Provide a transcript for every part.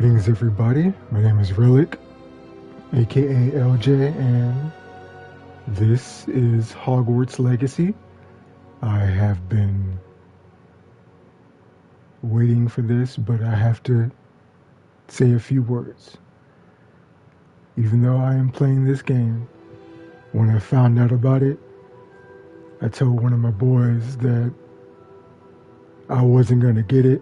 Greetings, everybody. My name is lRellik, aka LJ, and this is Hogwarts Legacy. I have been waiting for this, but I have to say a few words. Even though I am playing this game, when I found out about it, I told one of my boys that I wasn't going to get it.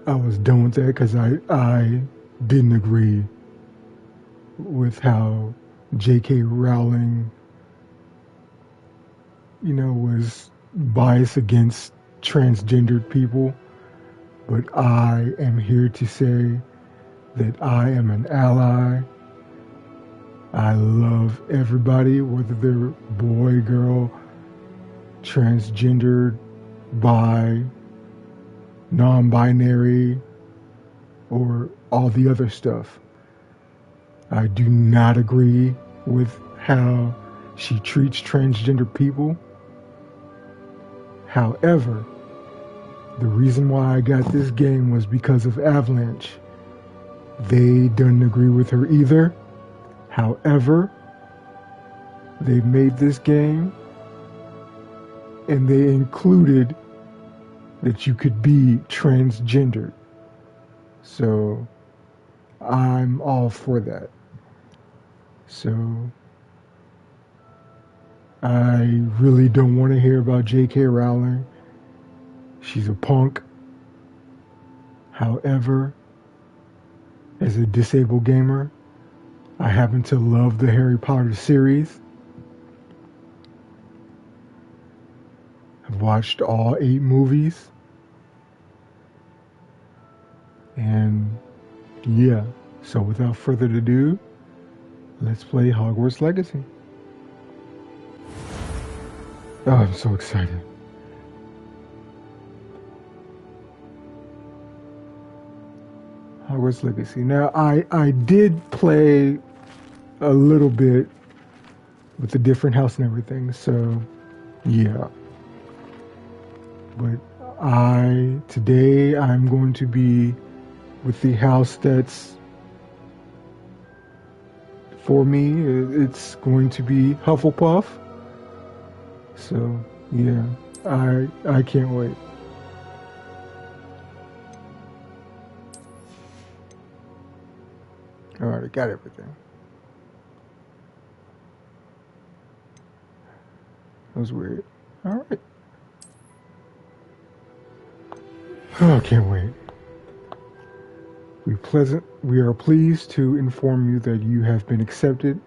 I was done with that because I didn't agree with how J.K. Rowling, was biased against transgendered people. But I am here to say that I am an ally. I love everybody, whether they're boy, girl, transgendered, bi, non-binary, or all the other stuff. I do not agree with how she treats transgender people. However, the reason why I got this game was because of Avalanche. They didn't agree with her either. However, they made this game and they included that you could be transgendered. So I'm all for that. So I really don't want to hear about J.K. Rowling. She's a punk. However, as a disabled gamer, I happen to love the Harry Potter series. I've watched all 8 movies. And yeah, so without further ado, let's play Hogwarts Legacy. Oh, I'm so excited. Hogwarts Legacy. Now, I did play a little bit with the different house and everything, so yeah. But today I'm going to be with the house that's for me. It's going to be Hufflepuff. So yeah, I can't wait. All right, I got everything. That was weird. All right. Oh, I can't wait. We are pleased to inform you that you have been accepted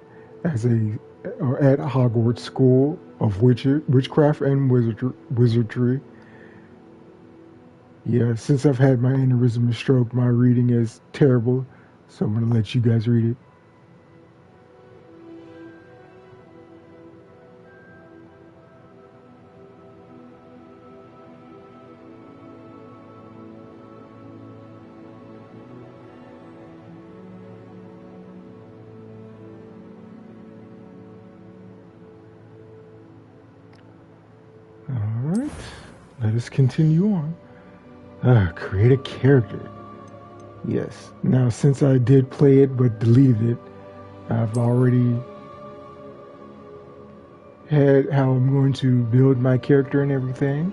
as at Hogwarts School of Witchcraft and Wizardry. Yeah, since I've had my aneurysm and stroke, my reading is terrible, so I'm gonna let you guys read it. Alright, let us continue on. Create a character. Yes. Now, since I did play it but deleted it, I've already had how I'm going to build my character and everything.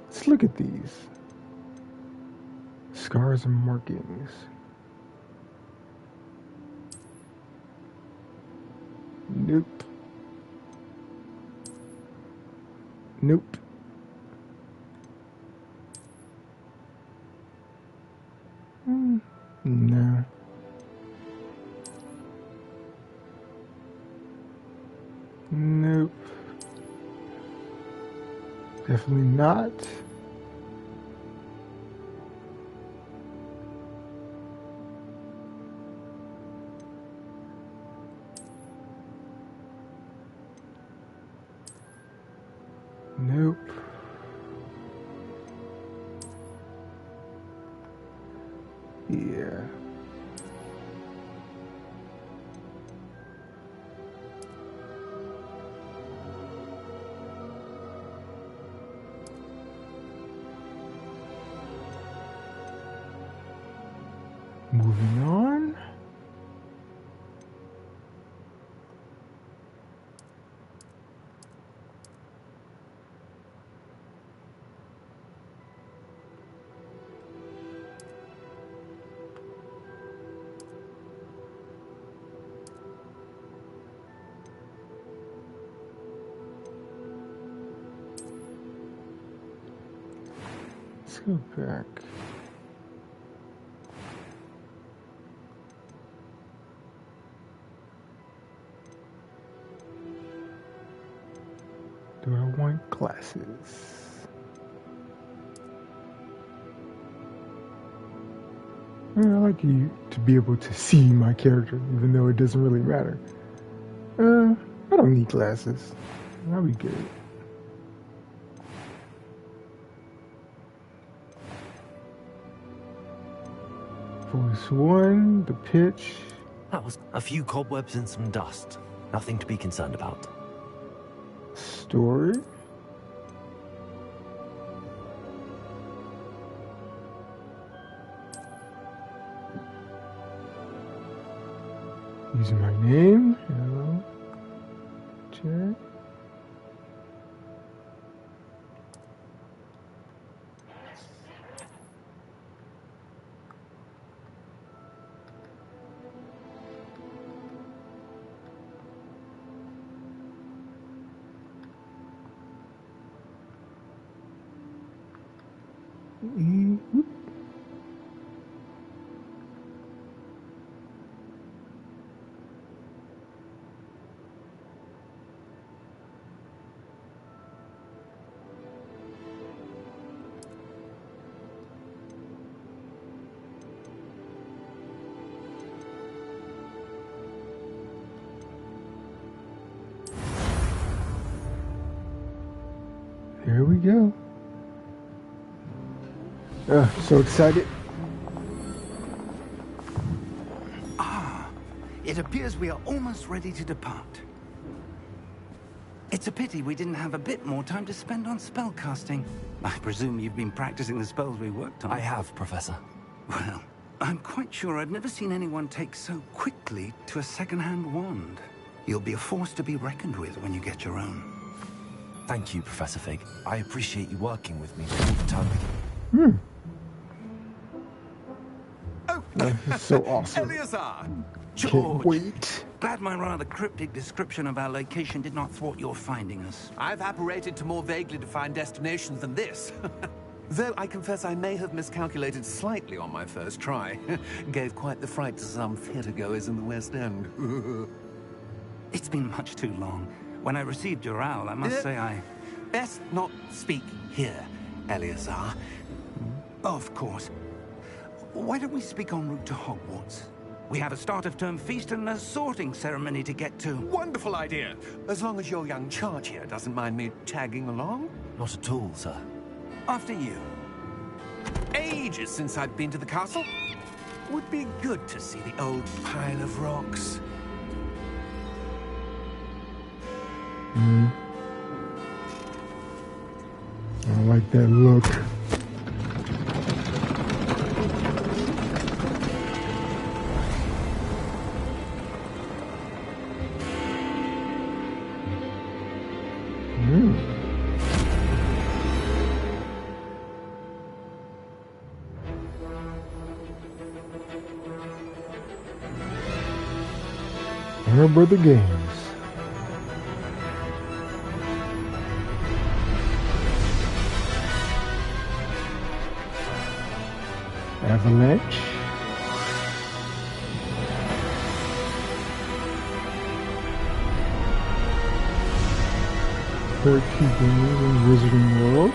Let's look at these. Scars and markings. Nope. Nope. No. Nope. Definitely not. Nope. Yeah. Moving on. Let's go back. Do I want glasses? I like you to be able to see my character, even though it doesn't really matter. I don't need glasses. I'll be good. Voice 1, the pitch. That was a few cobwebs and some dust. Nothing to be concerned about. Story. Using my name. Hello. Check. There we go. So excited. It appears we are almost ready to depart. It's a pity we didn't have a bit more time to spend on spellcasting. I presume you've been practicing the spells we worked on. I have, Professor. Well, I'm quite sure I've never seen anyone take so quickly to a second-hand wand. You'll be a force to be reckoned with when you get your own. Thank you, Professor Fig. I appreciate you working with me all the time. Oh, This is so awesome. Eleazar! Can't George! wait. Glad my rather cryptic description of our location did not thwart your finding us. I've apparated to more vaguely defined destinations than this. Though I confess I may have miscalculated slightly on my first try. Gave quite the fright to some theatergoers in the West End. It's been much too long. When I received your owl, I must say I... Best not speak here, Eleazar. Of course. Why don't we speak en route to Hogwarts? We have a start-of-term feast and a sorting ceremony to get to. Wonderful idea. As long as your young charge here doesn't mind me tagging along. Not at all, sir. After you. Ages since I've been to the castle. Would be good to see the old pile of rocks. I like that look. Warner Brother Games. Avalanche. Portkey Games and Wizarding World.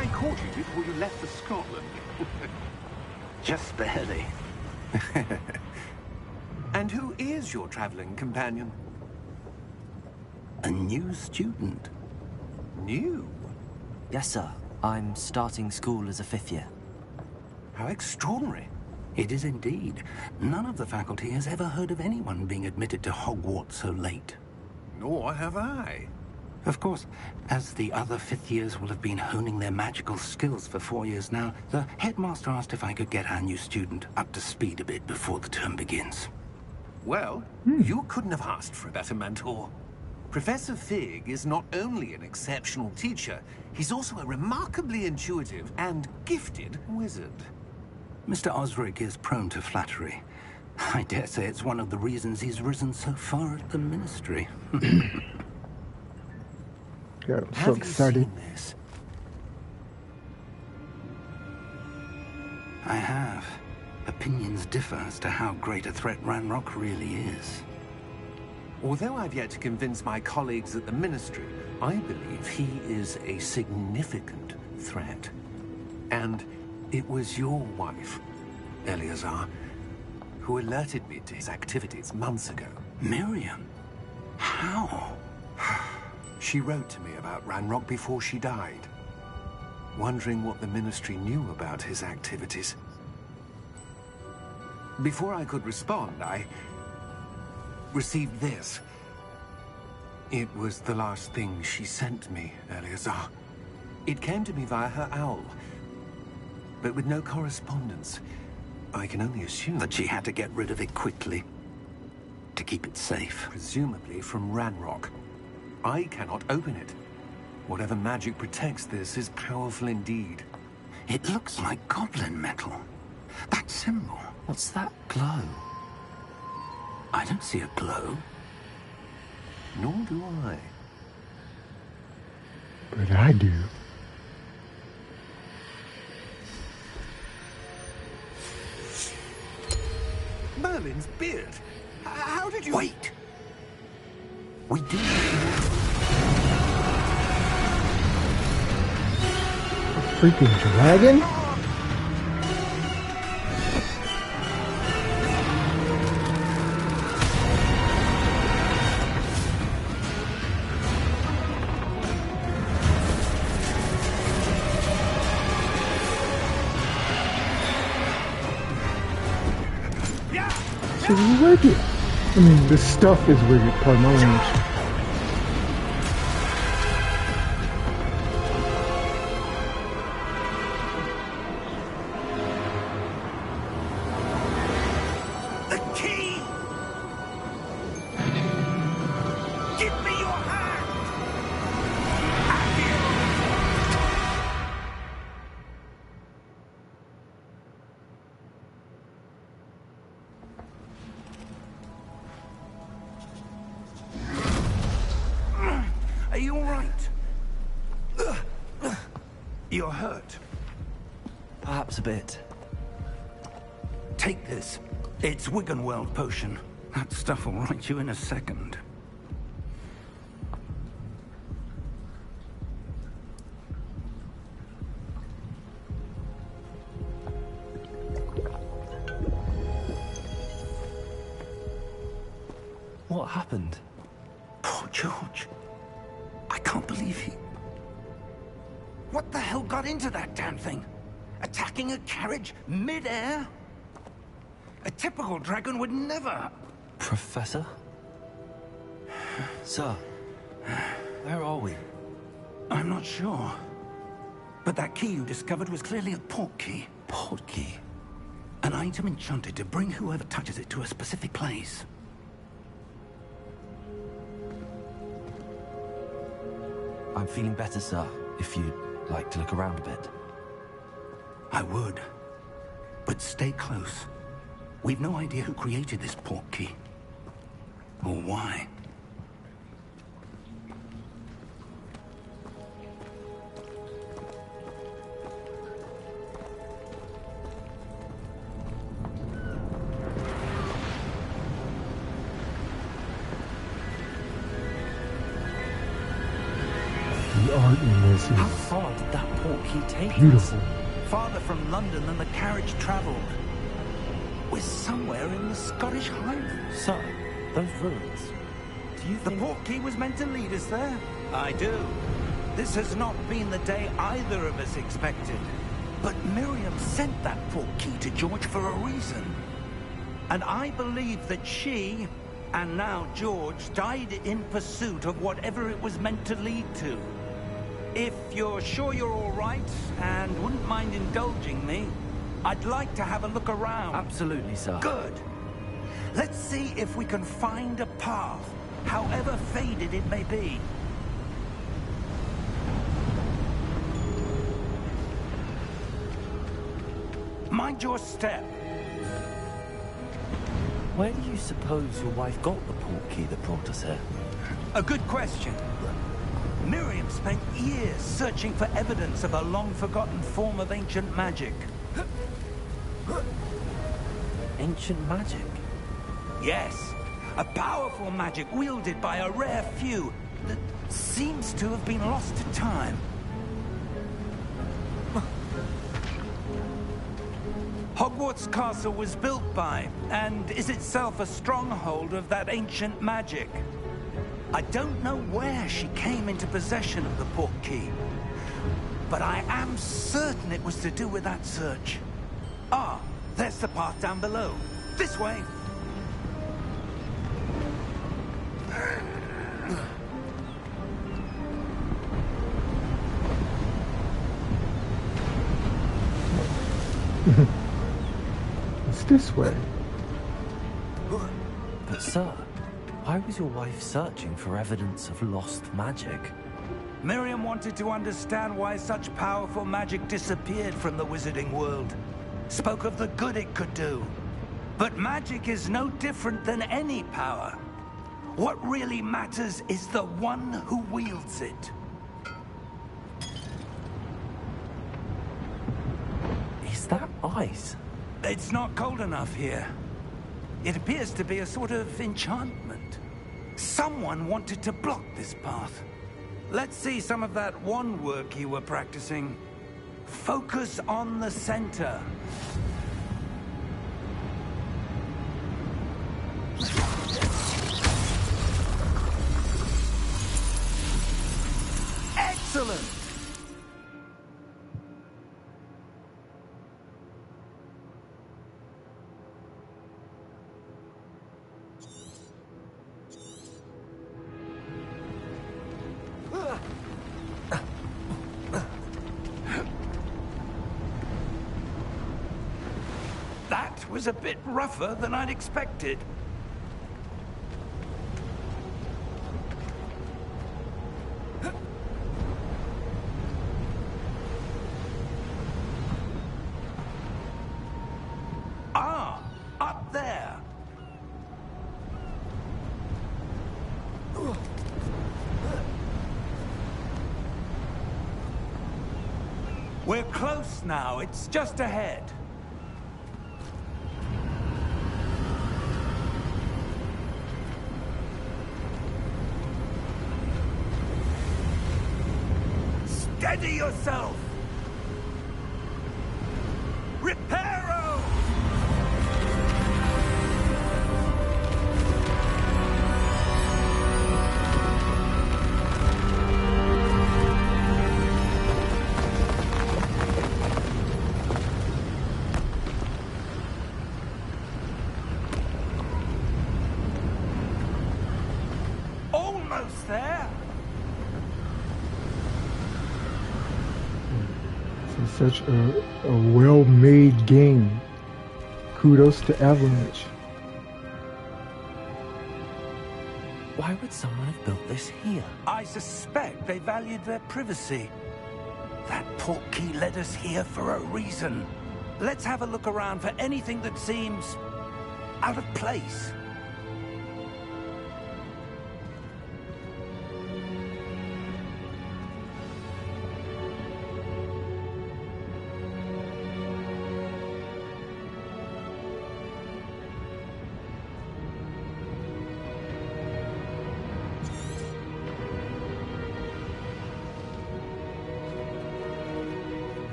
I caught you before you left for Scotland. Just barely. And who is your traveling companion? A new student. New? Yes, sir. I'm starting school as a 5th year. How extraordinary. It is indeed. None of the faculty has ever heard of anyone being admitted to Hogwarts so late. Nor have I. Of course, as the other 5th years will have been honing their magical skills for 4 years now, the headmaster asked if I could get our new student up to speed a bit before the term begins. Well, you couldn't have asked for a better mentor. Professor Fig is not only an exceptional teacher, he's also a remarkably intuitive and gifted wizard. Mr. Osric is prone to flattery. I dare say it's one of the reasons he's risen so far at the Ministry. God, I'm so Have you excited. seen this? I have. Opinions differ as to how great a threat Ranrock really is. Although I've yet to convince my colleagues at the Ministry, I believe he is a significant threat. And it was your wife, Eleazar, who alerted me to his activities months ago. Miriam? How? She wrote to me about Ranrock before she died, wondering what the Ministry knew about his activities. Before I could respond, I received this. It was the last thing she sent me, Eleazar. It came to me via her owl, but with no correspondence. I can only assume That she had to get rid of it quickly, to keep it safe. presumably from Ranrock. I cannot open it. Whatever magic protects this is powerful indeed. It looks like goblin metal. That symbol. What's that glow? I don't see a glow. Nor do I. But I do. Merlin's beard. How did you... Wait! We do. Freaking dragon? This is wicked. I mean, the stuff is wicked, pardon my language. The key! Give me your hand! Are you all right? You're hurt. Perhaps a bit. Take this. It's Wiggenweld potion. That stuff will right you in a second. What happened? Poor George. I can't believe he... What the hell got into that damn thing? Attacking a carriage mid-air? A typical dragon would never... Professor? Sir, where are we? I'm not sure. But that key you discovered was clearly a port key. Port key? An item enchanted to bring whoever touches it to a specific place. I'm feeling better, sir, if you'd like to look around a bit. I would. But stay close. We've no idea who created this port key. Or why. The art in this How is far did that portkey take us? beautiful. Farther from London than the carriage travelled. We're somewhere in the Scottish Highlands. Sir, those ruins. Do you The think... portkey was meant to lead us there? I do. This has not been the day either of us expected. But Miriam sent that portkey to George for a reason. And I believe that she, and now George, died in pursuit of whatever it was meant to lead to. If you're sure you're all right, and wouldn't mind indulging me, I'd like to have a look around. Absolutely, sir. Good. Let's see if we can find a path, however faded it may be. Mind your step. Where do you suppose your wife got the portkey that brought us here? A good question. Miriam spent years searching for evidence of a long-forgotten form of ancient magic. Ancient magic? Yes, a powerful magic wielded by a rare few that seems to have been lost to time. Hogwarts Castle was built by, and is itself a stronghold of that ancient magic. I don't know where she came into possession of the portkey, but I am certain it was to do with that search. Ah, there's the path down below. This way. It's this way. But sir, why was your wife searching for evidence of lost magic? Miriam wanted to understand why such powerful magic disappeared from the wizarding world. Spoke of the good it could do. But magic is no different than any power. What really matters is the one who wields it. Is that ice? It's not cold enough here. It appears to be a sort of enchantment. Someone wanted to block this path. Let's see some of that wand work you were practicing. Focus on the center. Excellent! That was a bit rougher than I'd expected. Ah, up there. We're close now. It's just ahead. Steady yourself! Reparo! Almost there! It's such a well-made game. Kudos to Avalanche. Why would someone have built this here? I suspect they valued their privacy. That portkey led us here for a reason. Let's have a look around for anything that seems out of place.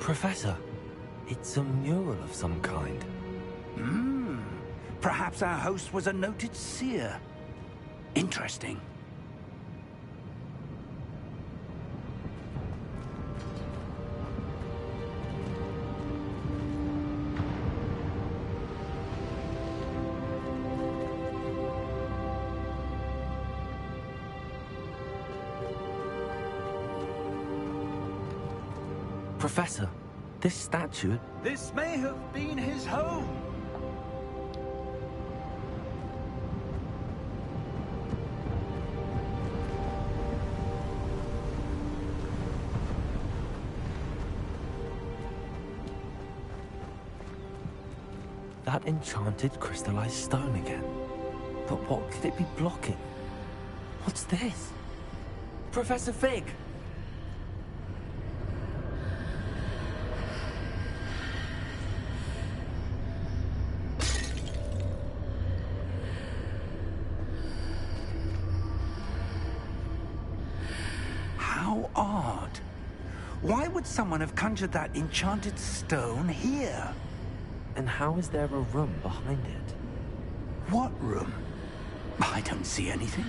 Professor, it's a mural of some kind. Perhaps our host was a noted seer. Interesting. Professor, this statue... This may have been his home. That enchanted crystallized stone again. But what could it be blocking? What's this? Professor Fig! How odd. Why would someone have conjured that enchanted stone here? And how is there a room behind it? What room? I don't see anything.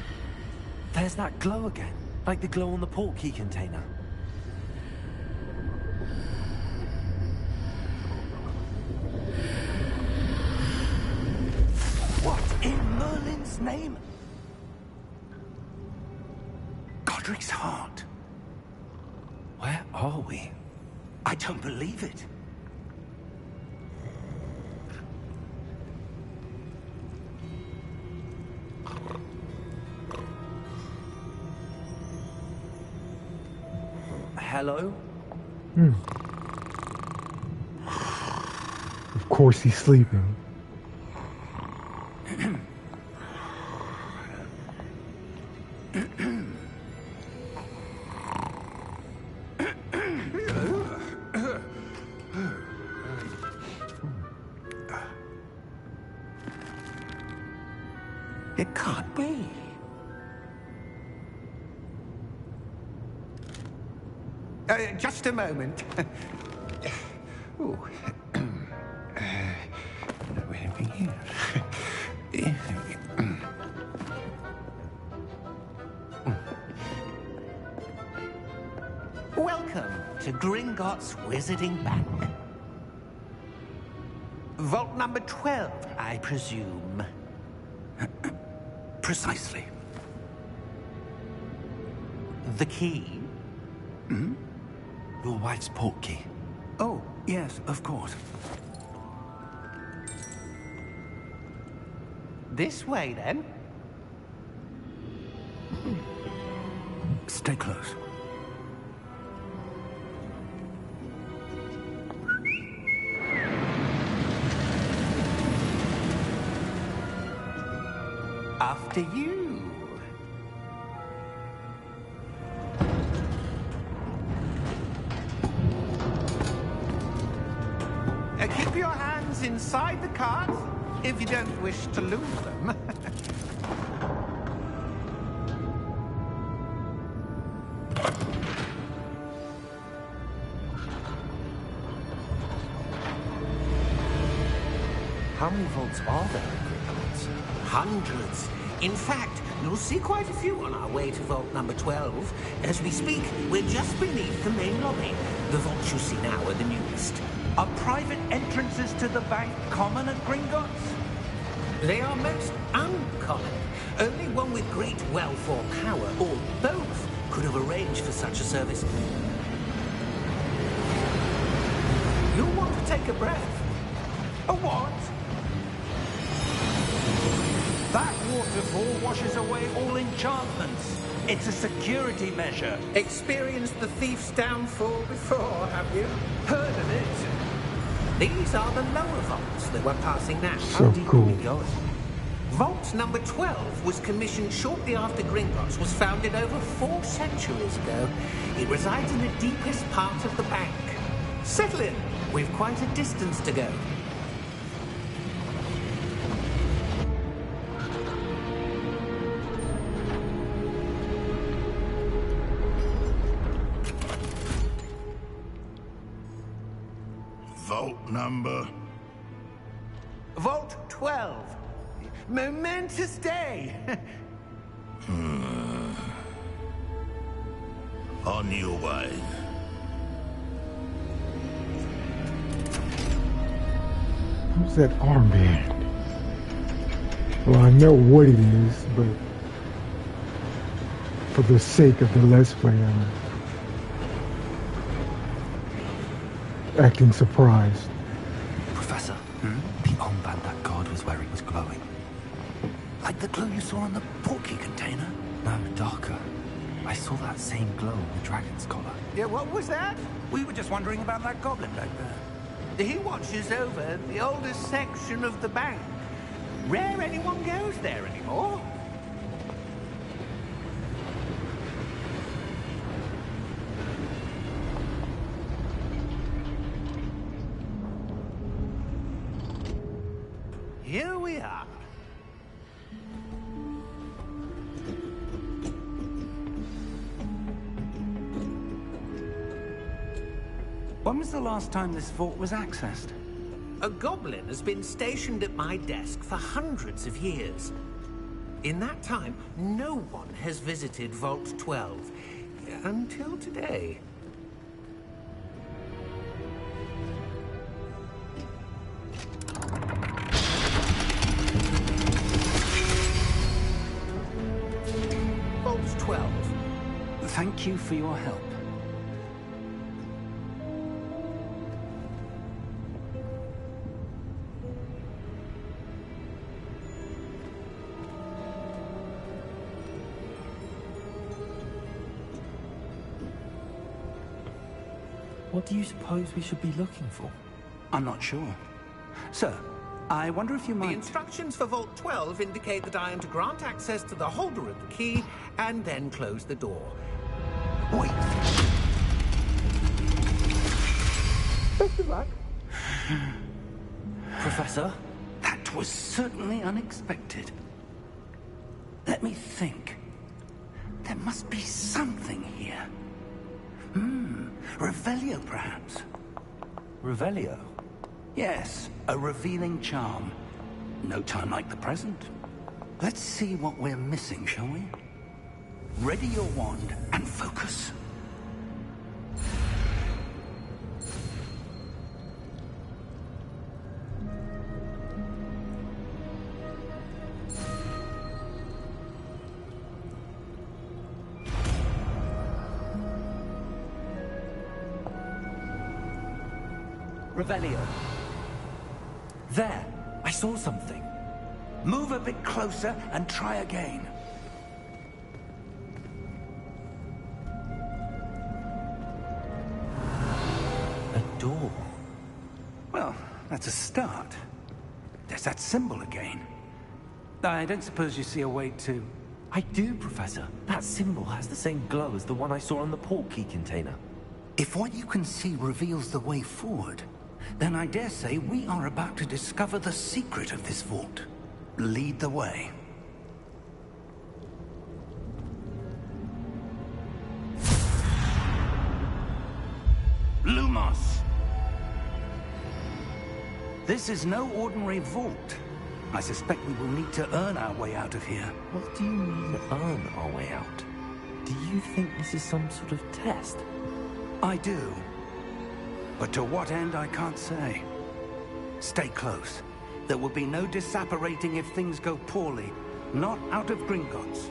There's that glow again, like the glow on the portkey container. What in Merlin's name? Godric's heart. Where are we? I don't believe it. Hello? Of course he's sleeping. It can't be. Just a moment. Ooh. Anything here? Welcome to Gringotts Wizarding Bank. Vault number 12, I presume. Precisely. The key? Your wife's portkey. Oh, yes, of course. This way, then. Stay close. After you. Keep your hands inside the cart if you don't wish to lose them. How many vaults are there in Gringotts? Hundreds. In fact, you'll see quite a few on our way to vault number 12. As we speak, we're just beneath the main lobby. The vaults you see now are the newest. Are private entrances to the bank common at Gringotts? They are most uncommon. Only one with great wealth or power, or both, could have arranged for such a service. You'll want to take a breath. A what? That waterfall washes away all enchantments. It's a security measure. Experienced the thief's downfall before, have you? Heard of it? These are the lower vaults that we're passing now. So How deep cool. are we going? Vault number 12 was commissioned shortly after Gringotts was founded over 4 centuries ago. It resides in the deepest part of the bank. Settle in. We've quite a distance to go. Vault number? Vault 12. Momentous day. On your way. What's that armband? Well, I know what it is, but for the sake of the Let's Play, I'm acting surprised. Professor, the armband that guard was wearing was glowing. Like the glow you saw on the porky container? No, darker. I saw that same glow on the dragon's collar. Yeah, what was that? We were just wondering about that goblin back there. He watches over the oldest section of the bank. Rare anyone goes there anymore. Here we are. When was the last time this vault was accessed? A goblin has been stationed at my desk for hundreds of years. In that time, no one has visited Vault 12. Until today. Vault 12. Thank you for your help. What do you suppose we should be looking for? I'm not sure. Sir, I wonder if you The might... instructions for Vault 12 indicate that I am to grant access to the holder of the key and then close the door. Wait. Best of luck. Professor? That was certainly unexpected. Let me think. There must be something here. Revelio, perhaps? Revelio? Yes, a revealing charm. No time like the present. Let's see what we're missing, shall we? Ready your wand and focus. Revelio. There! I saw something. Move a bit closer and try again. A door. Well, that's a start. There's that symbol again. I don't suppose you see a way to... I do, Professor. That symbol has the same glow as the one I saw on the port key container. If what you can see reveals the way forward, then I dare say we are about to discover the secret of this vault. Lead the way. Lumos! This is no ordinary vault. I suspect we will need to earn our way out of here. What do you mean, earn our way out? Do you think this is some sort of test? I do. But to what end, I can't say. Stay close. There will be no disapparating if things go poorly. Not out of Gringotts.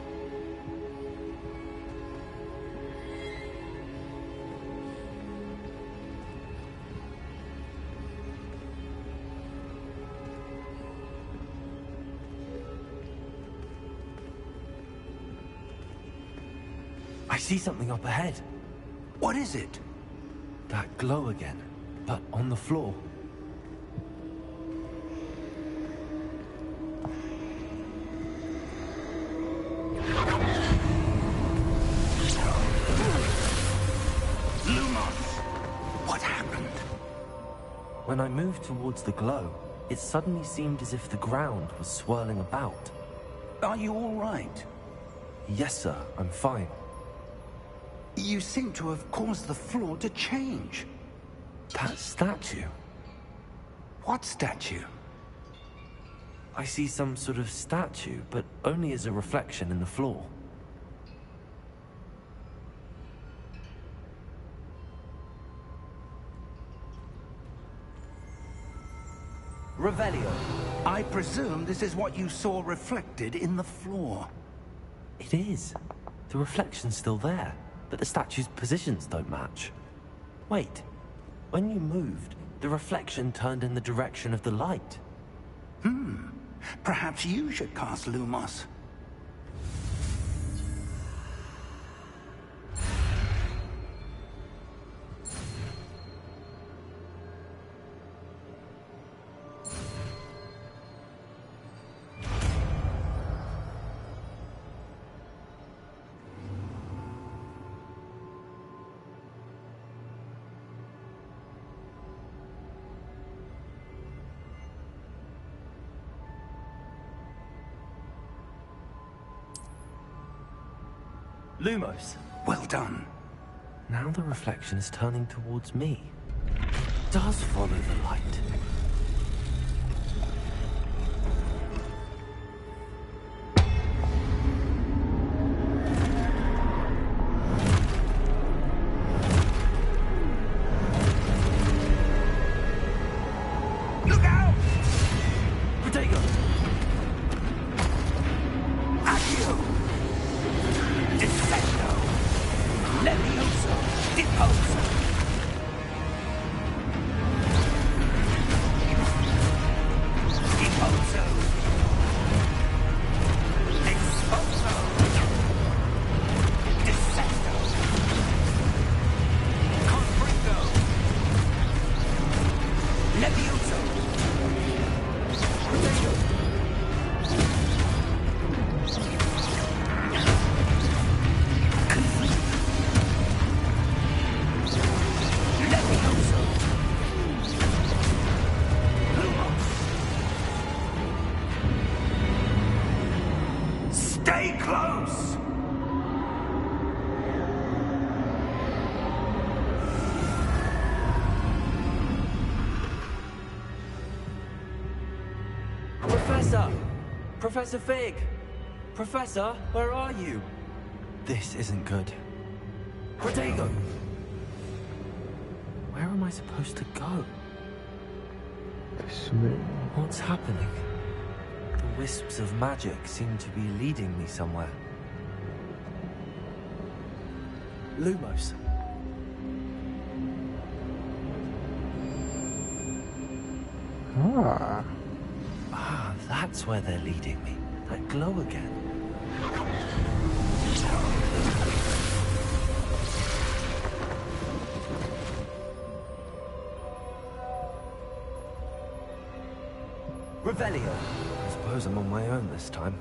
I see something up ahead. What is it? That glow again, but on the floor. Lumos! What happened? When I moved towards the glow, it suddenly seemed as if the ground was swirling about. Are you all right? Yes, sir, I'm fine. You seem to have caused the floor to change. That statue? What statue? I see some sort of statue, but only as a reflection in the floor. Revelio. I presume this is what you saw reflected in the floor. It is. The reflection's still there, but the statue's positions don't match. Wait. When you moved, the reflection turned in the direction of the light. Perhaps you should cast Lumos. Lumos. Well done. Now the reflection is turning towards me. It does follow the light. Look out! Protego! Accio! Defendo! Levioso! Deposo! Deposo! Exposo! Descendo! Confringo! Levioso! Protego! Levioso! Stay close! Professor! Professor Fig! Professor, where are you? This isn't good. Protego! Where am I supposed to go? This man. What's happening? The wisps of magic seem to be leading me somewhere. Lumos. Ah. Ah, that's where they're leading me. That glow again. Revelio. I suppose I'm on my own this time.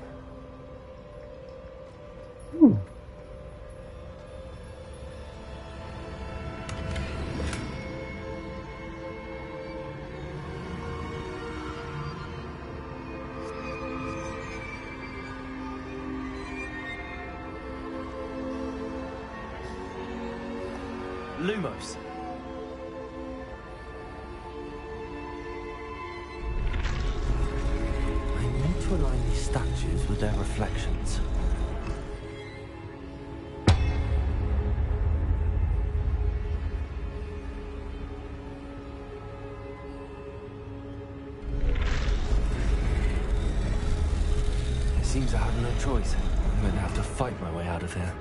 Lumos. I need to align these statues with their reflections. It seems I have no choice. I'm going to have to fight my way out of here.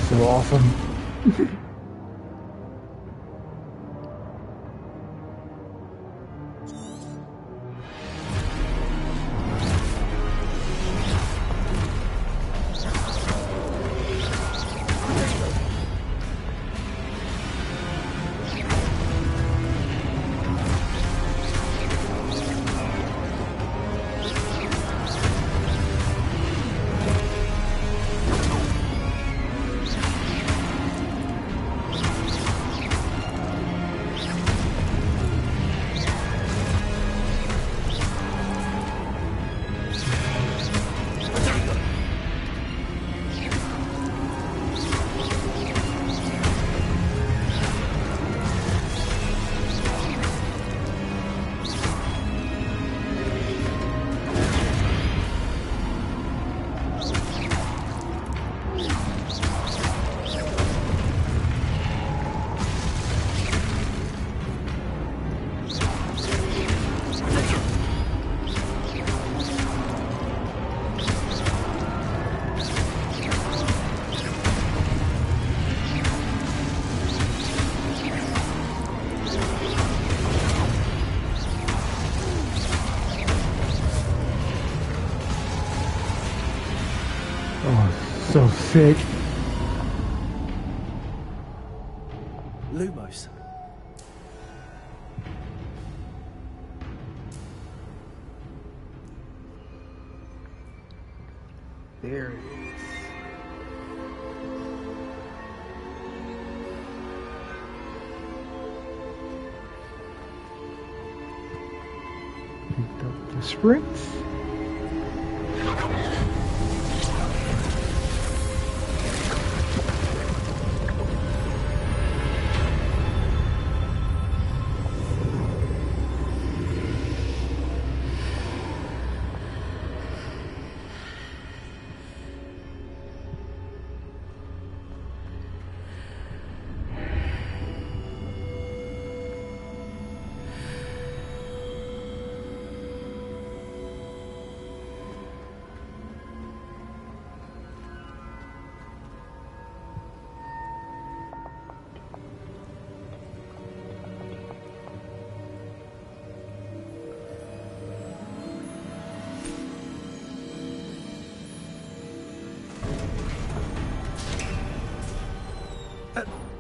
So awesome. So sick. Lumos. There it is. Picked up the sprints.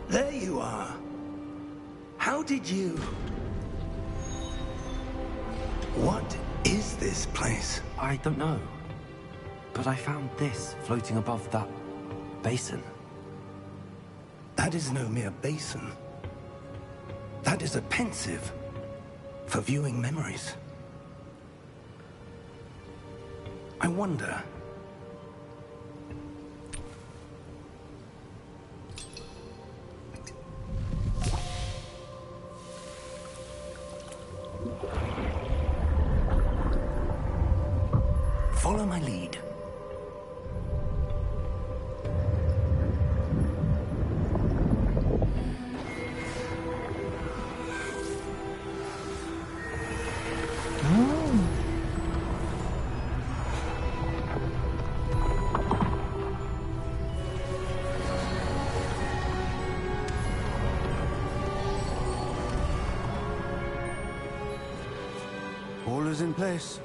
There you are. How did you... What is this place? I don't know. But I found this floating above that basin. That is no mere basin. That is a pensive for viewing memories. I wonder... Follow my lead. All is in place.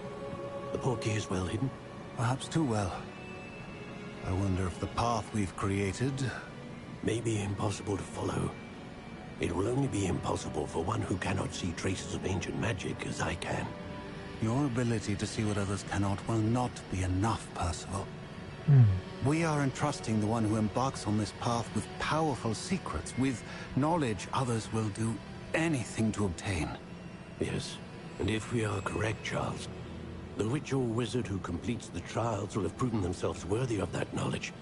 The portkey is well hidden. Perhaps too well. I wonder if the path we've created... May be impossible to follow. It will only be impossible for one who cannot see traces of ancient magic as I can. Your ability to see what others cannot will not be enough, Percival. We are entrusting the one who embarks on this path with powerful secrets, with knowledge others will do anything to obtain. Yes, and if we are correct, Charles, the witch or wizard who completes the trials will have proven themselves worthy of that knowledge,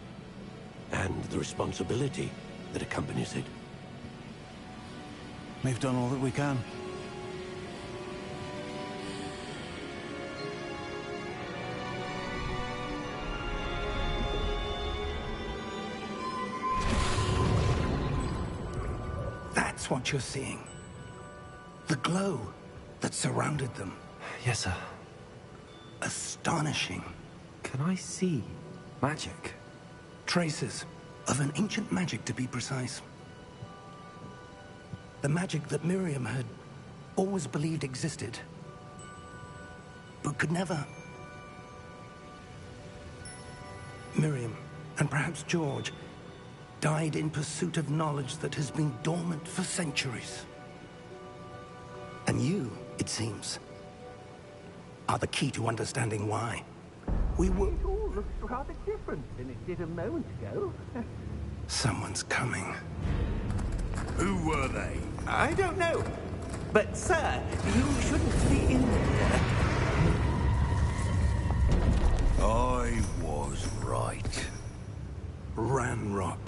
and the responsibility that accompanies it. We've done all that we can. That's what you're seeing. The glow that surrounded them. Yes, sir. Astonishing. Can I see magic? Traces of an ancient magic, to be precise. The magic that Miriam had always believed existed, but could never. Miriam, and perhaps George, died in pursuit of knowledge that has been dormant for centuries. And you, it seems, are the key to understanding why. We were... It all looks rather different than it did a moment ago. Someone's coming. Who were they? I don't know. But, sir, you shouldn't be in there. I was right. Ranrock.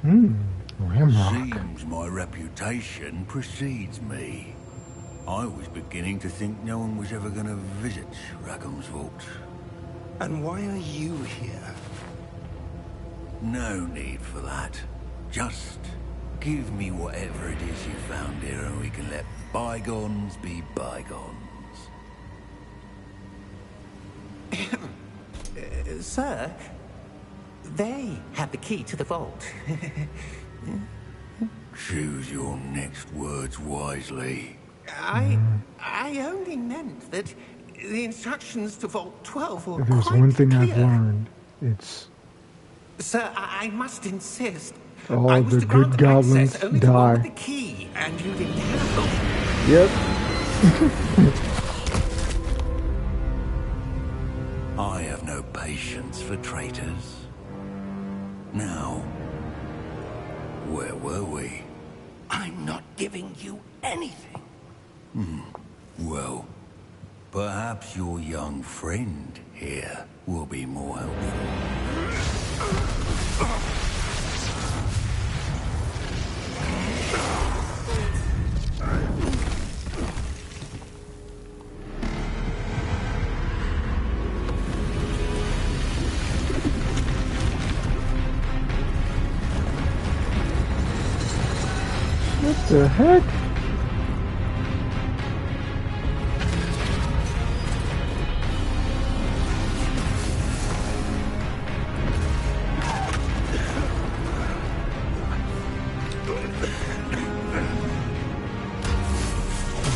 Ramrock. Seems my reputation precedes me. I was beginning to think no one was ever going to visit Rackham's vault. And why are you here? No need for that. Just give me whatever it is you found here and we can let bygones be bygones. Sir, they have the key to the vault. Choose your next words wisely. I only meant that the instructions to Vault 12 were If there's quite one thing clear. I've learned, it's Sir, I must insist. All I was the to grant good goblins access only to one with die. the key, and you didn't have them. Yep. I have no patience for traitors. Now, where were we? I'm not giving you anything. Well, perhaps your young friend here will be more helpful. What the heck?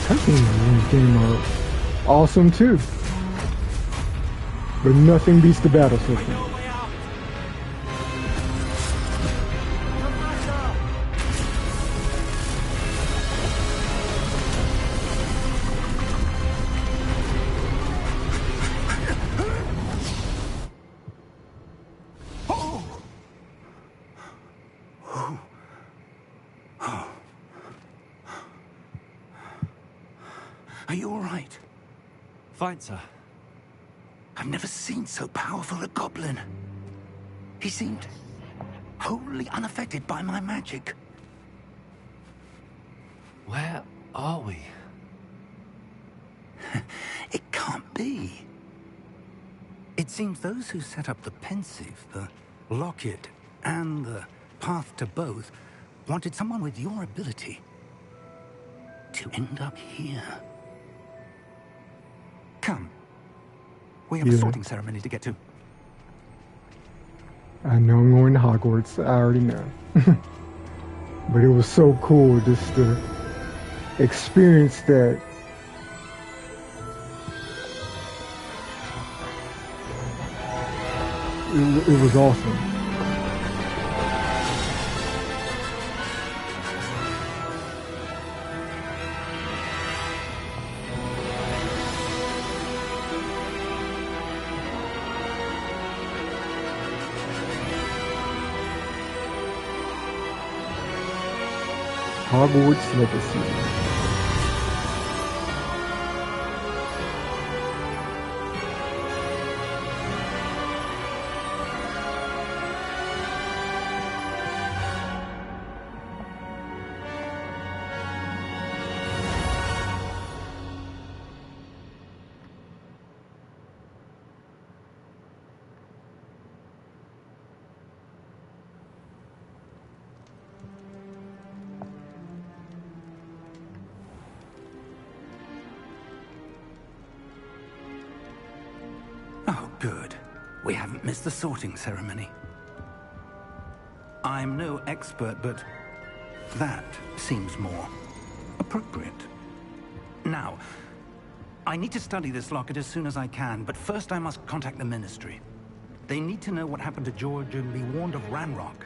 Cutscenes in this game are awesome too. But nothing beats the battle system. Are you all right? Fine, sir. I've never seen so powerful a goblin. He seemed wholly unaffected by my magic. Where are we? It can't be. It seems those who set up the pensive, the locket, and the path to both wanted someone with your ability to end up here. Come. We have a sorting ceremony to get to. I know I'm going to Hogwarts. I already know. But it was so cool just to experience that. It was awesome. Hogwarts Legacy. Oh, good. We haven't missed the sorting ceremony. I'm no expert, but that seems more appropriate. Now, I need to study this locket as soon as I can, but first I must contact the Ministry. They need to know what happened to George and be warned of Ranrock.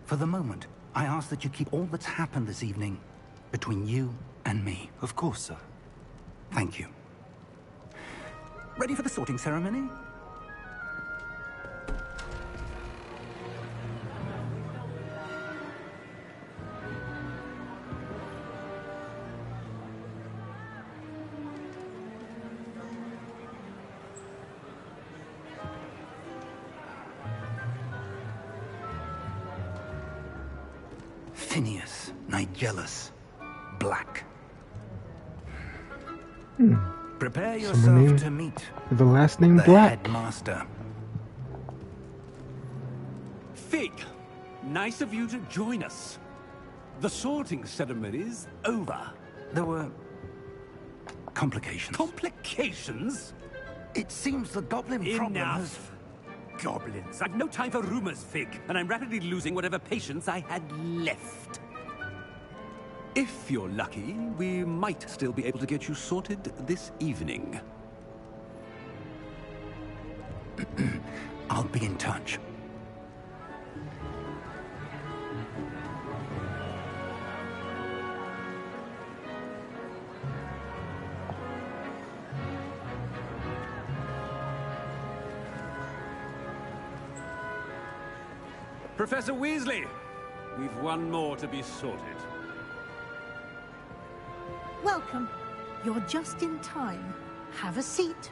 For the moment, I ask that you keep all that's happened this evening between you and me. Of course, sir. Thank you. Ready for the sorting ceremony? Phineas, Nigellus, Black. Prepare yourself to meet the last name the Black. headmaster. Fig, nice of you to join us. The sorting ceremony's over. There were complications. Complications? It seems the goblin problem has... Enough. Goblins. I've no time for rumors, Fig, and I'm rapidly losing whatever patience I had left. If you're lucky, we might still be able to get you sorted this evening. I'll be in touch. Professor Weasley! We've one more to be sorted. Welcome. You're just in time. Have a seat.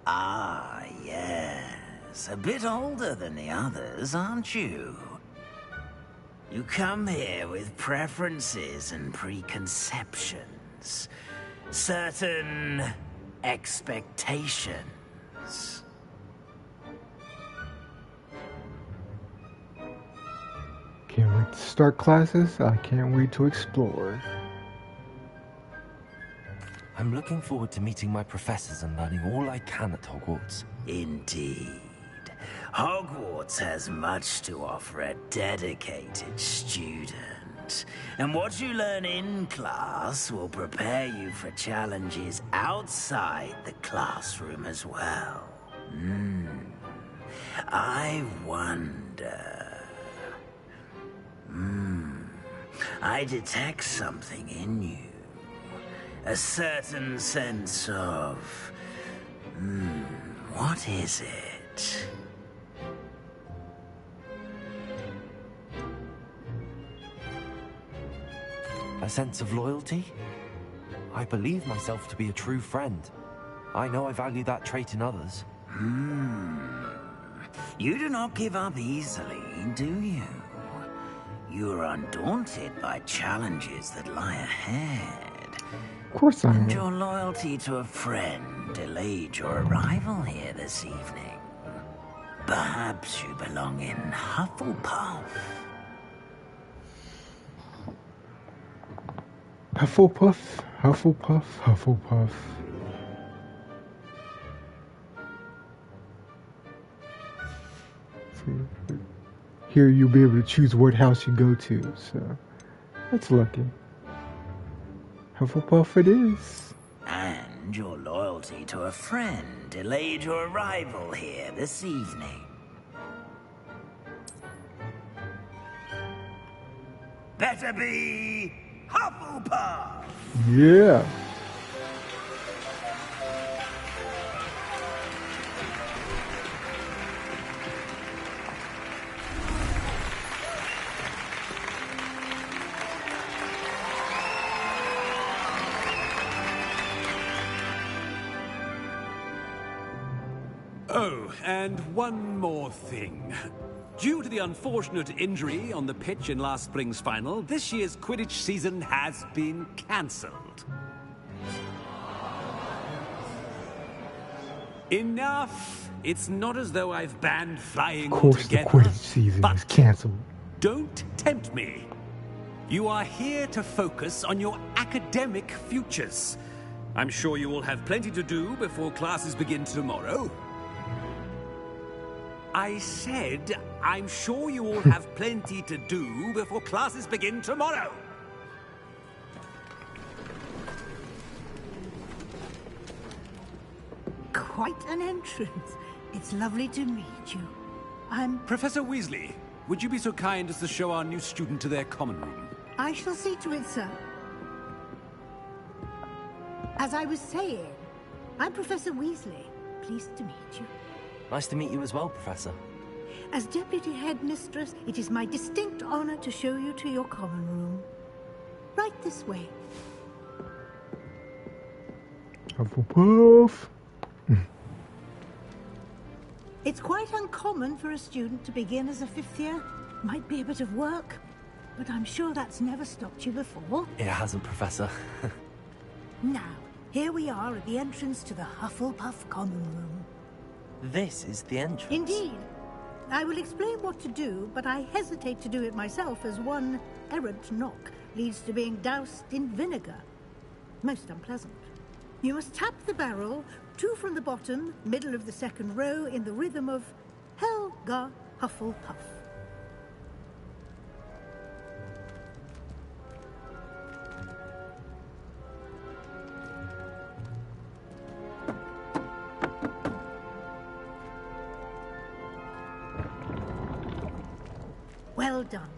Ah, yes. A bit older than the others, aren't you? You come here with preferences and preconceptions. Certain expectations. Can't wait to start classes. I can't wait to explore. I'm looking forward to meeting my professors and learning all I can at Hogwarts. Indeed. Hogwarts has much to offer a dedicated student. And what you learn in class will prepare you for challenges outside the classroom as well. I wonder... I detect something in you. A certain sense of... what is it? A sense of loyalty? I believe myself to be a true friend. I know I value that trait in others. You do not give up easily, do you? You are undaunted by challenges that lie ahead. Of course I And am. your loyalty to a friend delayed your arrival here this evening. Perhaps you belong in Hufflepuff. Hufflepuff, Hufflepuff, Hufflepuff. See, here you'll be able to choose what house you go to, so that's lucky. Hufflepuff it is. And your loyalty to a friend delayed your arrival here this evening. Better be Hufflepuff! Yeah. Oh, and one more thing. Due to the unfortunate injury on the pitch in last spring's final, this year's Quidditch season has been cancelled. Enough! It's not as though I've banned flying Of course the altogether. Quidditch season but is cancelled. don't tempt me. You are here to focus on your academic futures. I'm sure you will have plenty to do before classes begin tomorrow. I said, I'm sure you all have plenty to do before classes begin tomorrow. Quite an entrance. It's lovely to meet you. Professor Weasley, would you be so kind as to show our new student to their common room? I shall see to it, sir. As I was saying, I'm Professor Weasley. Pleased to meet you. Nice to meet you as well, Professor. As Deputy Headmistress, it is my distinct honor to show you to your common room. Right this way. Hufflepuff. It's quite uncommon for a student to begin as a fifth year. Might be a bit of work, but I'm sure that's never stopped you before. It hasn't, Professor. Now, here we are at the entrance to the Hufflepuff common room. This is the entrance. Indeed. I will explain what to do, but I hesitate to do it myself as one errant knock leads to being doused in vinegar. Most unpleasant. You must tap the barrel, 2 from the bottom, middle of the second row, in the rhythm of Helga Hufflepuff. Well done.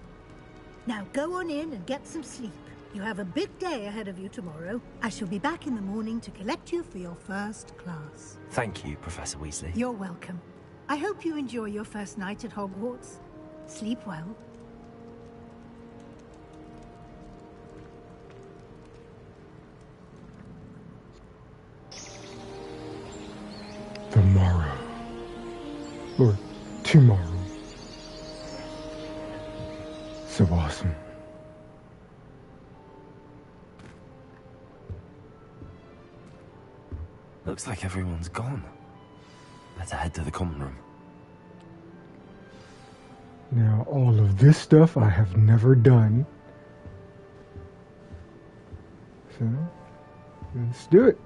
Now go on in and get some sleep. You have a big day ahead of you tomorrow. I shall be back in the morning to collect you for your first class. Thank you, Professor Weasley. You're welcome. I hope you enjoy your first night at Hogwarts. Sleep well. Tomorrow. Or tomorrow. So awesome. Looks like everyone's gone. Better head to the common room. Now, all of this stuff I have never done. So, let's do it.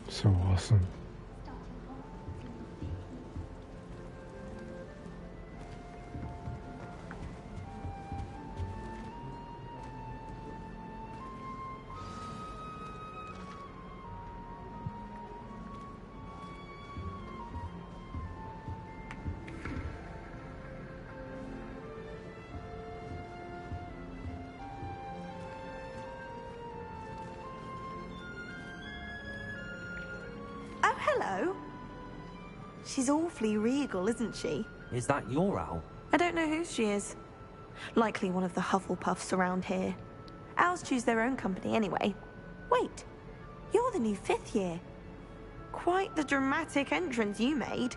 So awesome. Hello. She's awfully regal, isn't she? Is that your owl? I don't know who she is. Likely one of the Hufflepuffs around here. Owls choose their own company anyway. Wait, you're the new 5th year. Quite the dramatic entrance you made.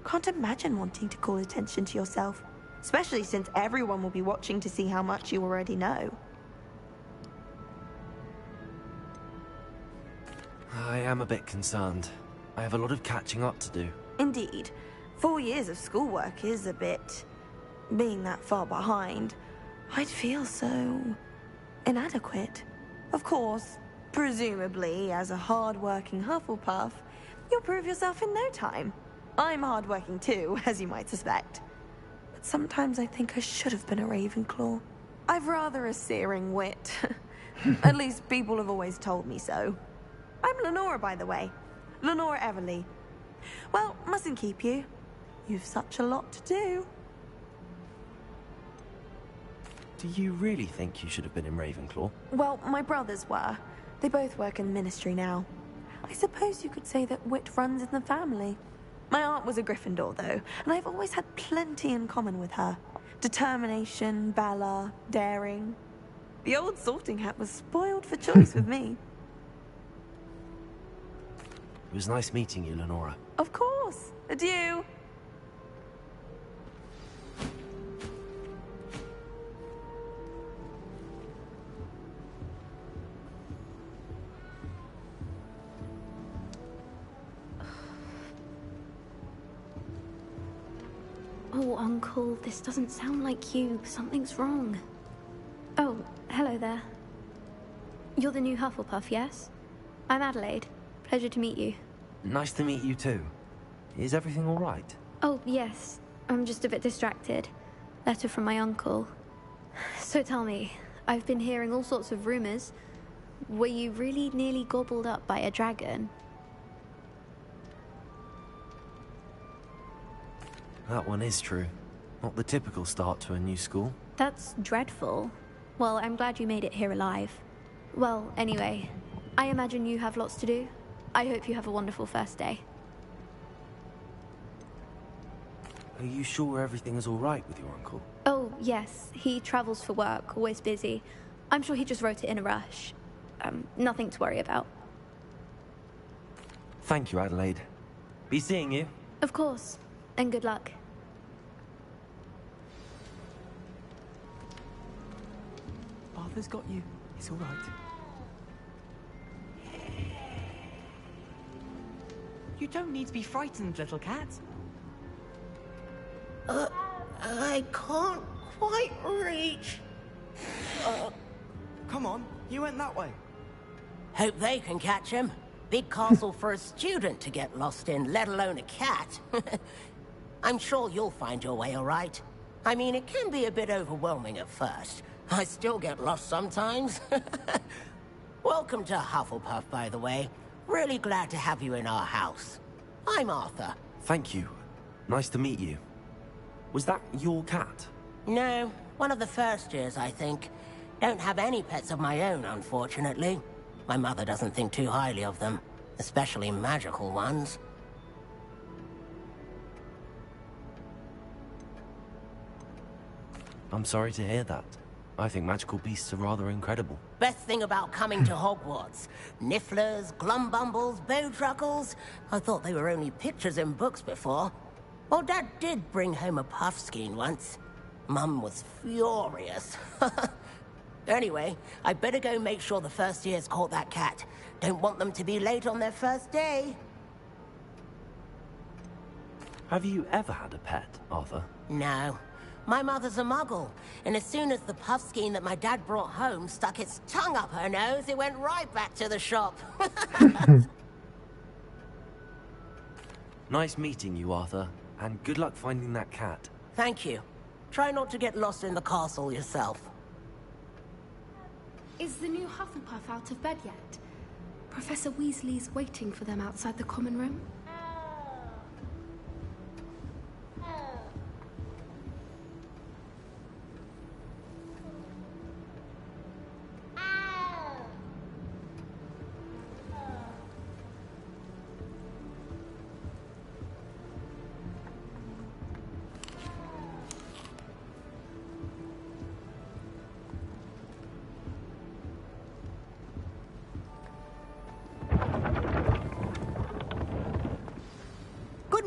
Can't imagine wanting to call attention to yourself, especially since everyone will be watching to see how much you already know. I am a bit concerned. I have a lot of catching up to do. Indeed. 4 years of schoolwork is a bit... Being that far behind, I'd feel so... inadequate. Of course, presumably, as a hard-working Hufflepuff, you'll prove yourself in no time. I'm hard-working too, as you might suspect. But sometimes I think I should have been a Ravenclaw. I've rather a searing wit. At least people have always told me so. I'm Lenora, by the way. Lenora Everly. Well, mustn't keep you. You've such a lot to do. Do you really think you should have been in Ravenclaw? Well, my brothers were. They both work in the ministry now. I suppose you could say that wit runs in the family. My aunt was a Gryffindor, though, and I've always had plenty in common with her. Determination, valor, daring. The old sorting hat was spoiled for choice with me. It was nice meeting you, Lenora. Of course. Adieu. Oh, Uncle, this doesn't sound like you. Something's wrong. Oh, hello there. You're the new Hufflepuff, yes? I'm Adelaide. Pleasure to meet you. Nice to meet you too. Is everything all right? Oh, yes. I'm just a bit distracted. Letter from my uncle. So tell me, I've been hearing all sorts of rumors. Were you really nearly gobbled up by a dragon? That one is true. Not the typical start to a new school. That's dreadful. Well, I'm glad you made it here alive. Well, anyway, I imagine you have lots to do. I hope you have a wonderful first day. Are you sure everything is all right with your uncle? Oh, yes. He travels for work, always busy. I'm sure he just wrote it in a rush. Nothing to worry about. Thank you, Adelaide. Be seeing you. Of course. And good luck. Arthur's got you. It's all right. You don't need to be frightened, little cat. I can't quite reach. Come on, you went that way. Hope they can catch him. Big castle for a student to get lost in, let alone a cat. I'm sure you'll find your way all right. I mean, it can be a bit overwhelming at first. I still get lost sometimes. Welcome to Hufflepuff, by the way. Really glad to have you in our house. I'm Arthur. Thank you. Nice to meet you. Was that your cat? No, one of the first years, I think. Don't have any pets of my own, unfortunately. My mother doesn't think too highly of them, especially magical ones. I'm sorry to hear that. I think magical beasts are rather incredible. Best thing about coming to Hogwarts. Nifflers, glumbumbles, bowtruckles. I thought they were only pictures in books before. Well, Dad did bring home a puffskein once. Mum was furious. Anyway, I better go make sure the first years caught that cat. Don't want them to be late on their first day. Have you ever had a pet, Arthur? No. My mother's a muggle, and as soon as the puffskein that my dad brought home stuck its tongue up her nose, it went right back to the shop. Nice meeting you, Arthur, and good luck finding that cat. Thank you. Try not to get lost in the castle yourself. Is the new Hufflepuff out of bed yet? Professor Weasley's waiting for them outside the common room.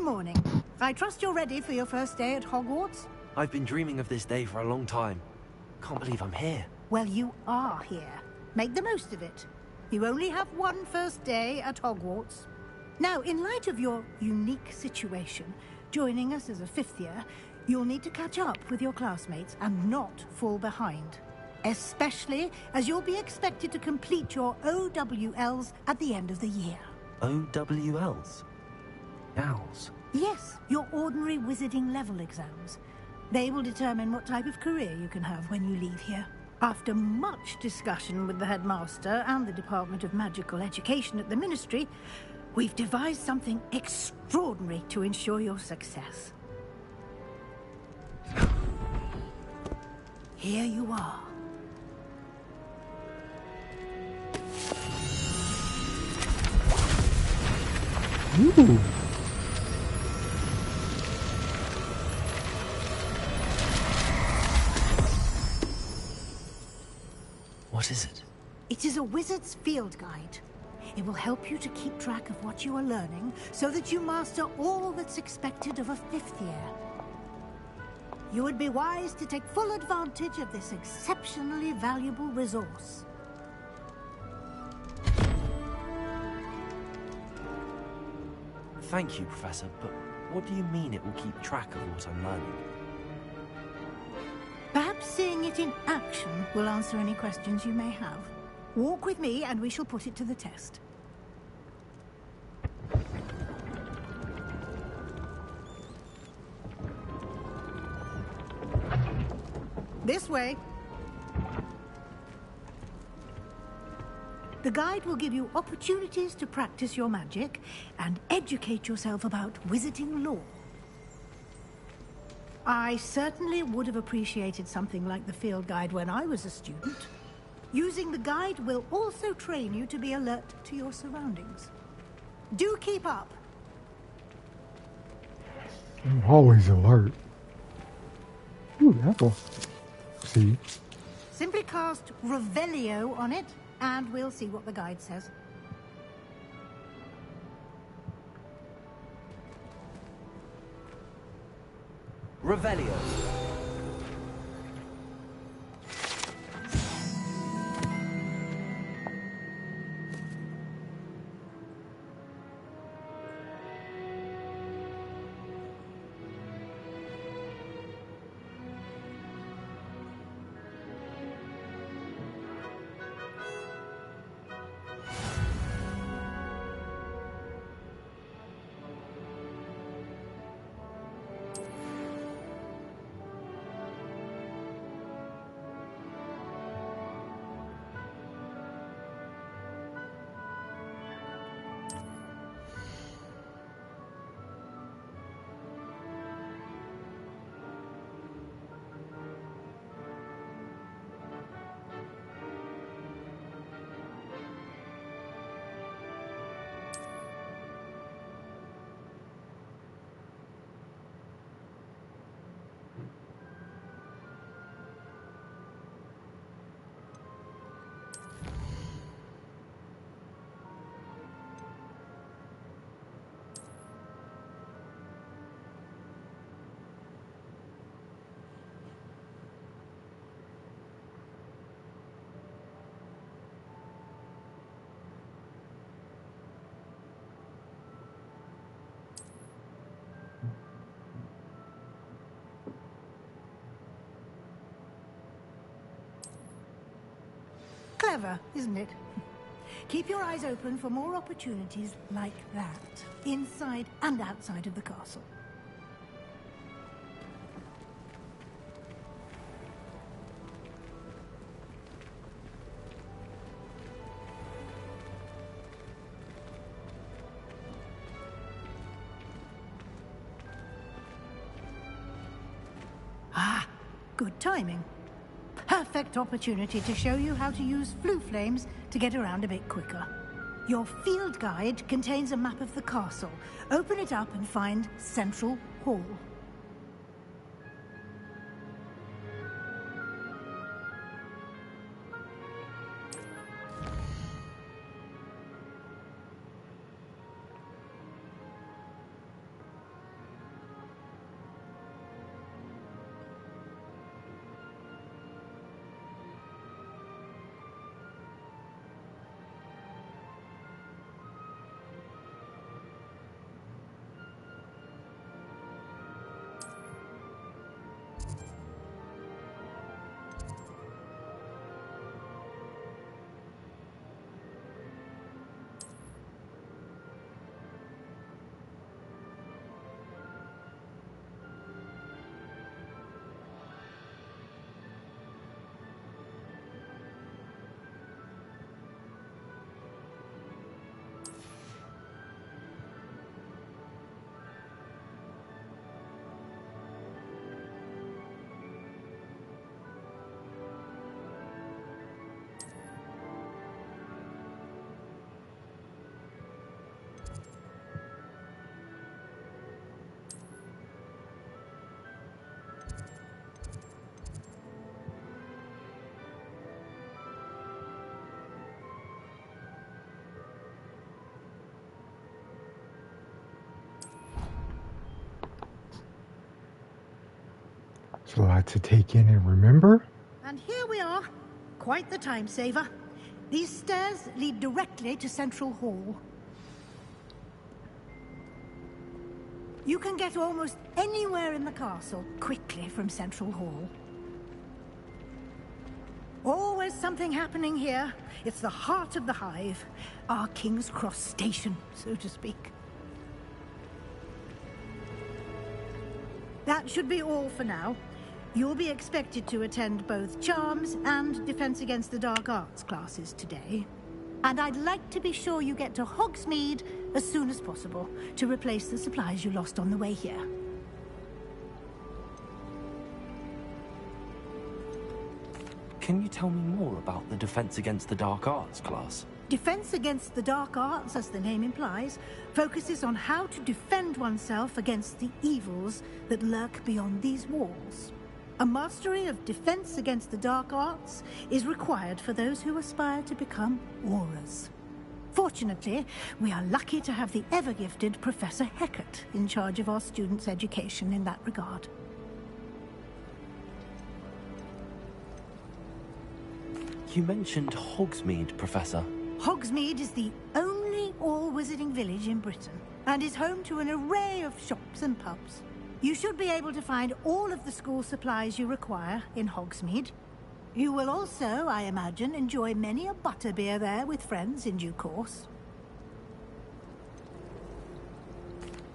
Morning. I trust you're ready for your first day at Hogwarts? I've been dreaming of this day for a long time. Can't believe I'm here. Well, you are here. Make the most of it. You only have one first day at Hogwarts. Now, in light of your unique situation, joining us as a fifth year, you'll need to catch up with your classmates and not fall behind. Especially as you'll be expected to complete your OWLs at the end of the year. OWLs? Owls? Yes, your ordinary wizarding level exams. They will determine what type of career you can have when you leave here. After much discussion with the headmaster and the Department of Magical Education at the Ministry, we've devised something extraordinary to ensure your success. Here you are. Ooh. What is it? It is a wizard's field guide. It will help you to keep track of what you are learning so that you master all that's expected of a fifth year. You would be wise to take full advantage of this exceptionally valuable resource. Thank you, Professor, but what do you mean it will keep track of what I'm learning? Perhaps seeing it in action will answer any questions you may have. Walk with me and we shall put it to the test. This way. The guide will give you opportunities to practice your magic and educate yourself about wizarding lore. I certainly would have appreciated something like the field guide when I was a student. Using the guide will also train you to be alert to your surroundings. Do keep up. I'm always alert. Ooh, apple. See? Simply cast Revelio on it, and we'll see what the guide says. Revelio. Clever, isn't it? Keep your eyes open for more opportunities like that, inside and outside of the castle. Ah, good timing. Perfect opportunity to show you how to use flue flames to get around a bit quicker. Your field guide contains a map of the castle. Open it up and find Central Hall. It's a lot to take in and remember. And here we are. Quite the time saver. These stairs lead directly to Central Hall. You can get almost anywhere in the castle quickly from Central Hall. Always something happening here. It's the heart of the hive. Our King's Cross station, so to speak. That should be all for now. You'll be expected to attend both Charms and Defense Against the Dark Arts classes today. And I'd like to be sure you get to Hogsmeade as soon as possible to replace the supplies you lost on the way here. Can you tell me more about the Defense Against the Dark Arts class? Defense Against the Dark Arts, as the name implies, focuses on how to defend oneself against the evils that lurk beyond these walls. A mastery of Defense Against the Dark Arts is required for those who aspire to become Aurors. Fortunately, we are lucky to have the ever-gifted Professor Hecat in charge of our students' education in that regard. You mentioned Hogsmeade, Professor. Hogsmeade is the only all-wizarding village in Britain and is home to an array of shops and pubs. You should be able to find all of the school supplies you require in Hogsmeade. You will also, I imagine, enjoy many a butterbeer there with friends in due course.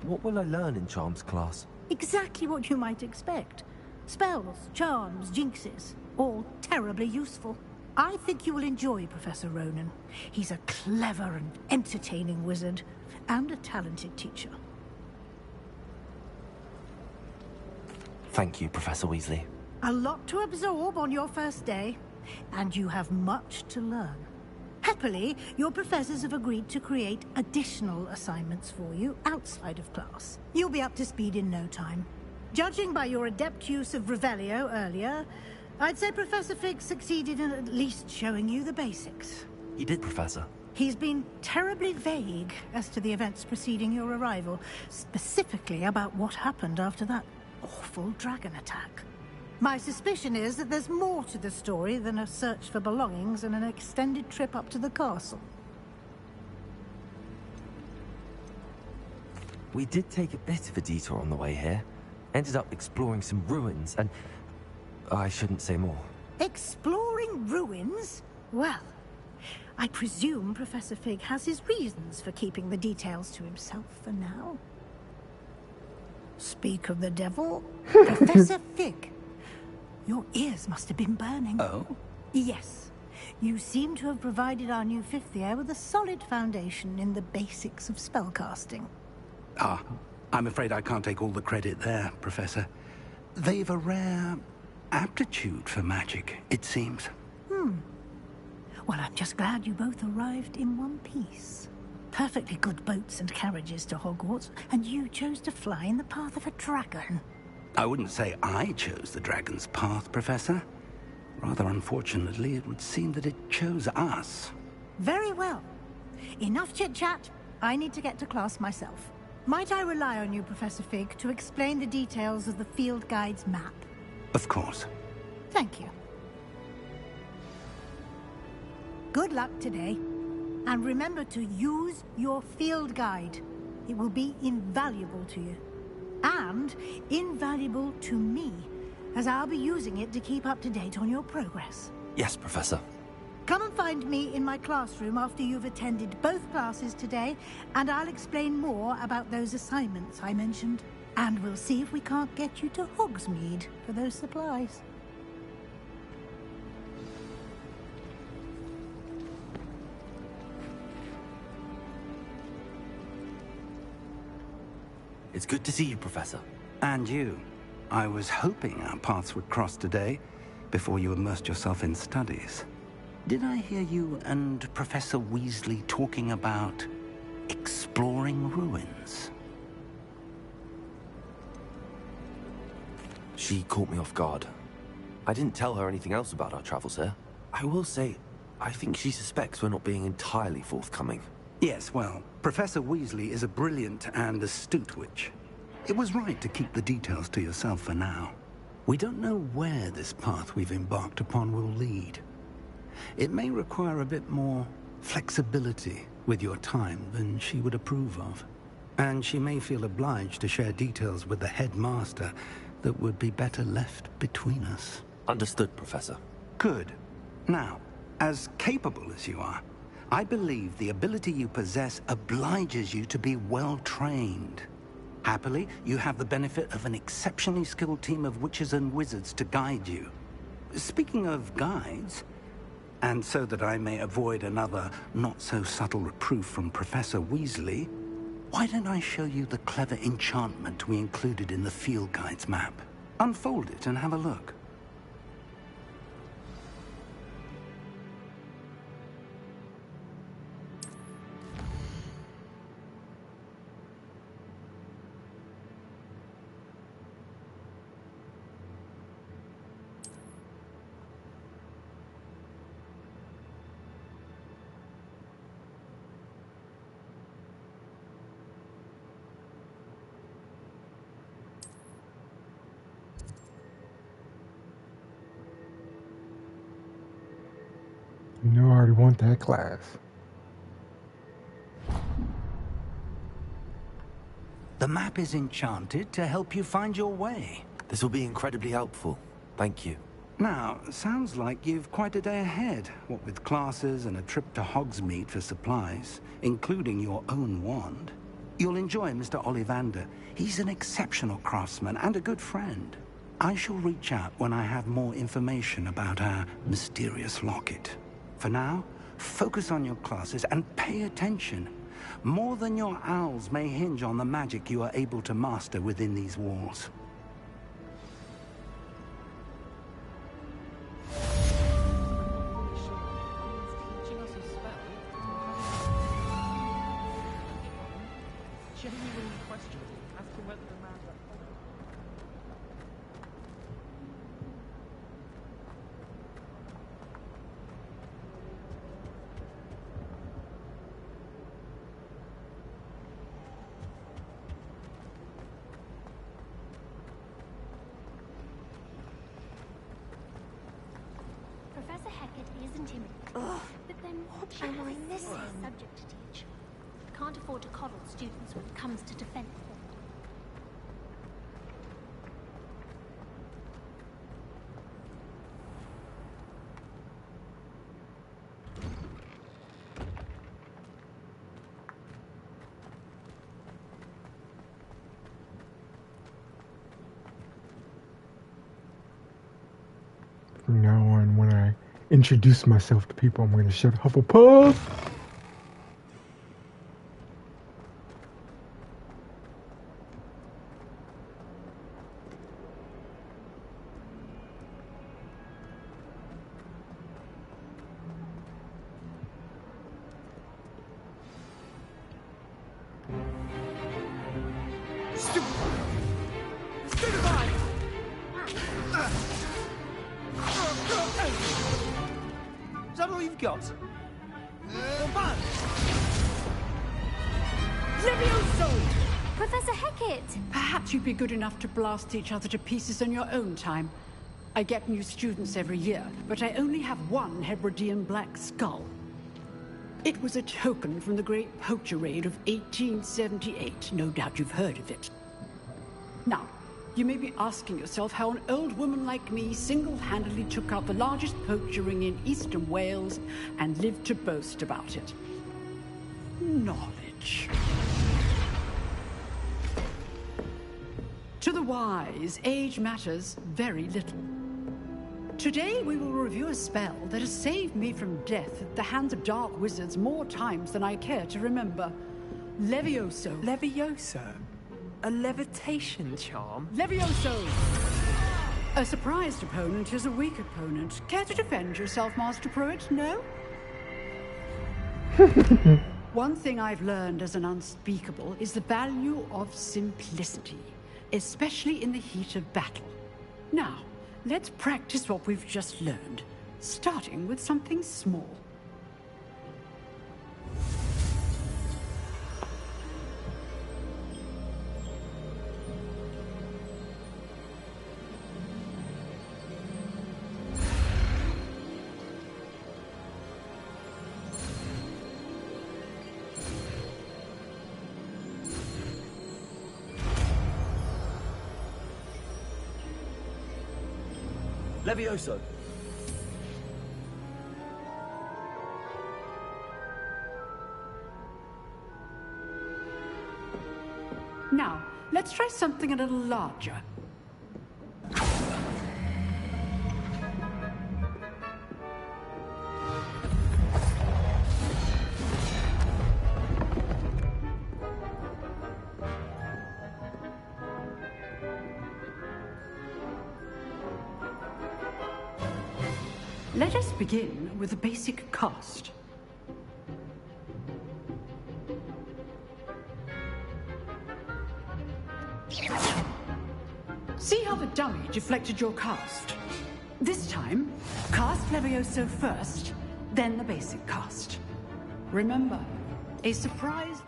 What will I learn in Charms class? Exactly what you might expect. Spells, charms, jinxes, all terribly useful. I think you will enjoy Professor Ronan. He's a clever and entertaining wizard, and a talented teacher. Thank you, Professor Weasley. A lot to absorb on your first day, and you have much to learn. Happily, your professors have agreed to create additional assignments for you outside of class. You'll be up to speed in no time. Judging by your adept use of Revelio earlier, I'd say Professor Fig succeeded in at least showing you the basics. He did, Professor. He's been terribly vague as to the events preceding your arrival, specifically about what happened after that awful dragon attack. My suspicion is that there's more to the story than a search for belongings and an extended trip up to the castle. We did take a bit of a detour on the way here. Ended up exploring some ruins and... I shouldn't say more. Exploring ruins? Well, I presume Professor Fig has his reasons for keeping the details to himself for now. Speak of the devil, Professor Fig. Your ears must have been burning. Oh? Yes. You seem to have provided our new fifth year with a solid foundation in the basics of spellcasting. Ah, I'm afraid I can't take all the credit there, Professor. They've a rare aptitude for magic, it seems. Well, I'm just glad you both arrived in one piece. Perfectly good boats and carriages to Hogwarts, and you chose to fly in the path of a dragon. I wouldn't say I chose the dragon's path, Professor. Rather unfortunately, it would seem that it chose us. Very well. Enough chit-chat. I need to get to class myself. Might I rely on you, Professor Fig, to explain the details of the field guide's map? Of course. Thank you. Good luck today. And remember to use your field guide. It will be invaluable to you. And invaluable to me, as I'll be using it to keep up to date on your progress. Yes, Professor. Come and find me in my classroom after you've attended both classes today, and I'll explain more about those assignments I mentioned. And we'll see if we can't get you to Hogsmeade for those supplies. It's good to see you, Professor. And you. I was hoping our paths would cross today, before you immersed yourself in studies. Did I hear you and Professor Weasley talking about exploring ruins? She caught me off guard. I didn't tell her anything else about our travels here. I will say, I think she suspects we're not being entirely forthcoming. Yes, well, Professor Weasley is a brilliant and astute witch. It was right to keep the details to yourself for now. We don't know where this path we've embarked upon will lead. It may require a bit more flexibility with your time than she would approve of. And she may feel obliged to share details with the headmaster that would be better left between us. Understood, Professor. Good. Now, as capable as you are, I believe the ability you possess obliges you to be well-trained. Happily, you have the benefit of an exceptionally skilled team of witches and wizards to guide you. Speaking of guides, and so that I may avoid another not-so-subtle reproof from Professor Weasley, why don't I show you the clever enchantment we included in the field guide's map? Unfold it and have a look. You know I already want that class. The map is enchanted to help you find your way. This will be incredibly helpful. Thank you. Now, sounds like you've quite a day ahead, what with classes and a trip to Hogsmeade for supplies, including your own wand. You'll enjoy Mr. Ollivander. He's an exceptional craftsman and a good friend. I shall reach out when I have more information about our mysterious locket. For now, focus on your classes and pay attention. More than your owls may hinge on the magic you are able to master within these walls. But then, she has this subject to teach. Can't afford to coddle students when it comes to defense. From now on, when I introduce myself to people, I'm going to shout Hufflepuff. Is that all you've got? Levioso! Professor Hecat! Perhaps you'd be good enough to blast each other to pieces on your own time. I get new students every year, but I only have one Hebridean black skull. It was a token from the Great Poacher Raid of 1878. No doubt you've heard of it. Now, you may be asking yourself how an old woman like me single-handedly took out the largest poacher ring in eastern Wales and lived to boast about it. Knowledge. To the wise, age matters very little. Today we will review a spell that has saved me from death at the hands of dark wizards more times than I care to remember. Levioso. Levioso? A levitation charm? Levioso! A surprised opponent is a weak opponent. Care to defend yourself, Master Pruitt? No? One thing I've learned as an unspeakable is the value of simplicity, especially in the heat of battle. Now, let's practice what we've just learned, starting with something small. Levioso. Now, let's try something a little larger. Let us begin with a basic cast. See how the dummy deflected your cast? This time, cast Levioso first, then the basic cast. Remember, a surprise...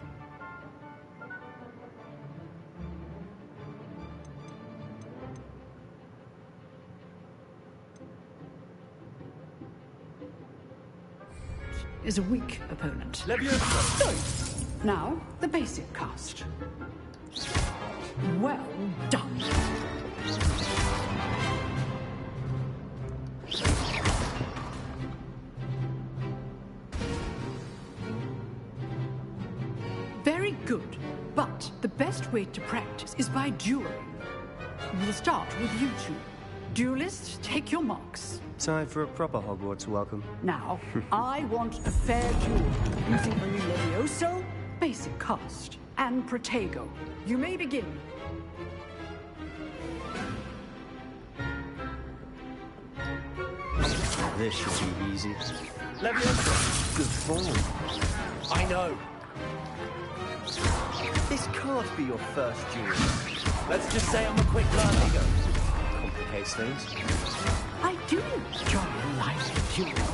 is a weak opponent. Levioso! Now, the basic cast. Well done. Very good, but the best way to practice is by dueling. We'll start with you two. Duelists, take your marks. Time for a proper Hogwarts welcome. Now, I want a fair duel, using only Levioso, basic cast, and Protego. You may begin. This should be easy. Levioso! Good form. I know. This can't be your first duel. Let's just say I'm a quick learner. Complicates things. I do enjoy a lively duel.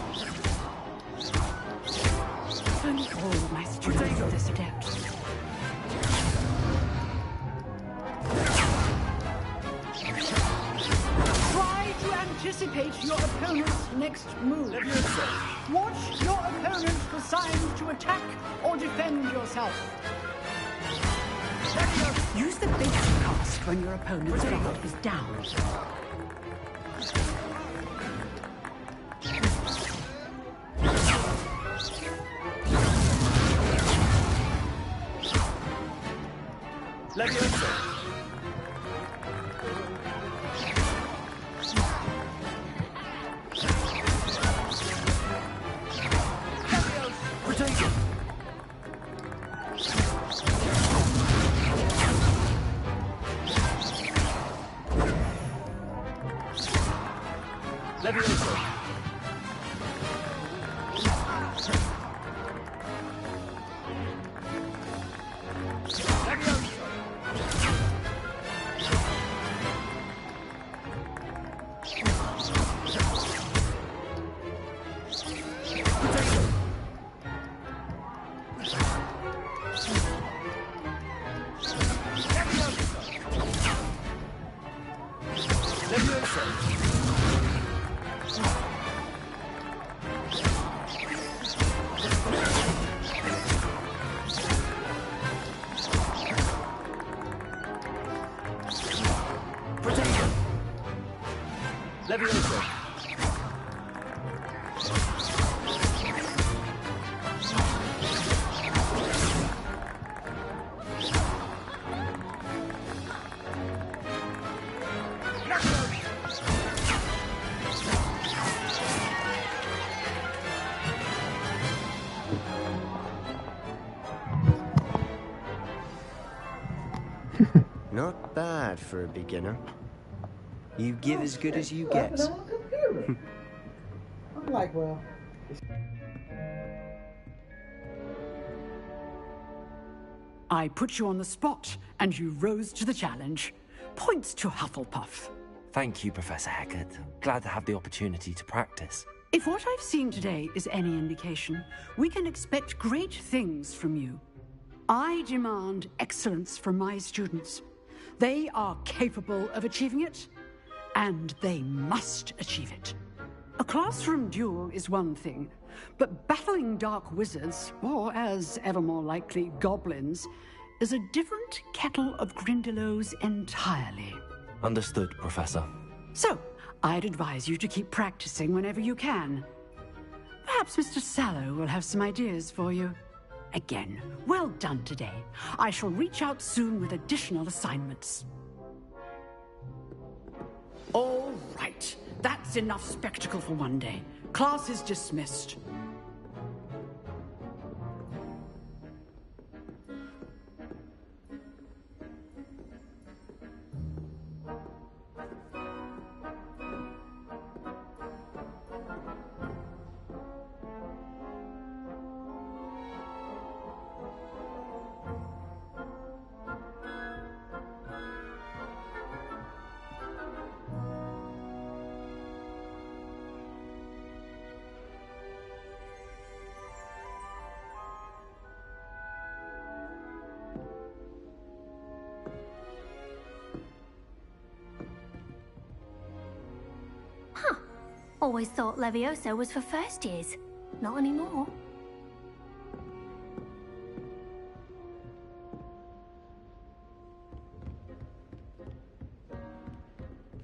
Only all of my students are this adept. Try to anticipate your opponent's next move. Watch your opponent for signs to attack or defend yourself. Use the basic cast when your opponent's guard is down. Levioso! Levioso. Levioso. Not bad for a beginner. You give as good as you get. I'm like, well. I put you on the spot, and you rose to the challenge. Points to Hufflepuff. Thank you, Professor Hecat. Glad to have the opportunity to practice. If what I've seen today is any indication, we can expect great things from you. I demand excellence from my students. They are capable of achieving it, and they must achieve it. A classroom duel is one thing, but battling dark wizards, or as ever more likely, goblins, is a different kettle of Grindylows entirely. Understood, Professor. So, I'd advise you to keep practicing whenever you can. Perhaps Mr. Sallow will have some ideas for you. Again, well done today. I shall reach out soon with additional assignments. All right. That's enough spectacle for one day. Class is dismissed. Always thought Levioso was for first years. Not anymore.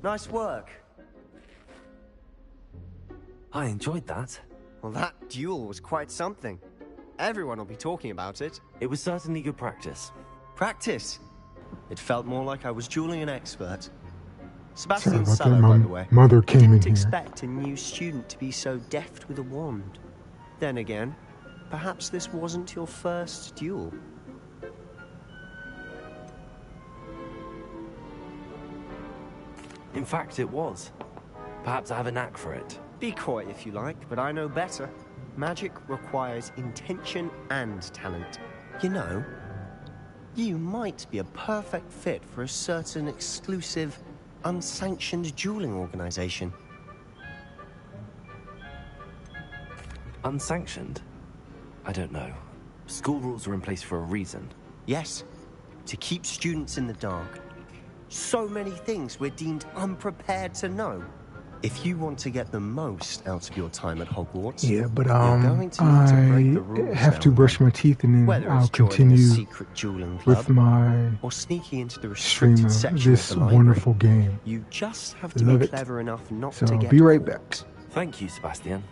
Nice work. I enjoyed that. Well, that duel was quite something. Everyone will be talking about it. It was certainly good practice. Practice? It felt more like I was dueling an expert. Sorry Sebastian about that. Sallow, by the way. Mother came in Didn't here. expect a new student to be so deft with a wand. Then again, perhaps this wasn't your first duel. In fact, it was. Perhaps I have a knack for it. Be coy if you like, but I know better. Magic requires intention and talent. You know, you might be a perfect fit for a certain exclusive, unsanctioned dueling organization. Unsanctioned? I don't know. School rules are in place for a reason. Yes, to keep students in the dark. So many things we're deemed unprepared to know. If you want to get the most out of your time at Hogwarts, Yeah, but you're going to need to break the rules I have to now. brush my teeth and then Whether I'll it's joining a continue secret dueling club with my or sneaking into the stream restricted of section this of the library, wonderful game. you just have to Love be it. clever enough not So to get be right caught. back. Thank you, Sebastian.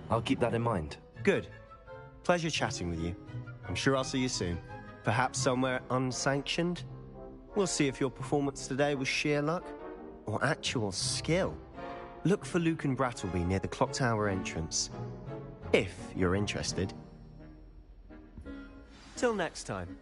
I'll keep that in mind. Good. Pleasure chatting with you. I'm sure I'll see you soon. Perhaps somewhere unsanctioned? We'll see if your performance today was sheer luck or actual skill. Look for Luke and Brattleby near the clock tower entrance, if you're interested. Till next time.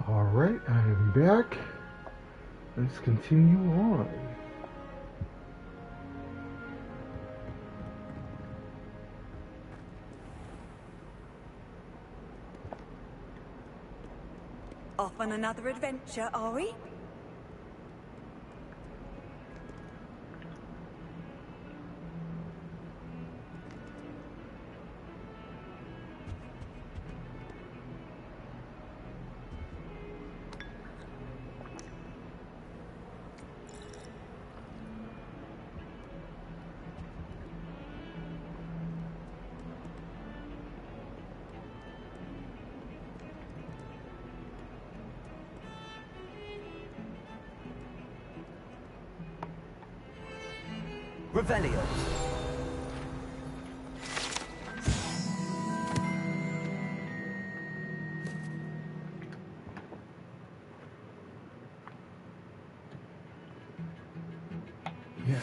Alright, I am back. Let's continue on. Off on another adventure, are we? Revelio. Yeah.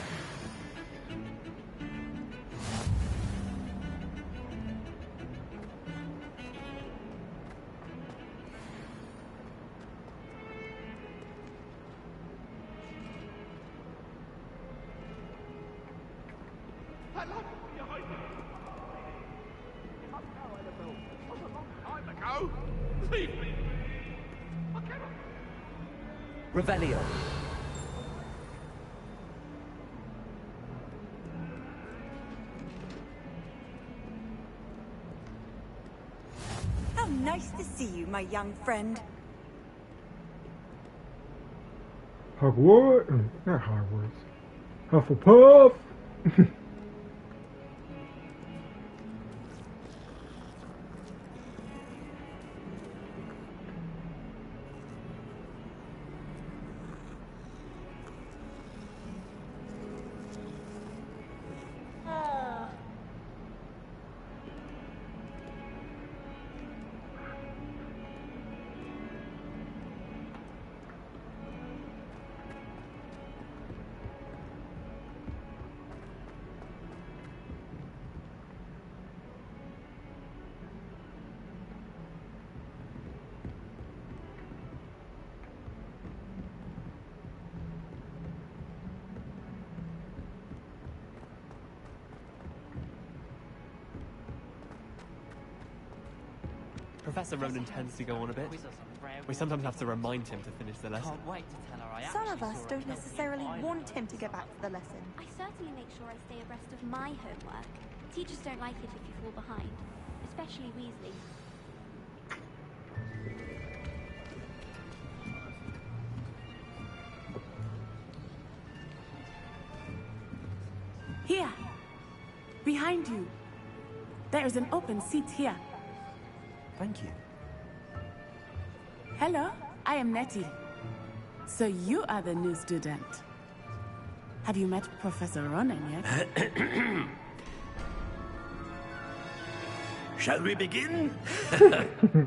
Revelio. How nice to see you, my young friend. Hogwarts? Not Hogwarts. Hufflepuff! Professor Ronan tends to go on a bit. We sometimes have to remind him to finish the lesson. Some of us don't necessarily want him to go back to the lesson. I certainly make sure I stay abreast of my homework. Teachers don't like it if you fall behind, especially Weasley. Here! Behind you! There is an open seat here. Thank you. Hello, I am Nettie. So you are the new student. Have you met Professor Ronan yet? Shall we begin?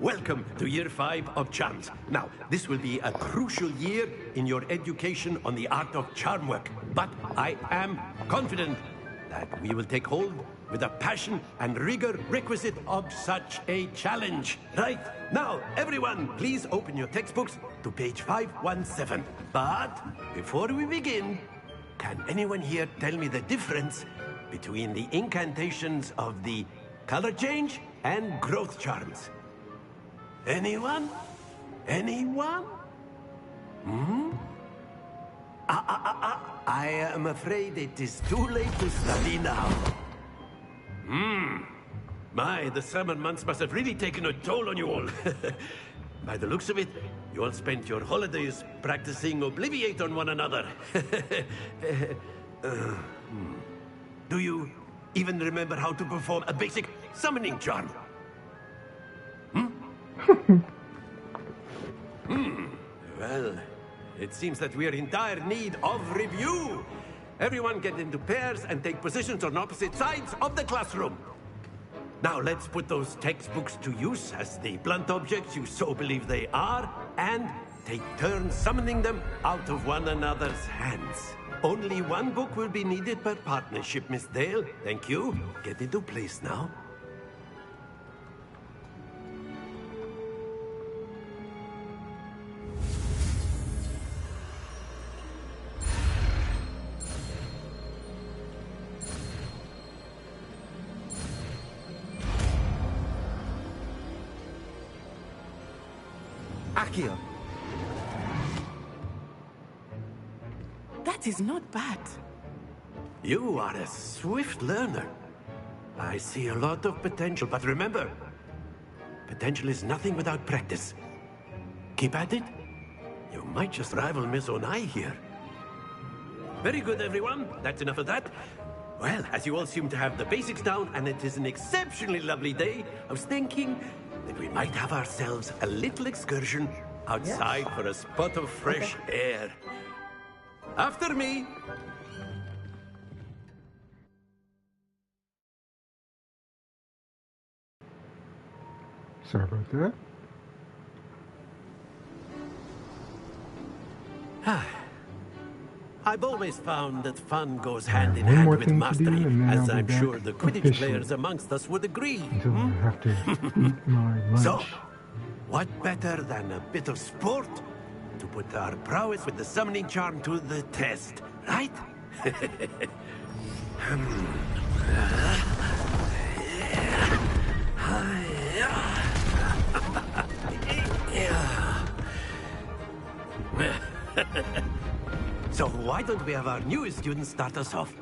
Welcome to Year 5 of Charms. Now, this will be a crucial year in your education on the art of charm work. But I am confident that we will take hold with a passion and rigor requisite of such a challenge. Right, now, everyone, please open your textbooks to page 517. But before we begin, can anyone here tell me the difference between the incantations of the color change and growth charms? Anyone? Anyone? I am afraid it is too late to study now. My, the summer months must have really taken a toll on you all. By the looks of it, you all spent your holidays practicing Obliviate on one another. Do you even remember how to perform a basic summoning charm? Well, it seems that we are in dire need of review. Everyone get into pairs and take positions on opposite sides of the classroom. Now let's put those textbooks to use as the blunt objects you so believe they are, and take turns summoning them out of one another's hands. Only one book will be needed per partnership, Miss Dale. Thank you. Get into place now. Accio. That is not bad. You are a swift learner. I see a lot of potential, but remember, potential is nothing without practice. Keep at it. You might just rival Miss Onai here. Very good, everyone. That's enough of that. Well, as you all seem to have the basics down, and it is an exceptionally lovely day, I was thinking that we might have ourselves a little excursion outside for a spot of fresh air. After me. Sorry about that. I've always found that fun goes hand in One hand more with thing to do, mastery, and then as I'll be I'm back sure the Quidditch officially. players amongst us would agree. Until I have to eat my lunch. So, what better than a bit of sport to put our prowess with the summoning charm to the test, right? So why don't we have our newest student start us off?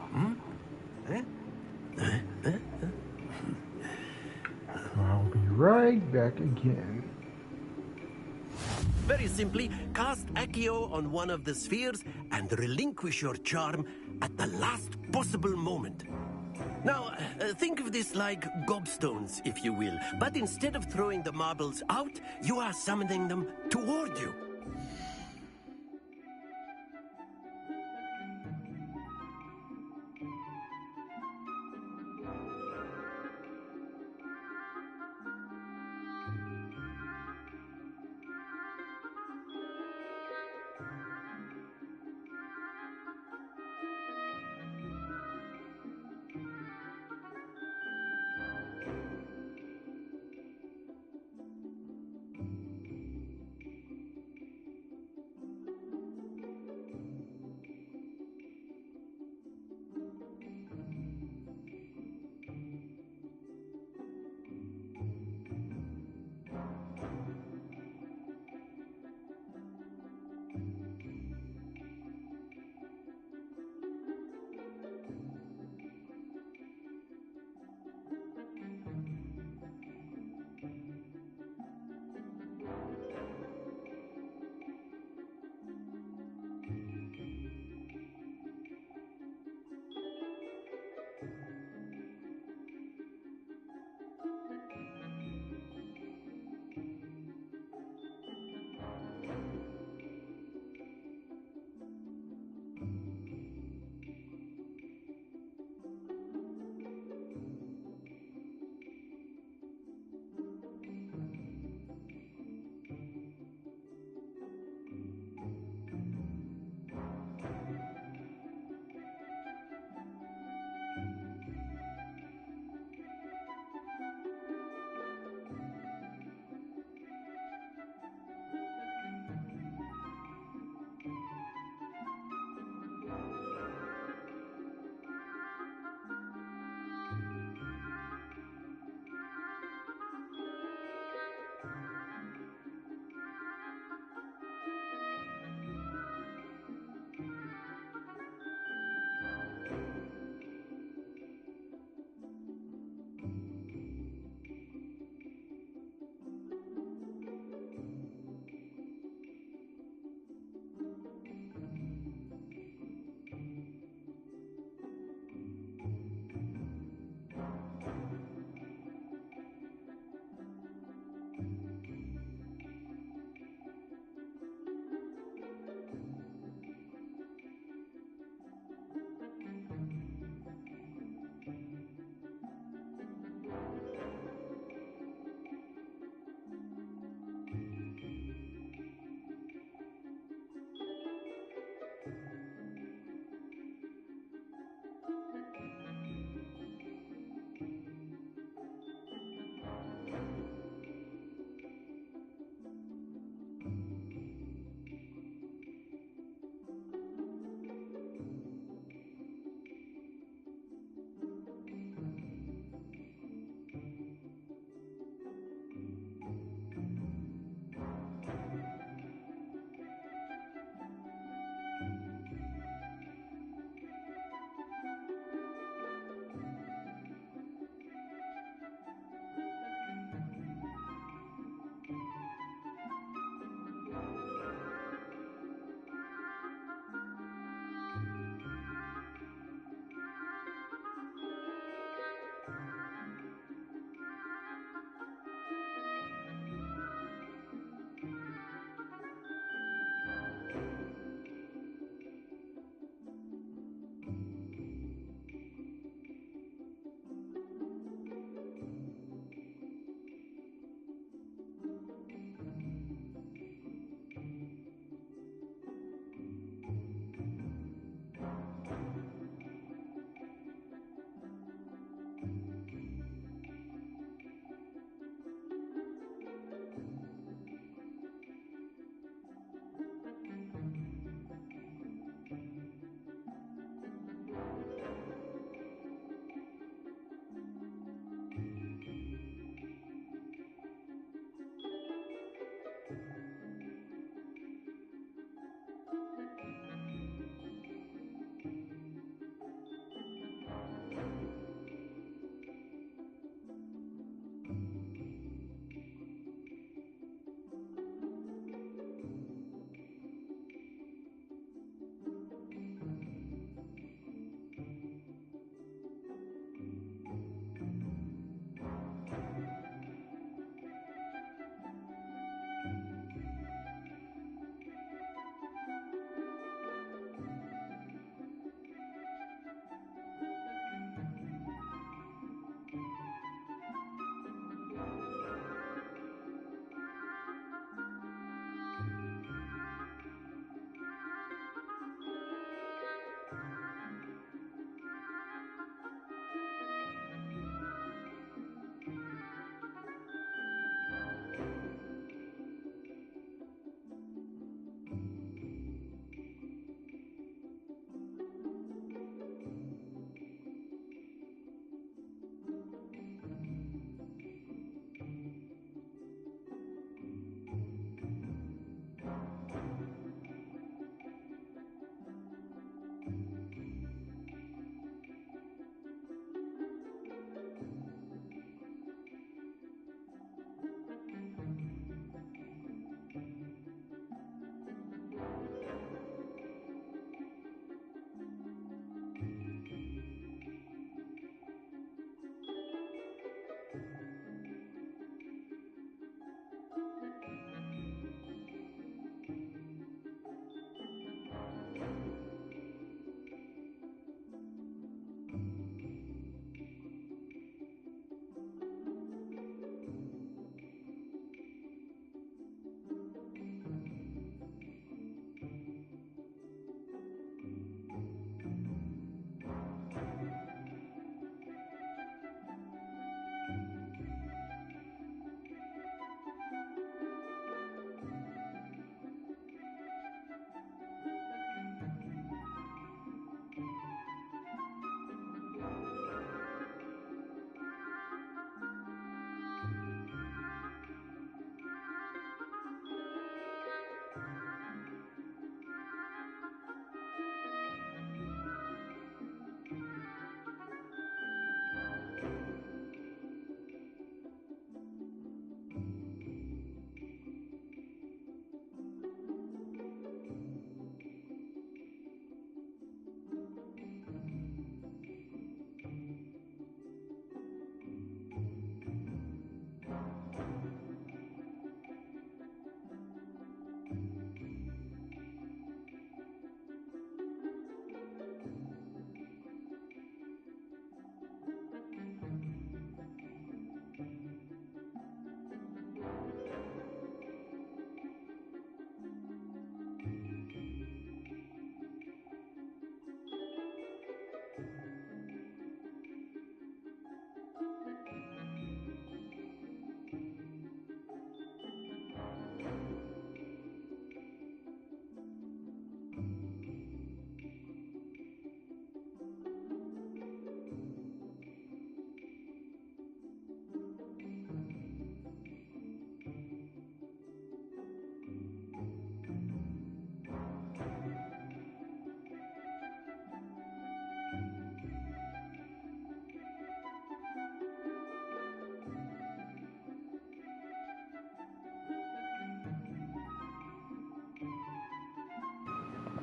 I'll be right back again. Very simply, cast Accio on one of the spheres and relinquish your charm at the last possible moment. Now, think of this like gobstones, if you will. But instead of throwing the marbles out, you are summoning them toward you.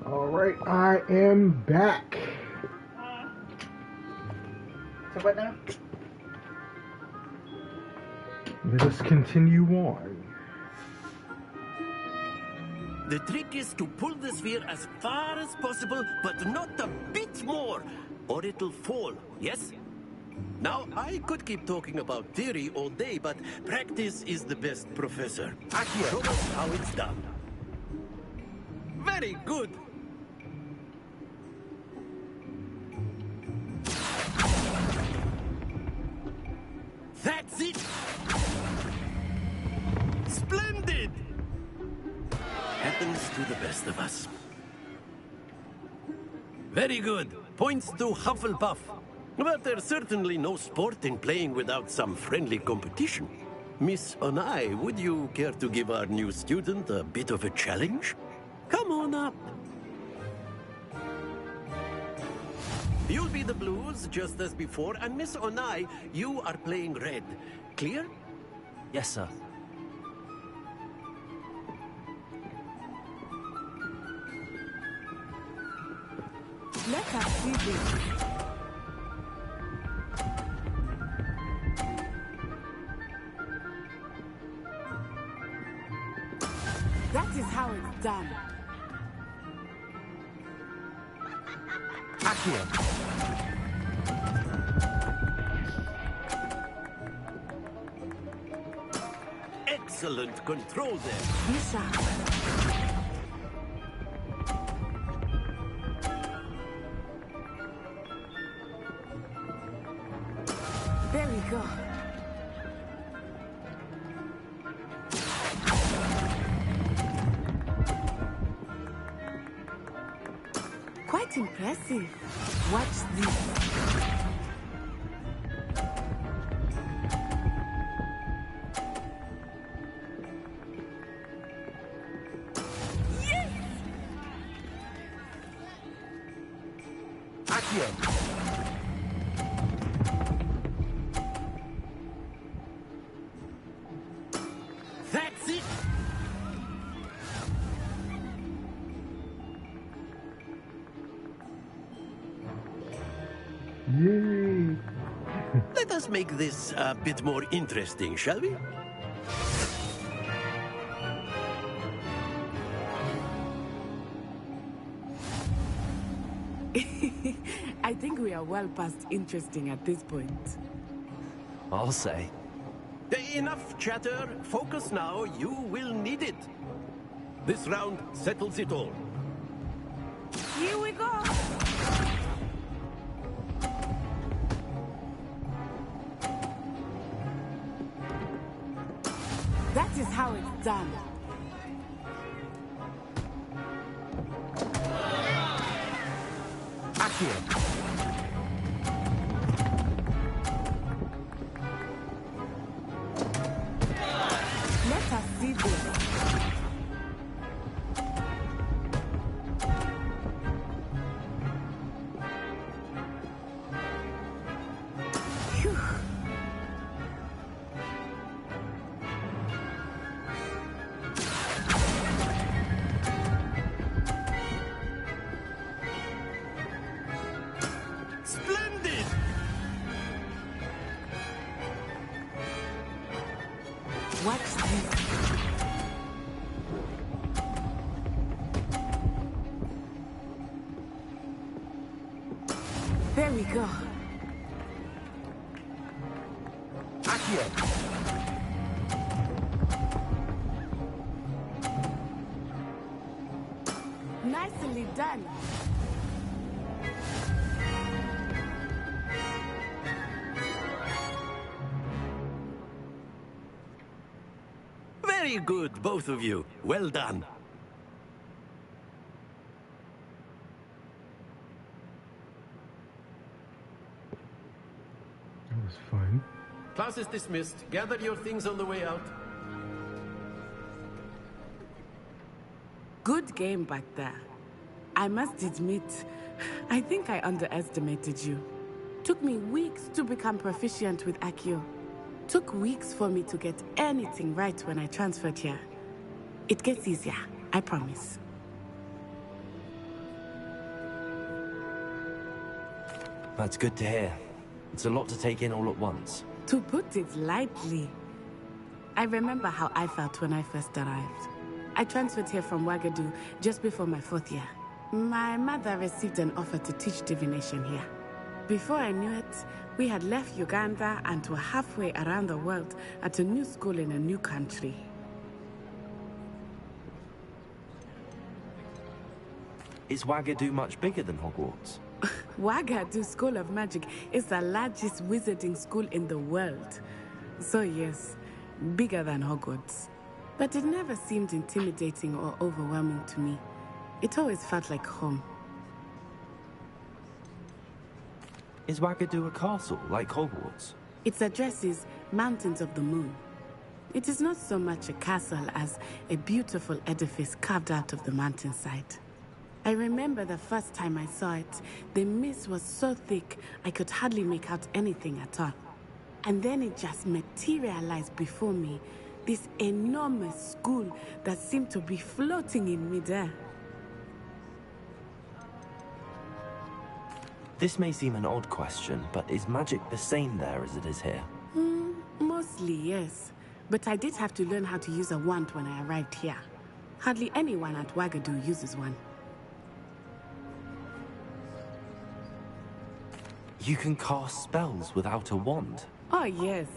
Alright, I am back. So what now? Let us continue on. The trick is to pull the sphere as far as possible, but not a bit more, or it'll fall, yes? Now, I could keep talking about theory all day, but practice is the best professor. Akio, show us how it's done. Very good. That's it! Splendid! Happens to the best of us. Very good. Points to Hufflepuff. But there's certainly no sport in playing without some friendly competition. Miss Onai, would you care to give our new student a bit of a challenge? Come on up. You'll be the blues, just as before, and Miss Onai, you are playing red. Clear? Yes, sir. Let us see this. That is how it's done. Akio. Excellent control there. Misha. There we go. Quite impressive. Watch this. That's it! Yay! Let us make this a bit more interesting, shall we? I think we are well past interesting at this point. I'll say. Enough chatter. Focus now. You will need it. This round settles it all. Here we go. That is how it's done. Akio. Let us see this. Phew. Splendid! Watch this. There we go. Akio. Nicely done. Very good, both of you. Well done. That was fun. Class is dismissed. Gather your things on the way out. Good game back there. I must admit, I think I underestimated you. Took me weeks to become proficient with Akio. Took weeks for me to get anything right when I transferred here. It gets easier, I promise. That's good to hear. It's a lot to take in all at once. To put it lightly, I remember how I felt when I first arrived. I transferred here from Wagadu just before my 4th year. My mother received an offer to teach divination here. Before I knew it, we had left Uganda and were halfway around the world at a new school in a new country. Is Wagadu much bigger than Hogwarts? Wagadu School of Magic is the largest wizarding school in the world. So yes, bigger than Hogwarts. But it never seemed intimidating or overwhelming to me. It always felt like home. Is Wagadu a castle, like Hogwarts? Its address is Mountains of the Moon. It is not so much a castle as a beautiful edifice carved out of the mountainside. I remember the first time I saw it, the mist was so thick I could hardly make out anything at all. And then it just materialized before me, this enormous school that seemed to be floating in midair. This may seem an odd question, but is magic the same there as it is here? Mostly, yes. But I did have to learn how to use a wand when I arrived here. Hardly anyone at Wagadu uses one. You can cast spells without a wand? Oh, yes.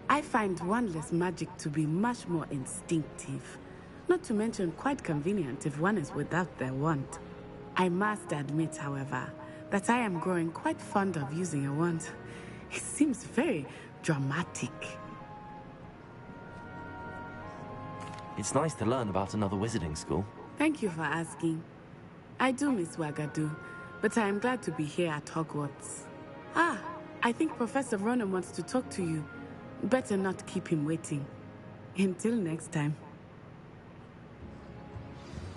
I find wandless magic to be much more instinctive. Not to mention quite convenient if one is without their wand. I must admit, however, that I am growing quite fond of using a wand. It seems very dramatic. It's nice to learn about another wizarding school. Thank you for asking. I do miss Wagadu, but I am glad to be here at Hogwarts. Ah, I think Professor Ronan wants to talk to you. Better not keep him waiting. Until next time.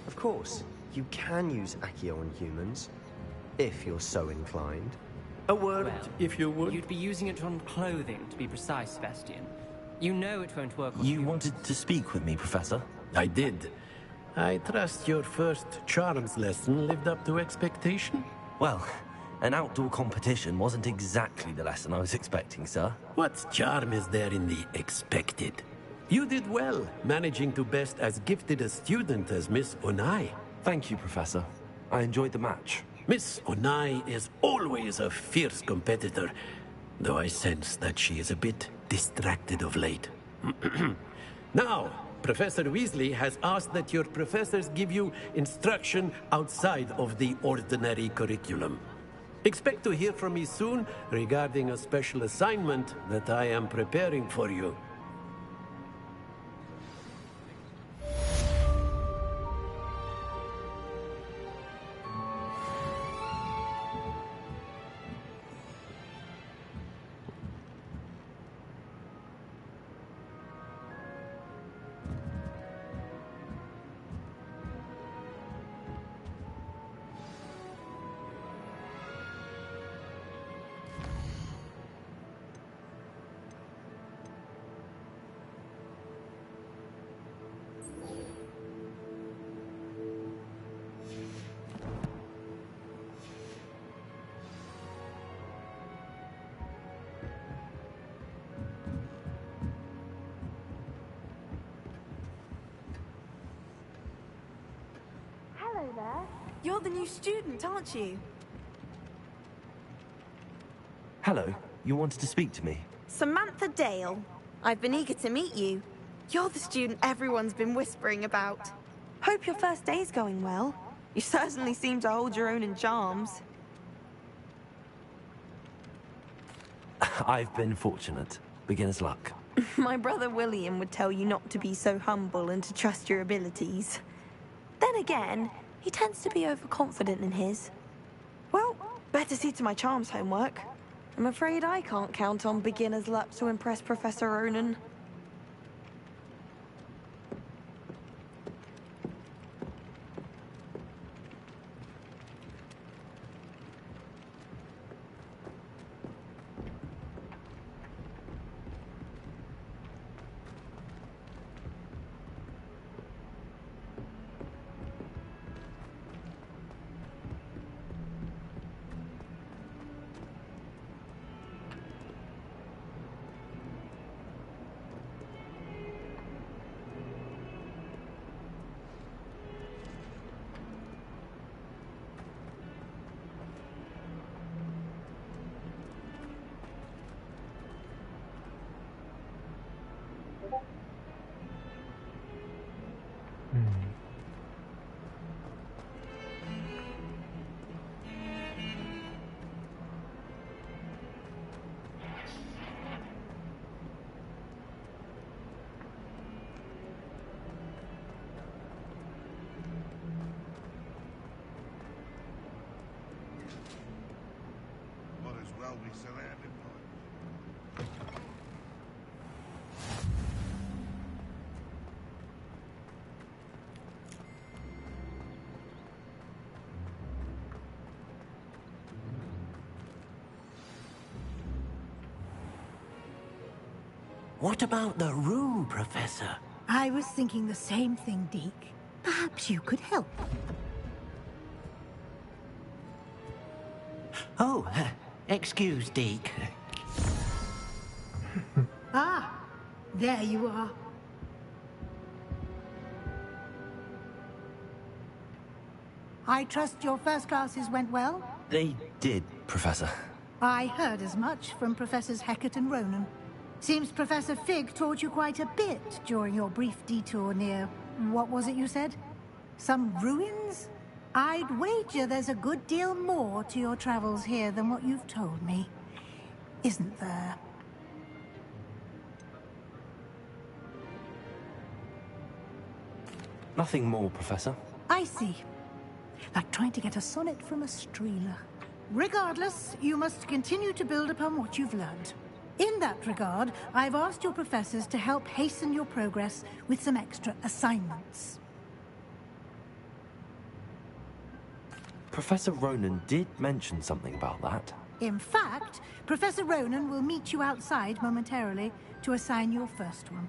Of course, you can use Accio on humans, if you're so inclined. A word, Well, if you would. You'd be using it on clothing, to be precise, Sebastian. You know it won't work on You wanted to speak with me, Professor? I did. I trust your first charms lesson lived up to expectation? Well, an outdoor competition wasn't exactly the lesson I was expecting, sir. What charm is there in the expected? You did well, managing to best as gifted a student as Miss Onai. Thank you, Professor. I enjoyed the match. Miss Onai is always a fierce competitor, though I sense that she is a bit distracted of late. Now, Professor Weasley has asked that your professors give you instruction outside of the ordinary curriculum. Expect to hear from me soon regarding a special assignment that I am preparing for you. Hello there. You're the new student, aren't you? Hello, you wanted to speak to me? Samantha Dale. I've been eager to meet you. You're the student everyone's been whispering about. Hope your first day's going well. You certainly seem to hold your own in charms. I've been fortunate. Beginner's luck. My brother William would tell you not to be so humble and to trust your abilities. Then again, he tends to be overconfident in his. Well, better see to my charms homework. I'm afraid I can't count on beginner's luck to impress Professor Ronan. Might as well be surrounded by. What about the room, Professor? I was thinking the same thing, Deke. Perhaps you could help. Oh, excuse, Deke. Ah, there you are. I trust your first classes went well? They did, Professor. I heard as much from Professors Hecat and Ronan. Seems Professor Fig taught you quite a bit during your brief detour near... what was it you said? Some ruins? I'd wager there's a good deal more to your travels here than what you've told me. Isn't there? Nothing more, Professor. I see. Like trying to get a sonnet from a streeler. Regardless, you must continue to build upon what you've learned. In that regard, I've asked your professors to help hasten your progress with some extra assignments. Professor Ronan did mention something about that. In fact, Professor Ronan will meet you outside momentarily to assign your first one.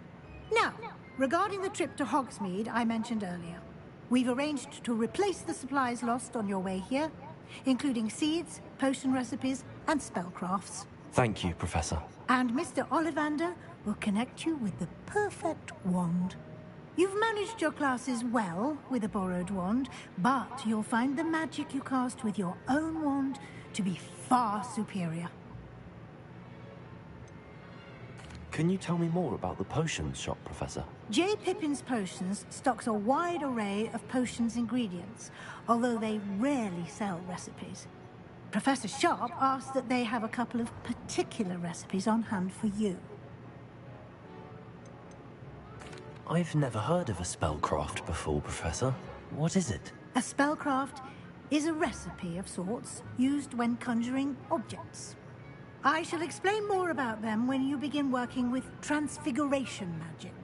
Now, regarding the trip to Hogsmeade I mentioned earlier, we've arranged to replace the supplies lost on your way here, including seeds, potion recipes, and spellcrafts. Thank you, Professor. And Mr. Ollivander will connect you with the perfect wand. You've managed your classes well with a borrowed wand, but you'll find the magic you cast with your own wand to be far superior. Can you tell me more about the potions shop, Professor? J. Pippin's Potions stocks a wide array of potions ingredients, although they rarely sell recipes. Professor Sharp asked that they have a couple of particular recipes on hand for you. I've never heard of a spellcraft before, Professor. What is it? A spellcraft is a recipe of sorts used when conjuring objects. I shall explain more about them when you begin working with transfiguration magic.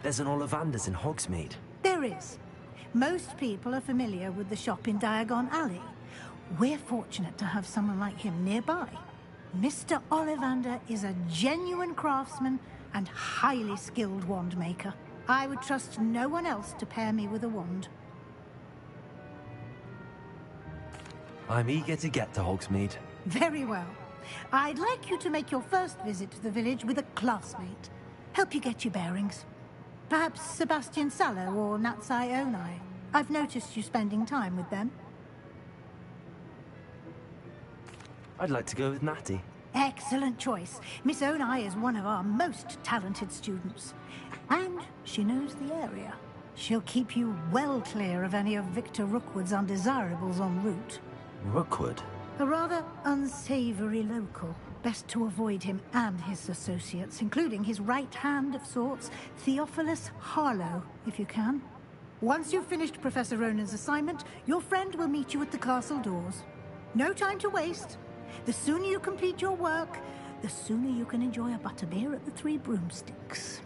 There's an Ollivander's in Hogsmeade. There is. Most people are familiar with the shop in Diagon Alley. We're fortunate to have someone like him nearby. Mr. Ollivander is a genuine craftsman and highly skilled wand maker. I would trust no one else to pair me with a wand. I'm eager to get to Hogsmeade. Very well. I'd like you to make your first visit to the village with a classmate. Help you get your bearings. Perhaps Sebastian Sallow or Natsai Onai. I've noticed you spending time with them. I'd like to go with Natty. Excellent choice. Miss Onai is one of our most talented students. And she knows the area. She'll keep you well clear of any of Victor Rookwood's undesirables en route. Rookwood? A rather unsavory local. Best to avoid him and his associates, including his right hand of sorts, Theophilus Harlow, if you can. Once you've finished Professor Ronan's assignment, your friend will meet you at the castle doors. No time to waste. The sooner you complete your work, the sooner you can enjoy a butterbeer at the Three Broomsticks.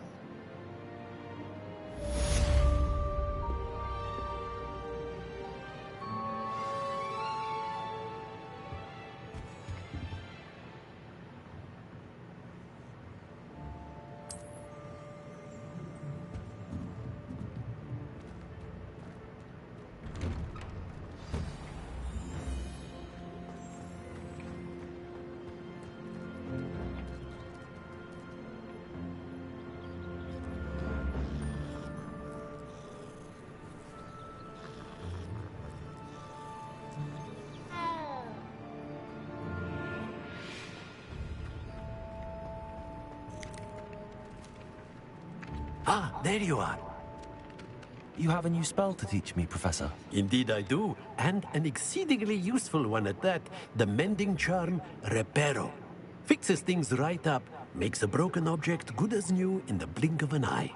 Ah, there you are. You have a new spell to teach me, Professor? Indeed I do, and an exceedingly useful one at that. The mending charm, Reparo. Fixes things right up, makes a broken object good as new in the blink of an eye.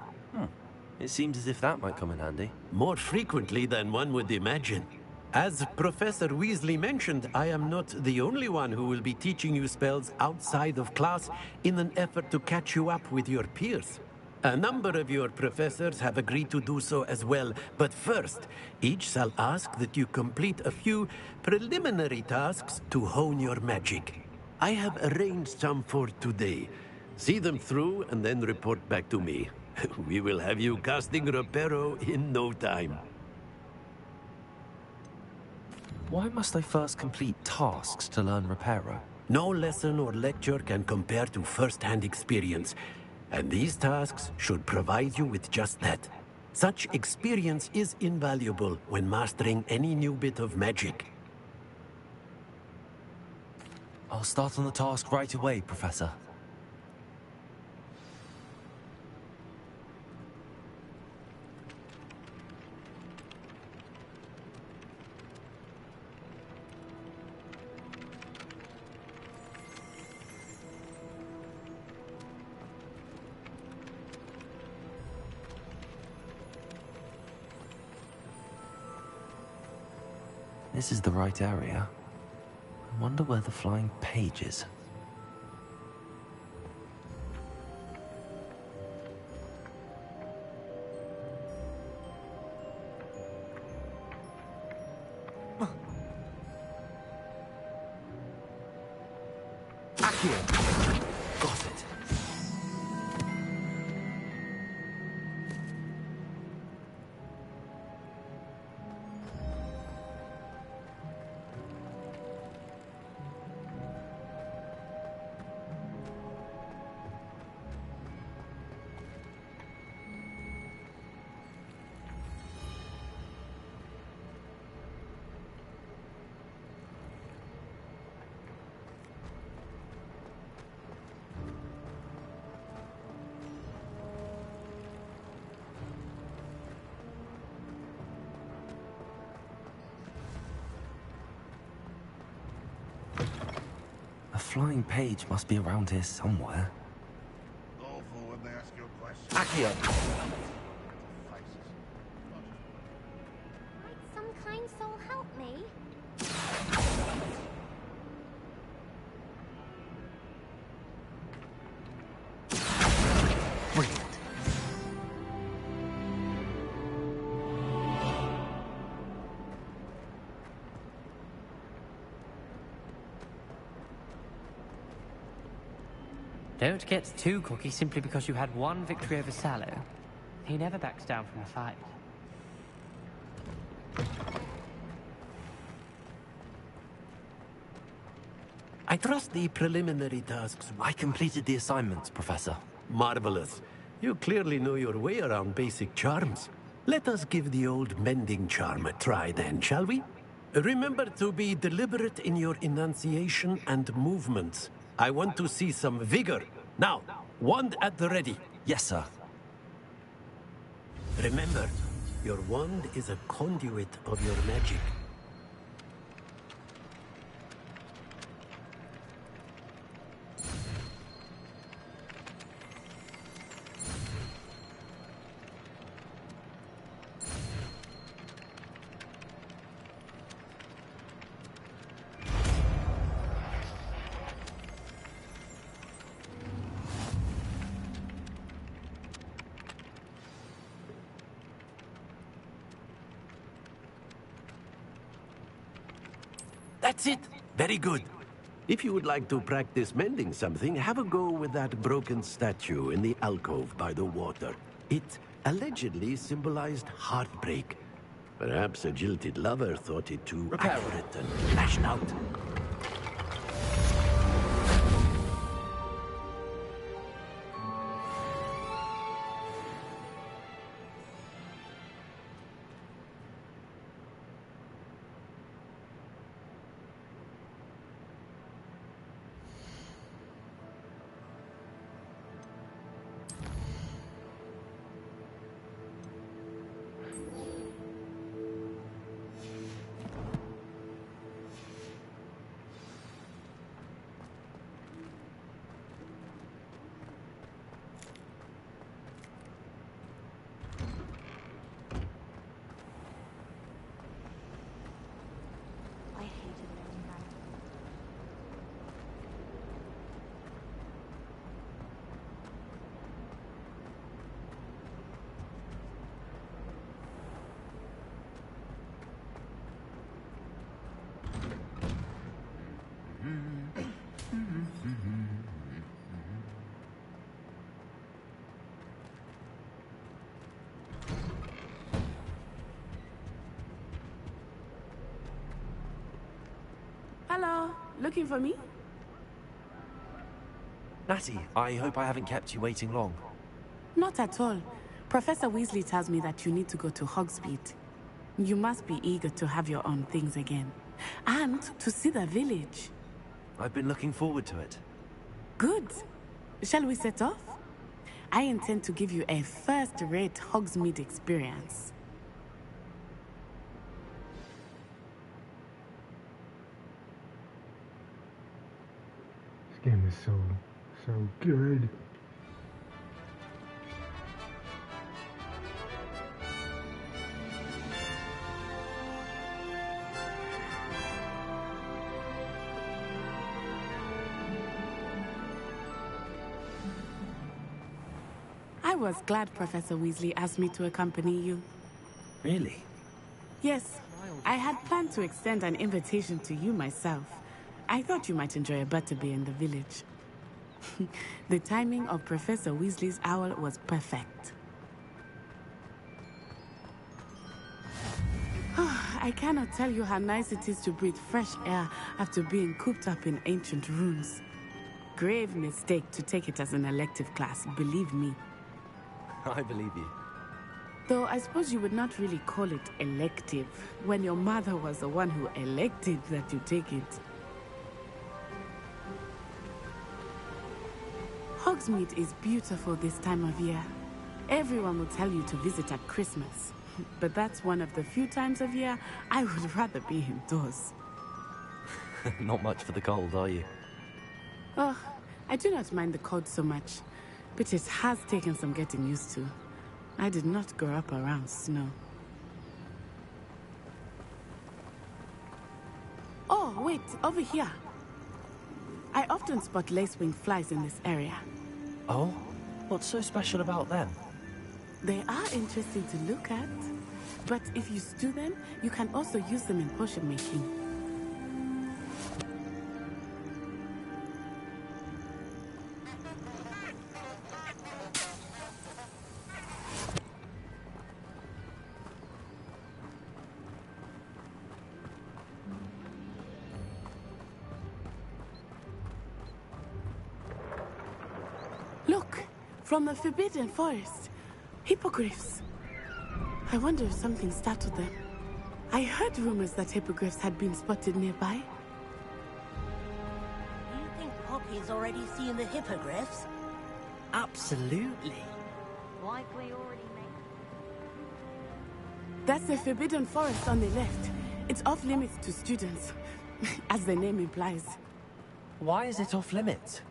It seems as if that might come in handy. More frequently than one would imagine. As Professor Weasley mentioned, I am not the only one who will be teaching you spells outside of class in an effort to catch you up with your peers. A number of your professors have agreed to do so as well, but first, each shall ask that you complete a few preliminary tasks to hone your magic. I have arranged some for today. See them through and then report back to me. We will have you casting Reparo in no time. Why must I first complete tasks to learn Reparo? No lesson or lecture can compare to first-hand experience, and these tasks should provide you with just that. Such experience is invaluable when mastering any new bit of magic. I'll start on the task right away, Professor. This is the right area. I wonder where the flying page is. Accio! Got it. A flying page must be around here somewhere. Lawful when they ask you a question. Accio! Might some kind soul help me? Brilliant. Don't get too cocky simply because you had one victory over Sallow. He never backs down from a fight. I trust the preliminary tasks. I completed the assignments, Professor. Marvelous. You clearly know your way around basic charms. Let us give the old mending charm a try then, shall we? Remember to be deliberate in your enunciation and movements. I want to see some vigor. Now, wand at the ready. Yes, sir. Remember, your wand is a conduit of your magic. That's it. Very good. If you would like to practice mending something, have a go with that broken statue in the alcove by the water. It allegedly symbolized heartbreak. Perhaps a jilted lover thought it too accurate and lashed out. Hello, looking for me? Natty, I hope I haven't kept you waiting long. Not at all. Professor Weasley tells me that you need to go to Hogsmeade. You must be eager to have your own things again. And to see the village. I've been looking forward to it. Good. Shall we set off? I intend to give you a first-rate Hogsmeade experience. This game is so good. I was glad Professor Weasley asked me to accompany you. Really? Yes, I had planned to extend an invitation to you myself. I thought you might enjoy a butterbeer in the village. The timing of Professor Weasley's owl was perfect. I cannot tell you how nice it is to breathe fresh air after being cooped up in ancient ruins. Grave mistake to take it as an elective class, believe me. I believe you. Though I suppose you would not really call it elective when your mother was the one who elected that you take it. Hogsmeade is beautiful this time of year. Everyone will tell you to visit at Christmas. But that's one of the few times of year I would rather be indoors. Not much for the cold, are you? Oh, I do not mind the cold so much. But it has taken some getting used to. I did not grow up around snow. Oh, wait, over here. I often spot lacewing flies in this area. Oh? What's so special about them? They are interesting to look at. But if you stew them, you can also use them in potion making. Look, from the Forbidden Forest. Hippogriffs. I wonder if something startled them. I heard rumors that hippogriffs had been spotted nearby. You think Poppy's already seen the hippogriffs? Absolutely. Likely already made. That's the Forbidden Forest on the left. It's off limits to students, as the name implies. Why is it off limits?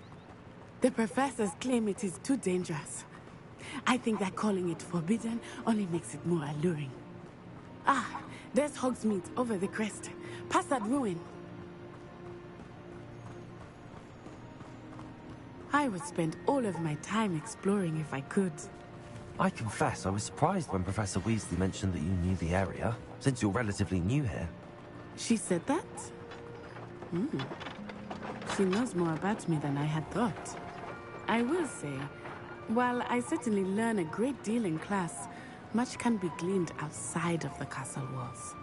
The professors claim it is too dangerous. I think that calling it forbidden only makes it more alluring. Ah, there's Hogsmeade over the crest. Past that ruin. I would spend all of my time exploring if I could. I confess I was surprised when Professor Weasley mentioned that you knew the area, since you're relatively new here. She said that? She knows more about me than I had thought. I will say, while I certainly learn a great deal in class, much can be gleaned outside of the castle walls.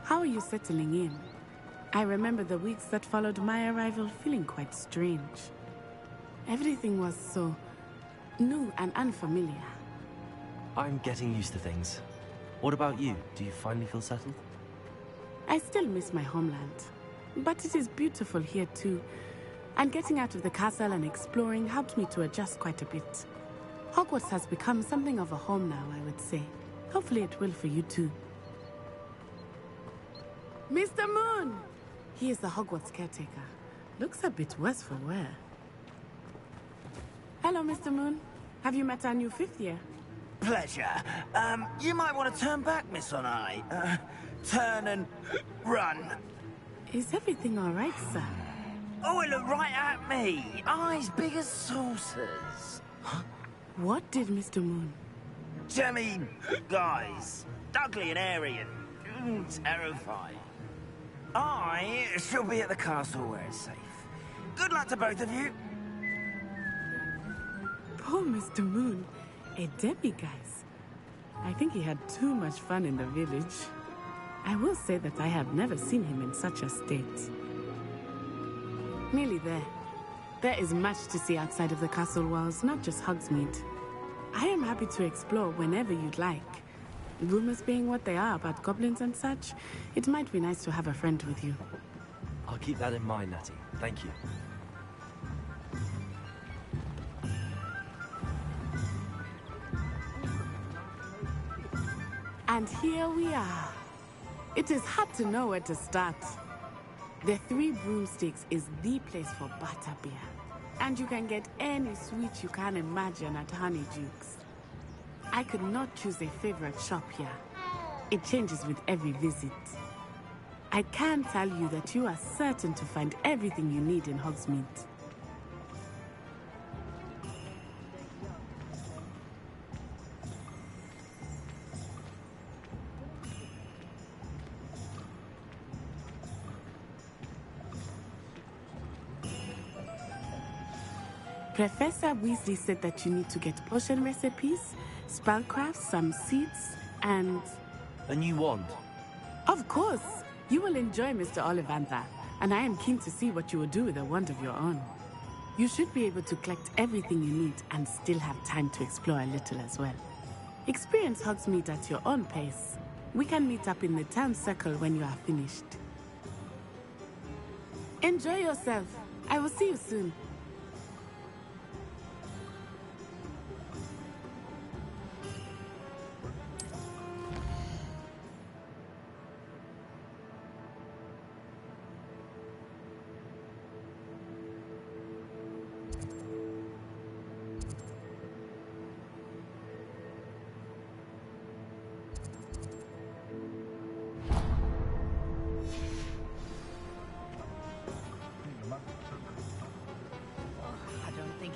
How are you settling in? I remember the weeks that followed my arrival feeling quite strange. Everything was so new and unfamiliar. I'm getting used to things. What about you? Do you finally feel settled? I still miss my homeland, but it is beautiful here too. And getting out of the castle and exploring helped me to adjust quite a bit. Hogwarts has become something of a home now, I would say. Hopefully it will for you too. Mr. Moon! He is the Hogwarts caretaker. Looks a bit worse for wear. Hello, Mr. Moon. Have you met our new fifth year? Pleasure. You might want to turn back, Miss Onai. Turn and run. Is everything all right, sir? Oh, it looked right at me. Eyes big as saucers. What did Mr. Moon? Jemmy, guys. Ugly and airy and terrifying. I shall be at the castle where it's safe. Good luck to both of you. Poor Mr. Moon. A demiguise. I think he had too much fun in the village. I will say that I have never seen him in such a state. Nearly there. There is much to see outside of the castle walls, not just Hogsmeade. I am happy to explore whenever you'd like. Rumors being what they are about goblins and such, it might be nice to have a friend with you. I'll keep that in mind, Natty. Thank you. And here we are. It is hard to know where to start. The Three Broomsticks is the place for butterbeer. And you can get any sweet you can imagine at Honeydukes. I could not choose a favorite shop here. It changes with every visit. I can tell you that you are certain to find everything you need in Hogsmeade. Professor Weasley said that you need to get potion recipes, spellcrafts, some seeds, and... A new wand? Of course! You will enjoy Mr. Ollivander, and I am keen to see what you will do with a wand of your own. You should be able to collect everything you need and still have time to explore a little as well. Experience Hogsmeade at your own pace. We can meet up in the town circle when you are finished. Enjoy yourself. I will see you soon.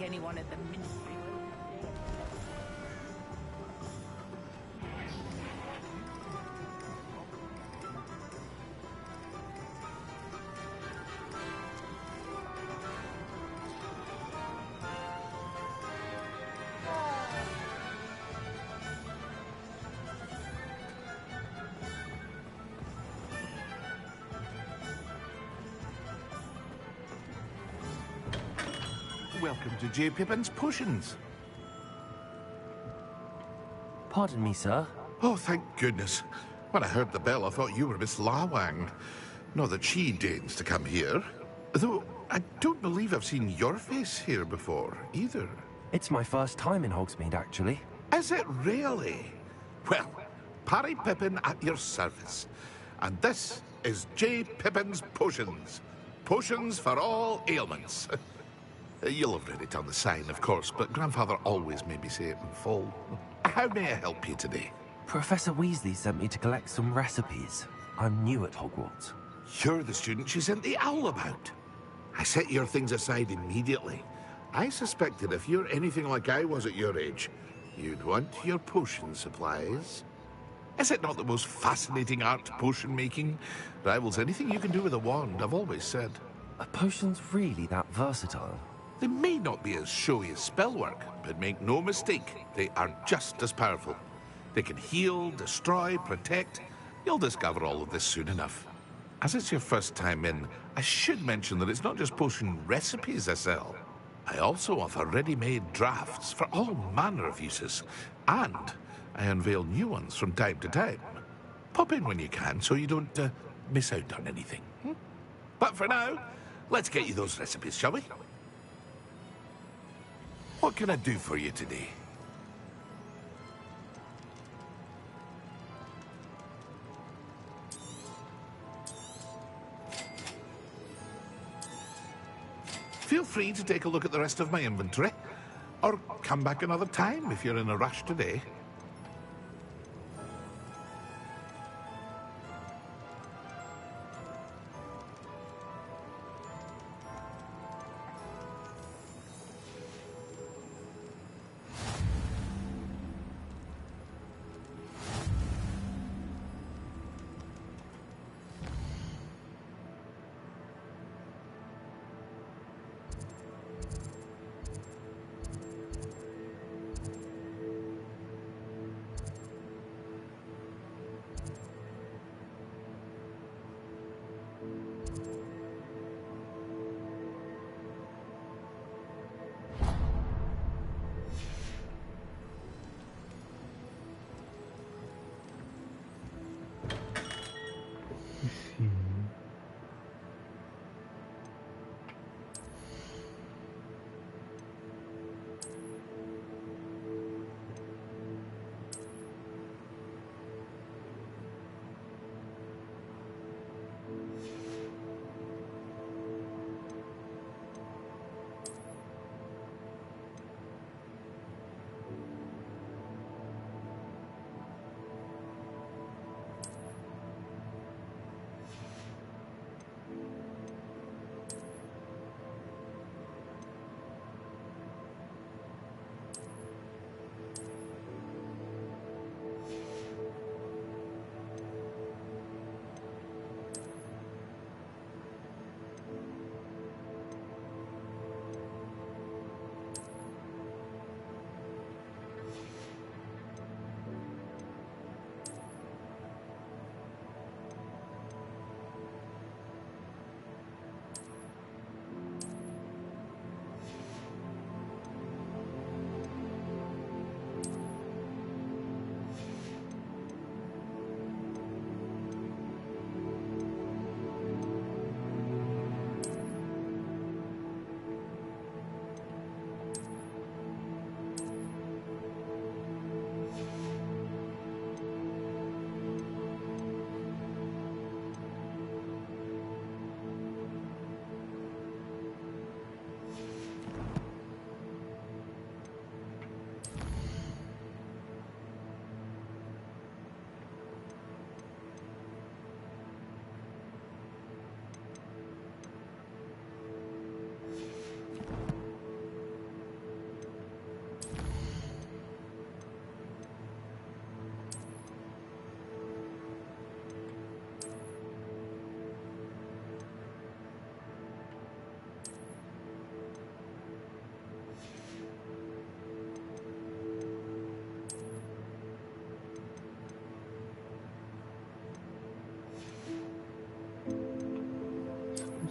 Anyone at the ministry will. Welcome to J. Pippin's Potions. Pardon me, sir. Oh, thank goodness. When I heard the bell, I thought you were Miss Lawang. Not that she deigns to come here. Though, I don't believe I've seen your face here before, either. It's my first time in Hogsmeade, actually. Is it really? Well, Parry Pippin at your service. And this is J. Pippin's Potions. Potions for all ailments. You'll have read it on the sign, of course, but Grandfather always made me say it in full. How may I help you today? Professor Weasley sent me to collect some recipes. I'm new at Hogwarts. You're the student she sent the owl about. I set your things aside immediately. I suspected if you're anything like I was at your age, you'd want your potion supplies. Is it not the most fascinating art, potion making? Rivals anything you can do with a wand, I've always said. Are potions really that versatile? They may not be as showy as spellwork, but make no mistake, they are just as powerful. They can heal, destroy, protect. You'll discover all of this soon enough. As it's your first time in, I should mention that it's not just potion recipes I sell. I also offer ready-made drafts for all manner of uses, and I unveil new ones from time to time. Pop in when you can so you don't miss out on anything. But for now, let's get you those recipes, shall we? What can I do for you today? Feel free to take a look at the rest of my inventory, or come back another time if you're in a rush today. Let's see.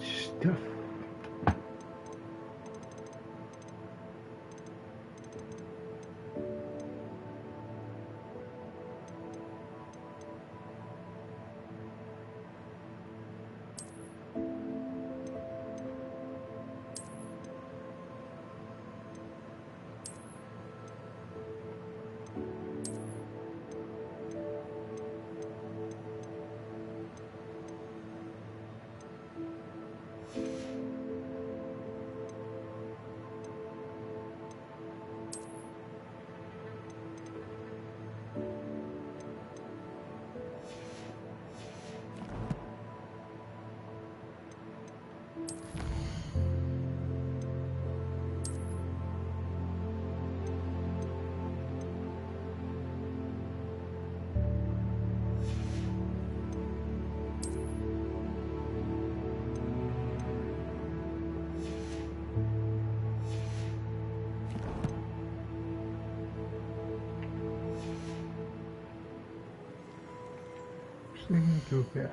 Stuff. Let me go back.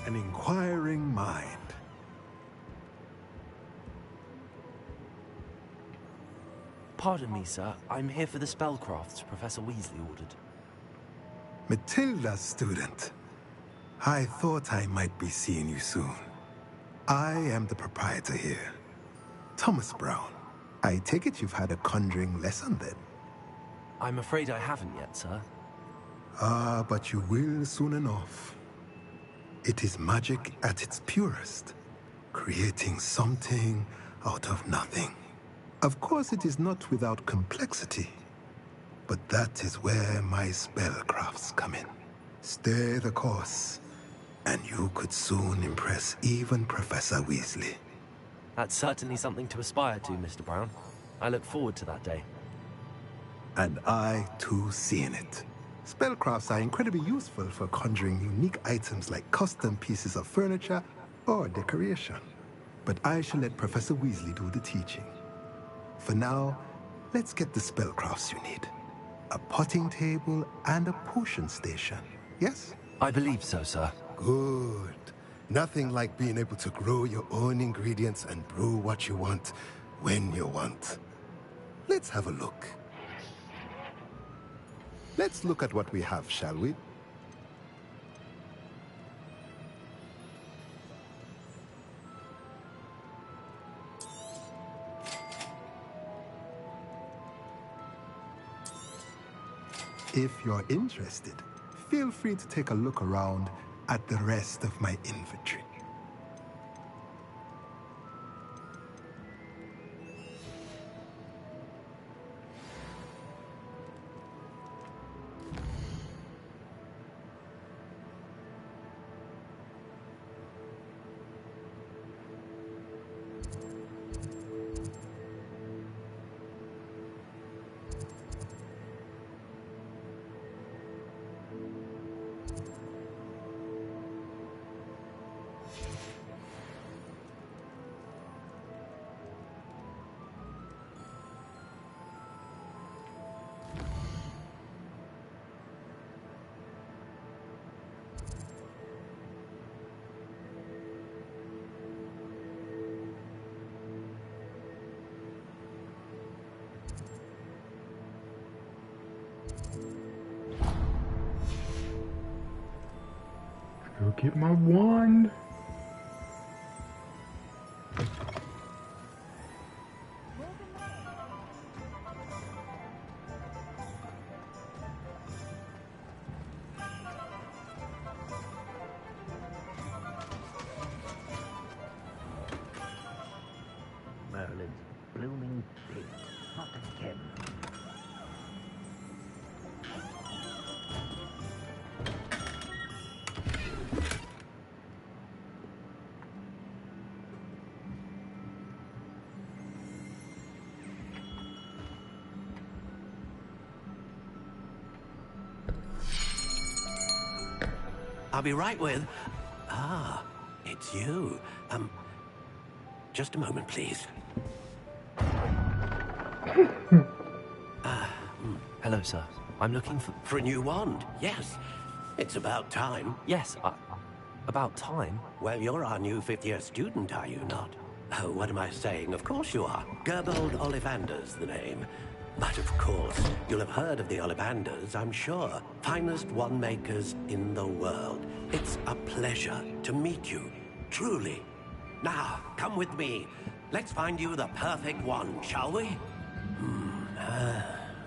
An inquiring mind. Pardon me, sir. I'm here for the spellcrafts Professor Weasley ordered. Matilda's student. I thought I might be seeing you soon. I am the proprietor here. Thomas Brown. I take it you've had a conjuring lesson then? I'm afraid I haven't yet, sir. Ah, but you will soon enough. It is magic at its purest, creating something out of nothing. Of course, it is not without complexity, but that is where my spellcrafts come in. Stay the course, and you could soon impress even Professor Weasley. That's certainly something to aspire to, Mr. Brown. I look forward to that day. And I, too, see in it. Spellcrafts are incredibly useful for conjuring unique items like custom pieces of furniture or decoration. But I shall let Professor Weasley do the teaching. For now, let's get the spellcrafts you need. A potting table and a potion station, yes? I believe so, sir. Good. Nothing like being able to grow your own ingredients and brew what you want, when you want. Let's have a look. Let's look at what we have, shall we? If you're interested, feel free to take a look around at the rest of my inventory. Go get my wand. Merlin's blooming pig, not again. I'll be right with... Ah, it's you. Just a moment, please. Hello, sir. I'm looking for... For a new wand, yes. It's about time. Yes, about time? Well, you're our new fifth-year student, are you not? Oh, what am I saying? Of course you are. Gerbold Ollivander's the name. But of course, you'll have heard of the Ollivanders, I'm sure. Finest wand makers in the world. It's a pleasure to meet you, truly. Now, come with me. Let's find you the perfect wand, shall we?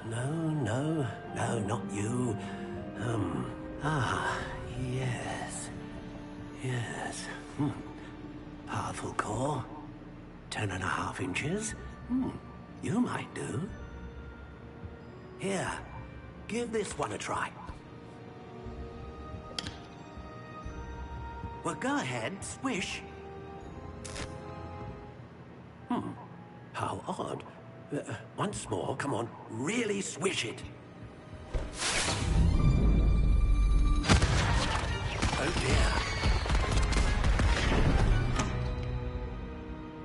No, not you. Yes. Powerful core. 10.5 inches. You might do. Here, give this one a try. Well, go ahead, swish. How odd. Once more, come on, really swish it. Oh dear.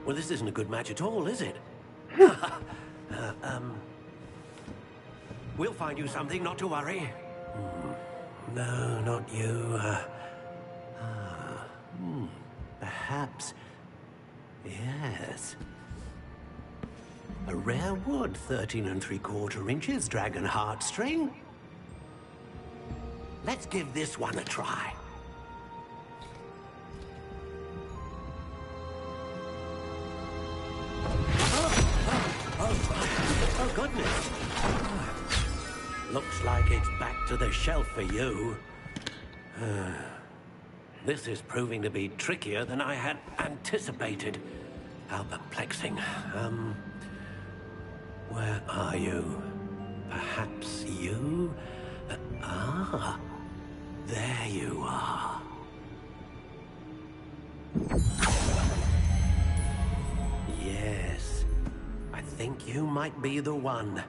Well, this isn't a good match at all, is it? We'll find you something, not to worry. No, not you. Perhaps... Yes. A rare wood, 13 3/4 inches, dragon heartstring. Let's give this one a try. goodness. Looks like it's back to the shelf for you. This is proving to be trickier than I had anticipated. How perplexing. Where are you? Perhaps you? There you are. Yes, I think you might be the one.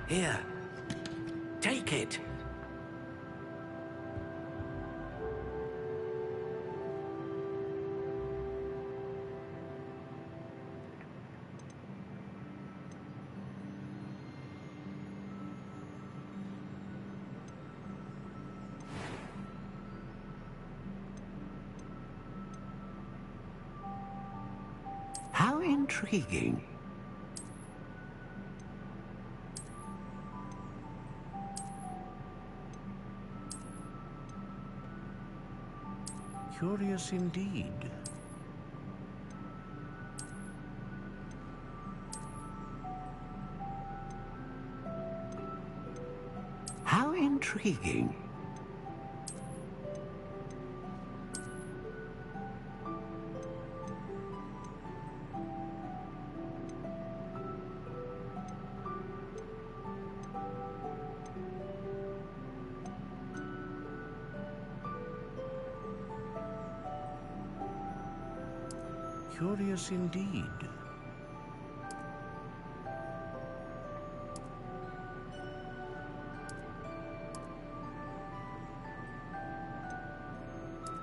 Here, take it. How intriguing. Curious indeed. How intriguing. Curious indeed.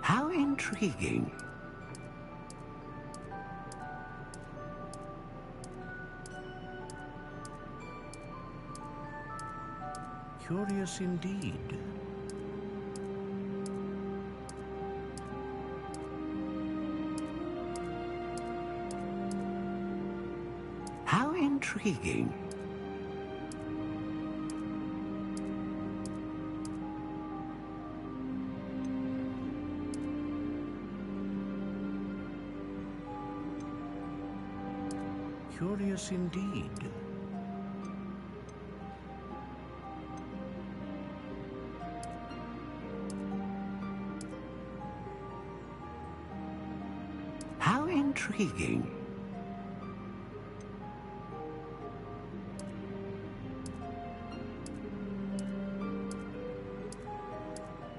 How intriguing. Curious indeed. How intriguing. Curious indeed. How intriguing.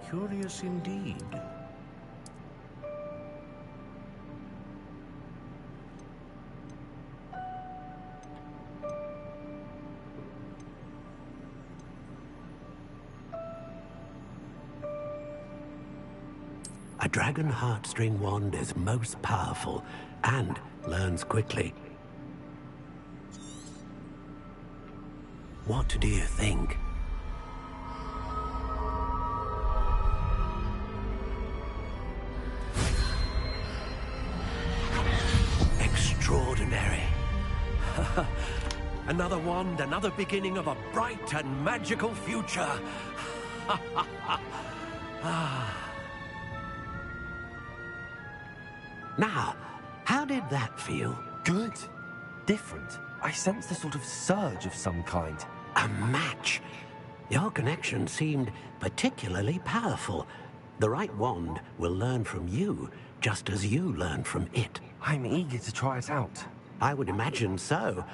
Curious indeed. A dragon heartstring wand is most powerful and learns quickly. What do you think? Extraordinary. Another wand, another beginning of a bright and magical future. Now, how did that feel? Good. Different. I sensed a sort of surge of some kind. A match. Your connection seemed particularly powerful. The right wand will learn from you, just as you learn from it. I'm eager to try it out. I would imagine so.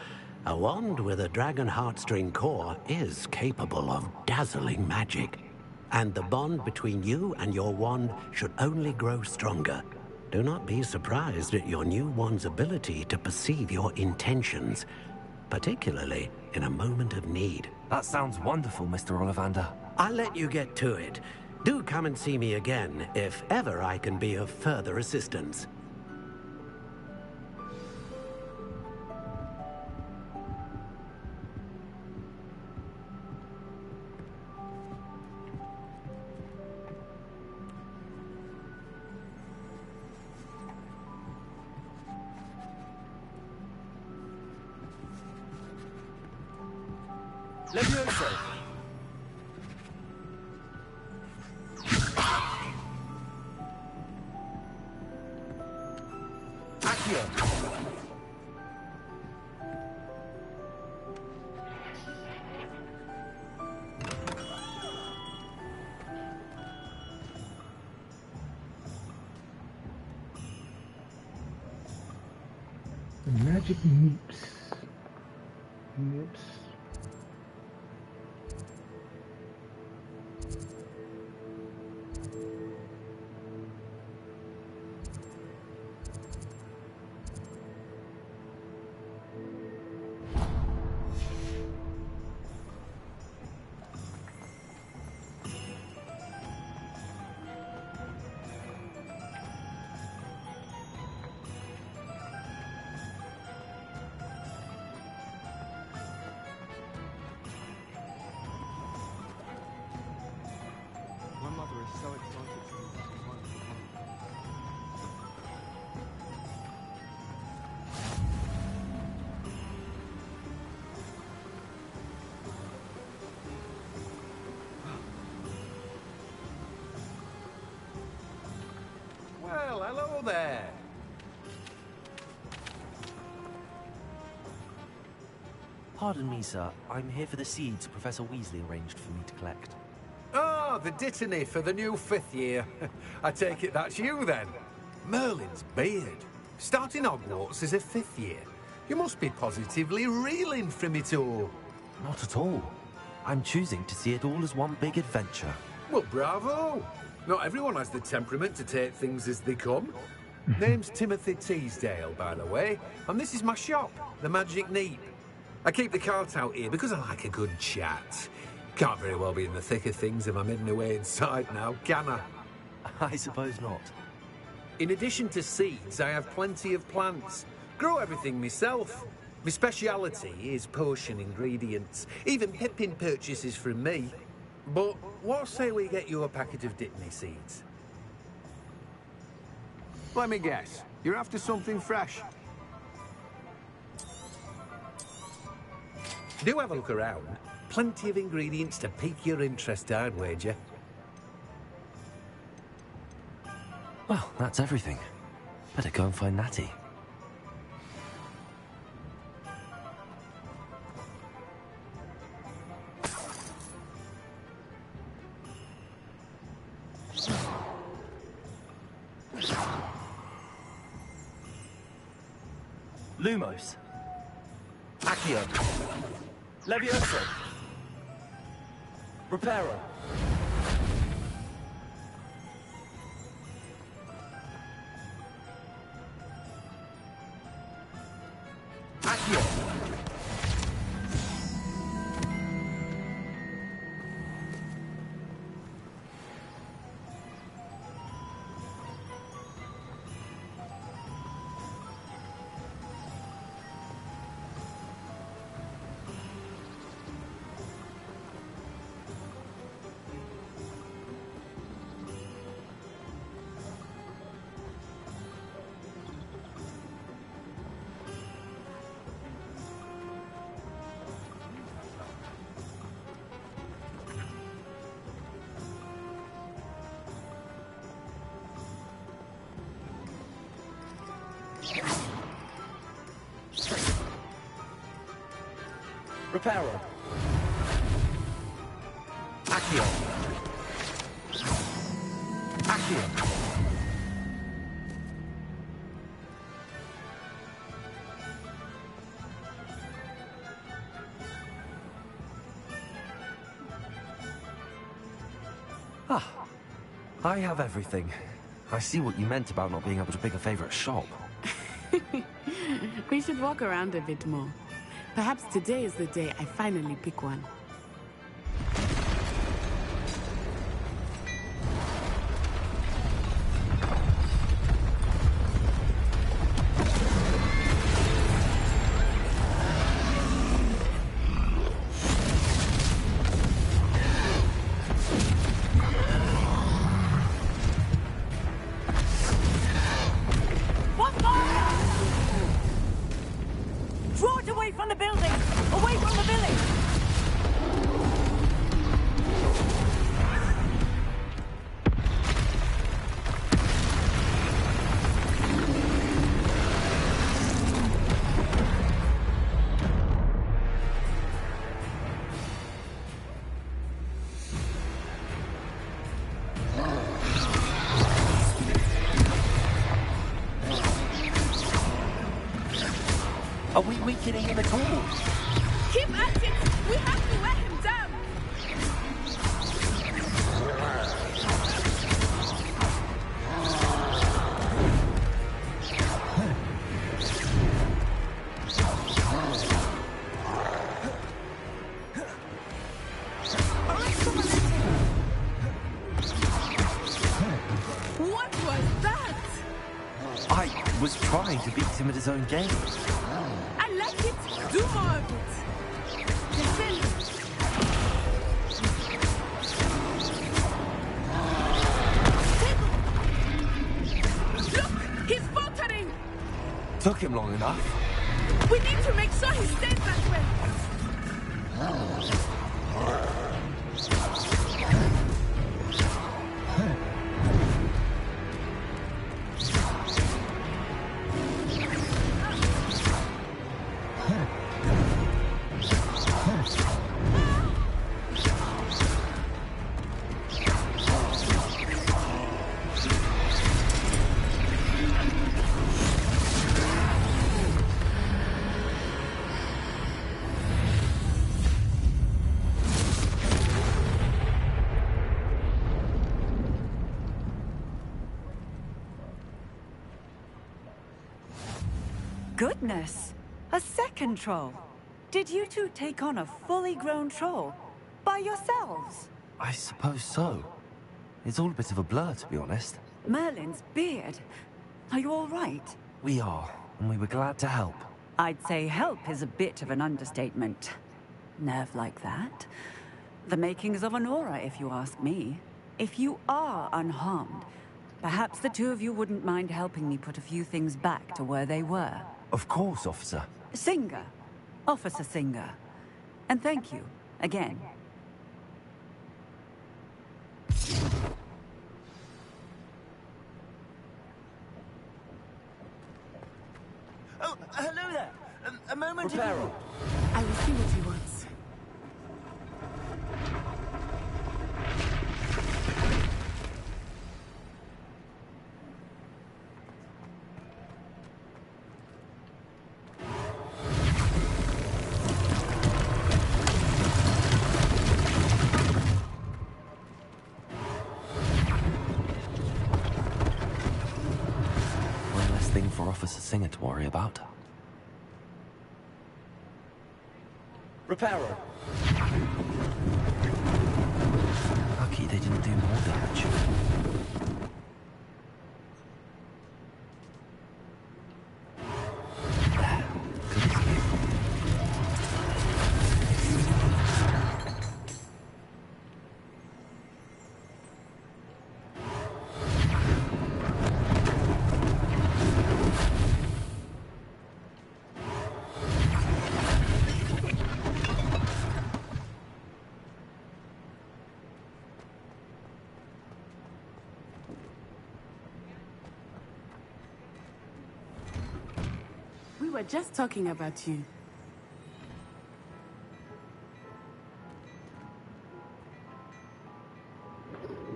A wand with a dragon heartstring core is capable of dazzling magic. And the bond between you and your wand should only grow stronger. Do not be surprised at your new wand's ability to perceive your intentions, particularly in a moment of need. That sounds wonderful, Mr. Ollivander. I'll let you get to it. Do come and see me again if ever I can be of further assistance. Levioso! Accio! Magic nips. Nips. Well, hello there. Pardon me, sir. I'm here for the seeds Professor Weasley arranged for me to collect. Oh, the dittany for the new 5th year. I take it that's you, then. Merlin's beard. Starting Hogwarts as a 5th year. You must be positively reeling from it all. Not at all. I'm choosing to see it all as one big adventure. Well, bravo. Not everyone has the temperament to take things as they come. Name's Timothy Teasdale, by the way, and this is my shop, the Magic Neep. I keep the cart out here because I like a good chat. Can't very well be in the thick of things if I'm hidden away inside now, can I? I suppose not. In addition to seeds, I have plenty of plants. Grow everything myself. My speciality is potion ingredients. Even Pippin purchases from me. But what say we get you a packet of Dittany seeds? Let me guess. You're after something fresh. Do have a look around. Plenty of ingredients to pique your interest, I'd wager. Well, that's everything. Better go and find Natty. Lumos. Accio. Levioso. Reparo. Accio. Reparo. Accio. Accio. Ah, I have everything. I see what you meant about not being able to pick a favorite shop. We should walk around a bit more. Perhaps today is the day I finally pick one. Draw it away from the building! Away from the village! Are we weakening him at all? Keep at it! We have to wear him down! What was that? I was trying to beat him at his own game. I like it. Do more of it. Defend. Look, he's faltering. Took him long enough. We need to make sure he stays that way. Goodness! A second troll. Did you two take on a fully grown troll? By yourselves? I suppose so. It's all a bit of a blur, to be honest. Merlin's beard. Are you all right? We are, and we were glad to help. I'd say help is a bit of an understatement. Nerve like that? The makings of an aura, if you ask me. If you are unharmed, perhaps the two of you wouldn't mind helping me put a few things back to where they were. Of course, officer. Singer. Officer Singer. And thank you, again. Oh, hello there. A moment Reparo. I will see what he wants. One less thing for Officer Singer to worry about. Reparo. Lucky they didn't do more damage. We were just talking about you.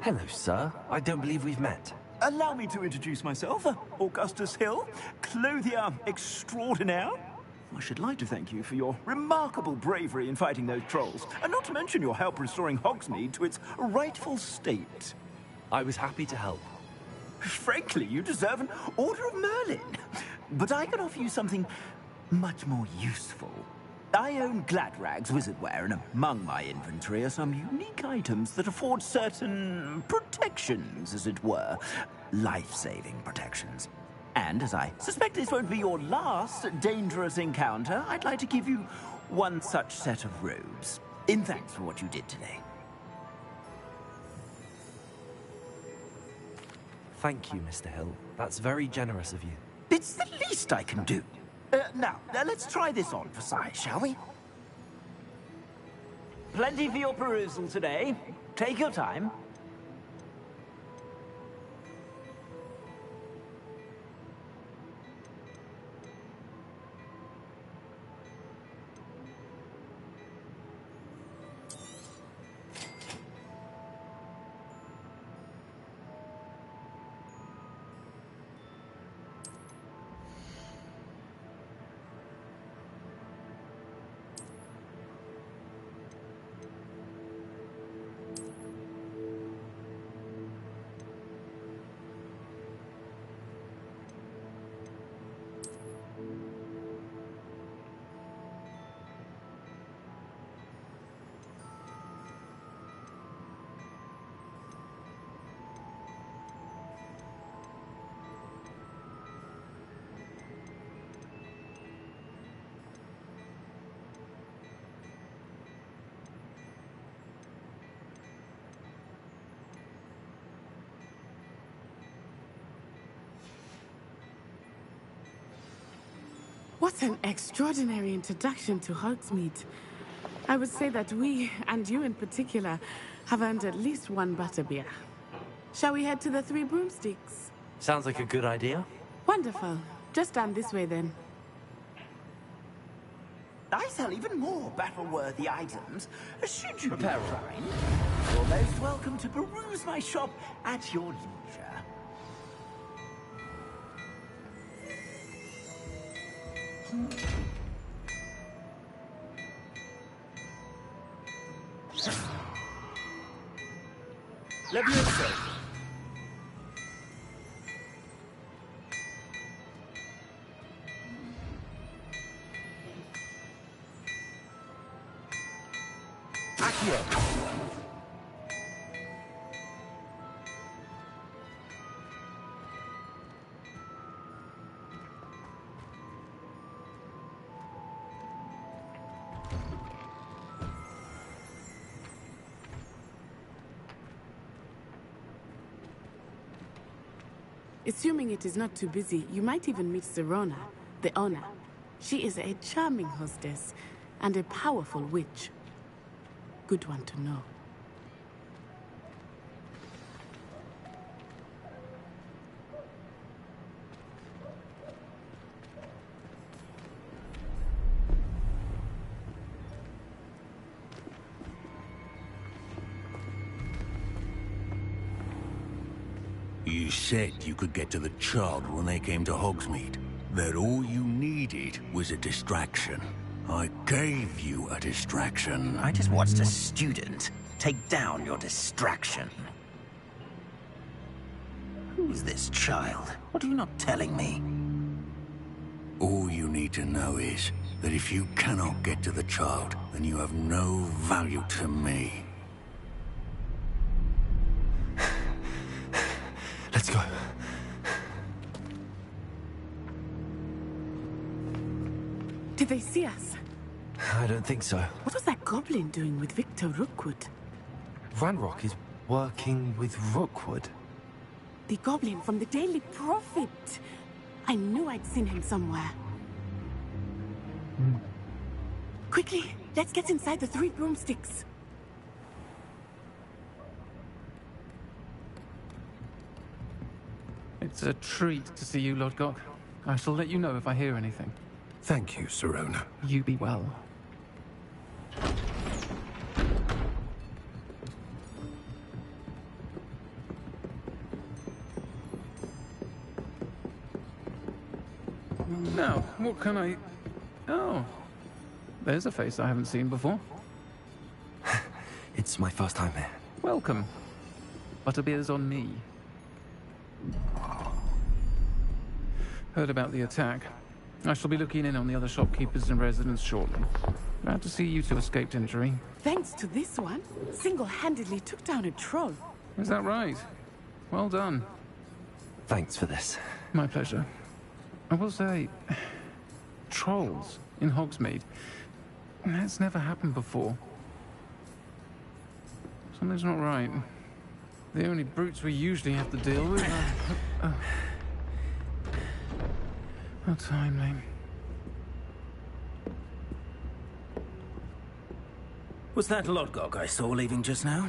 Hello, sir. I don't believe we've met. Allow me to introduce myself, Augustus Hill, clothier extraordinaire. I should like to thank you for your remarkable bravery in fighting those trolls, and not to mention your help restoring Hogsmeade to its rightful state. I was happy to help. Frankly, you deserve an Order of Merlin. But I can offer you something much more useful. I own Gladrag's wizardware, and among my inventory are some unique items that afford certain protections, as it were. Life-saving protections. And as I suspect this won't be your last dangerous encounter, I'd like to give you one such set of robes, in thanks for what you did today. Thank you, Mr. Hill. That's very generous of you. It's the least I can do. Now, let's try this on for size, shall we? Plenty for your perusal today. Take your time. What an extraordinary introduction to Hogsmeade. I would say that we, and you in particular, have earned at least one butterbeer. Shall we head to the Three Broomsticks? Sounds like a good idea. Wonderful. Just down this way then. I sell even more battle-worthy items. Should you prepare find, you're most welcome to peruse my shop at your leisure. Levioso. Accio. Assuming it is not too busy, you might even meet Serona, the owner. She is a charming hostess and a powerful witch. Good one to know. You said you could get to the child when they came to Hogsmeade. That all you needed was a distraction. I gave you a distraction. I just watched a student take down your distraction. Who's this child? What are you not telling me? All you need to know is that if you cannot get to the child, then you have no value to me. Let's go. Did they see us? I don't think so. What was that goblin doing with Victor Rookwood? Ranrock is working with Rookwood. The goblin from the Daily Prophet. I knew I'd seen him somewhere. Quickly, let's get inside the Three Broomsticks. It's a treat to see you, Lodgok. I shall let you know if I hear anything. Thank you, Serona. You be well. Now, what can I... Oh, there's a face I haven't seen before. It's my first time here. Welcome. Butterbeer's on me. Heard about the attack. I shall be looking in on the other shopkeepers and residents shortly. Glad to see you two escaped injury. Thanks to this one, single-handedly took down a troll. Is that right? Well done. Thanks for this. My pleasure. I will say, trolls in Hogsmeade. That's never happened before. Something's not right. The only brutes we usually have to deal with are... How timely. Was that Lodgok I saw leaving just now?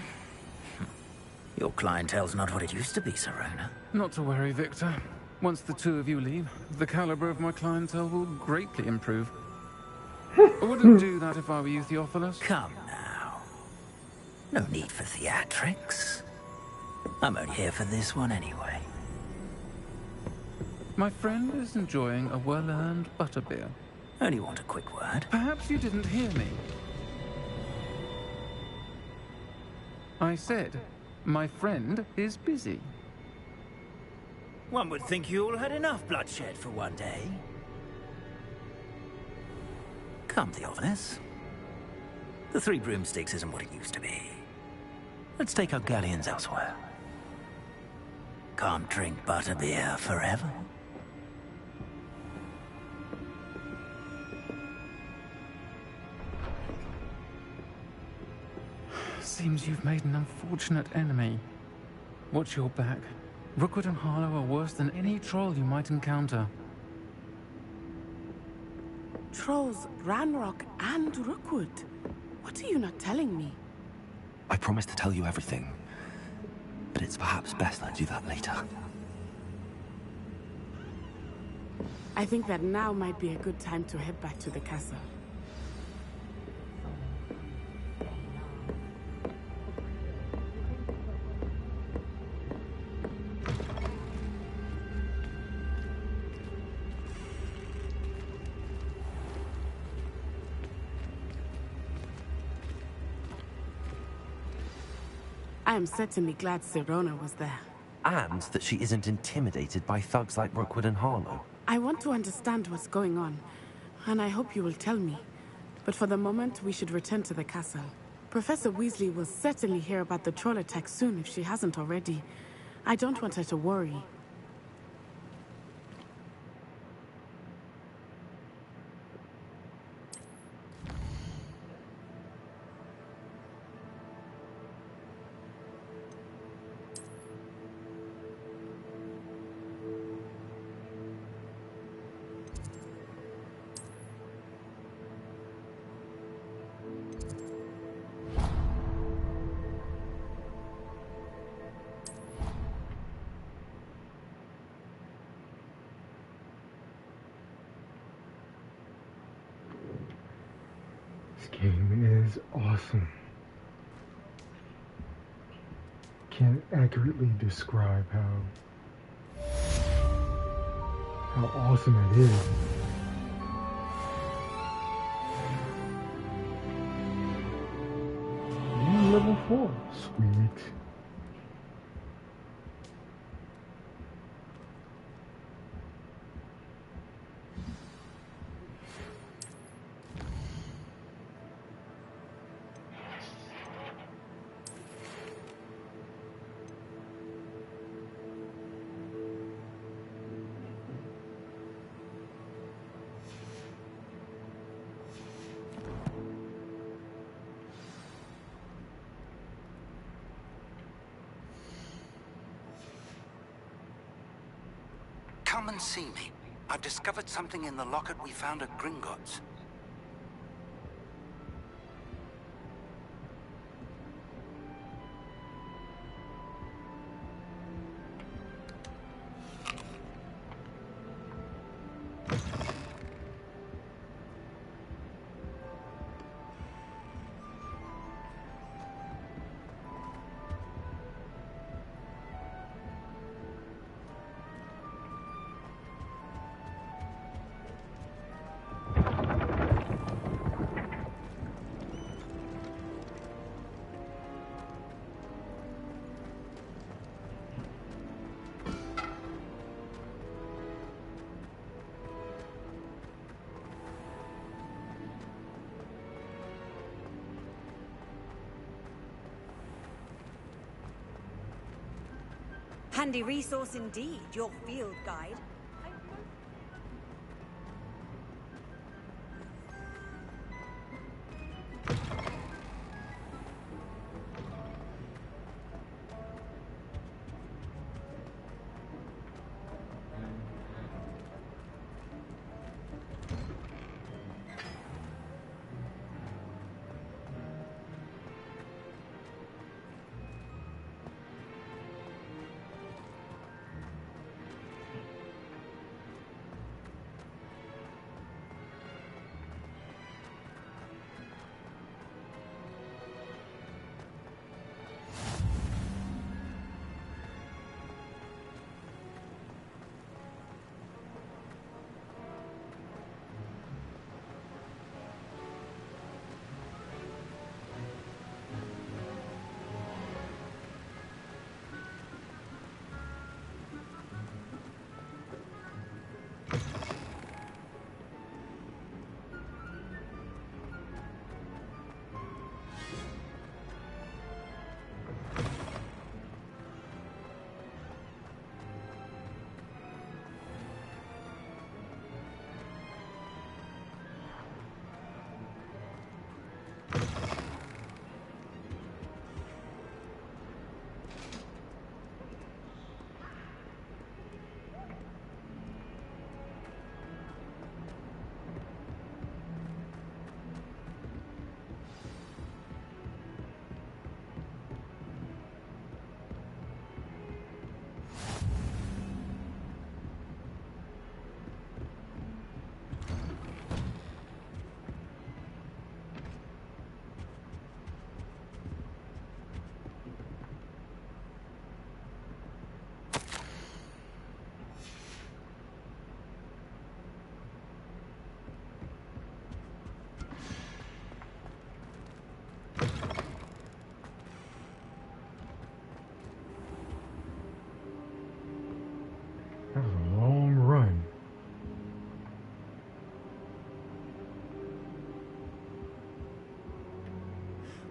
Your clientele's not what it used to be, Serona. Not to worry, Victor. Once the two of you leave, the caliber of my clientele will greatly improve. I wouldn't do that if I were you, Theophilus. Come now. No need for theatrics. I'm only here for this one anyway. My friend is enjoying a well-earned butterbeer. Only want a quick word. Perhaps you didn't hear me. I said, my friend is busy. One would think you all had enough bloodshed for one day. Come, Theophilus. The Three Broomsticks isn't what it used to be. Let's take our galleons elsewhere. Can't drink butterbeer forever. Seems you've made an unfortunate enemy. Watch your back. Rookwood and Harlow are worse than any troll you might encounter. Trolls, Ranrock, and Rookwood. What are you not telling me? I promised to tell you everything, but it's perhaps best I do that later. I think that now might be a good time to head back to the castle. I am certainly glad Sirona was there. And that she isn't intimidated by thugs like Rookwood and Harlow. I want to understand what's going on, and I hope you will tell me. But for the moment, we should return to the castle. Professor Weasley will certainly hear about the troll attack soon if she hasn't already. I don't want her to worry. This game is awesome. Can't accurately describe how awesome it is. Level 4. Sweet. Come and see me. I've discovered something in the locket we found at Gringotts. Handy resource indeed, your field guide.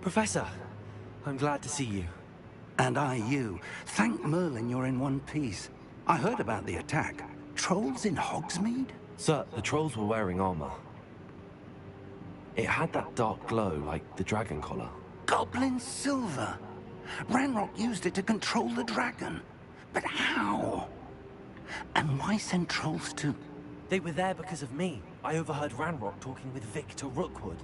Professor, I'm glad to see you. And I you. Thank Merlin you're in one piece. I heard about the attack. Trolls in Hogsmeade? Sir, the trolls were wearing armor. It had that dark glow like the dragon collar. Goblin silver. Ranrock used it to control the dragon. But how? And why send trolls to... They were there because of me. I overheard Ranrock talking with Victor Rookwood.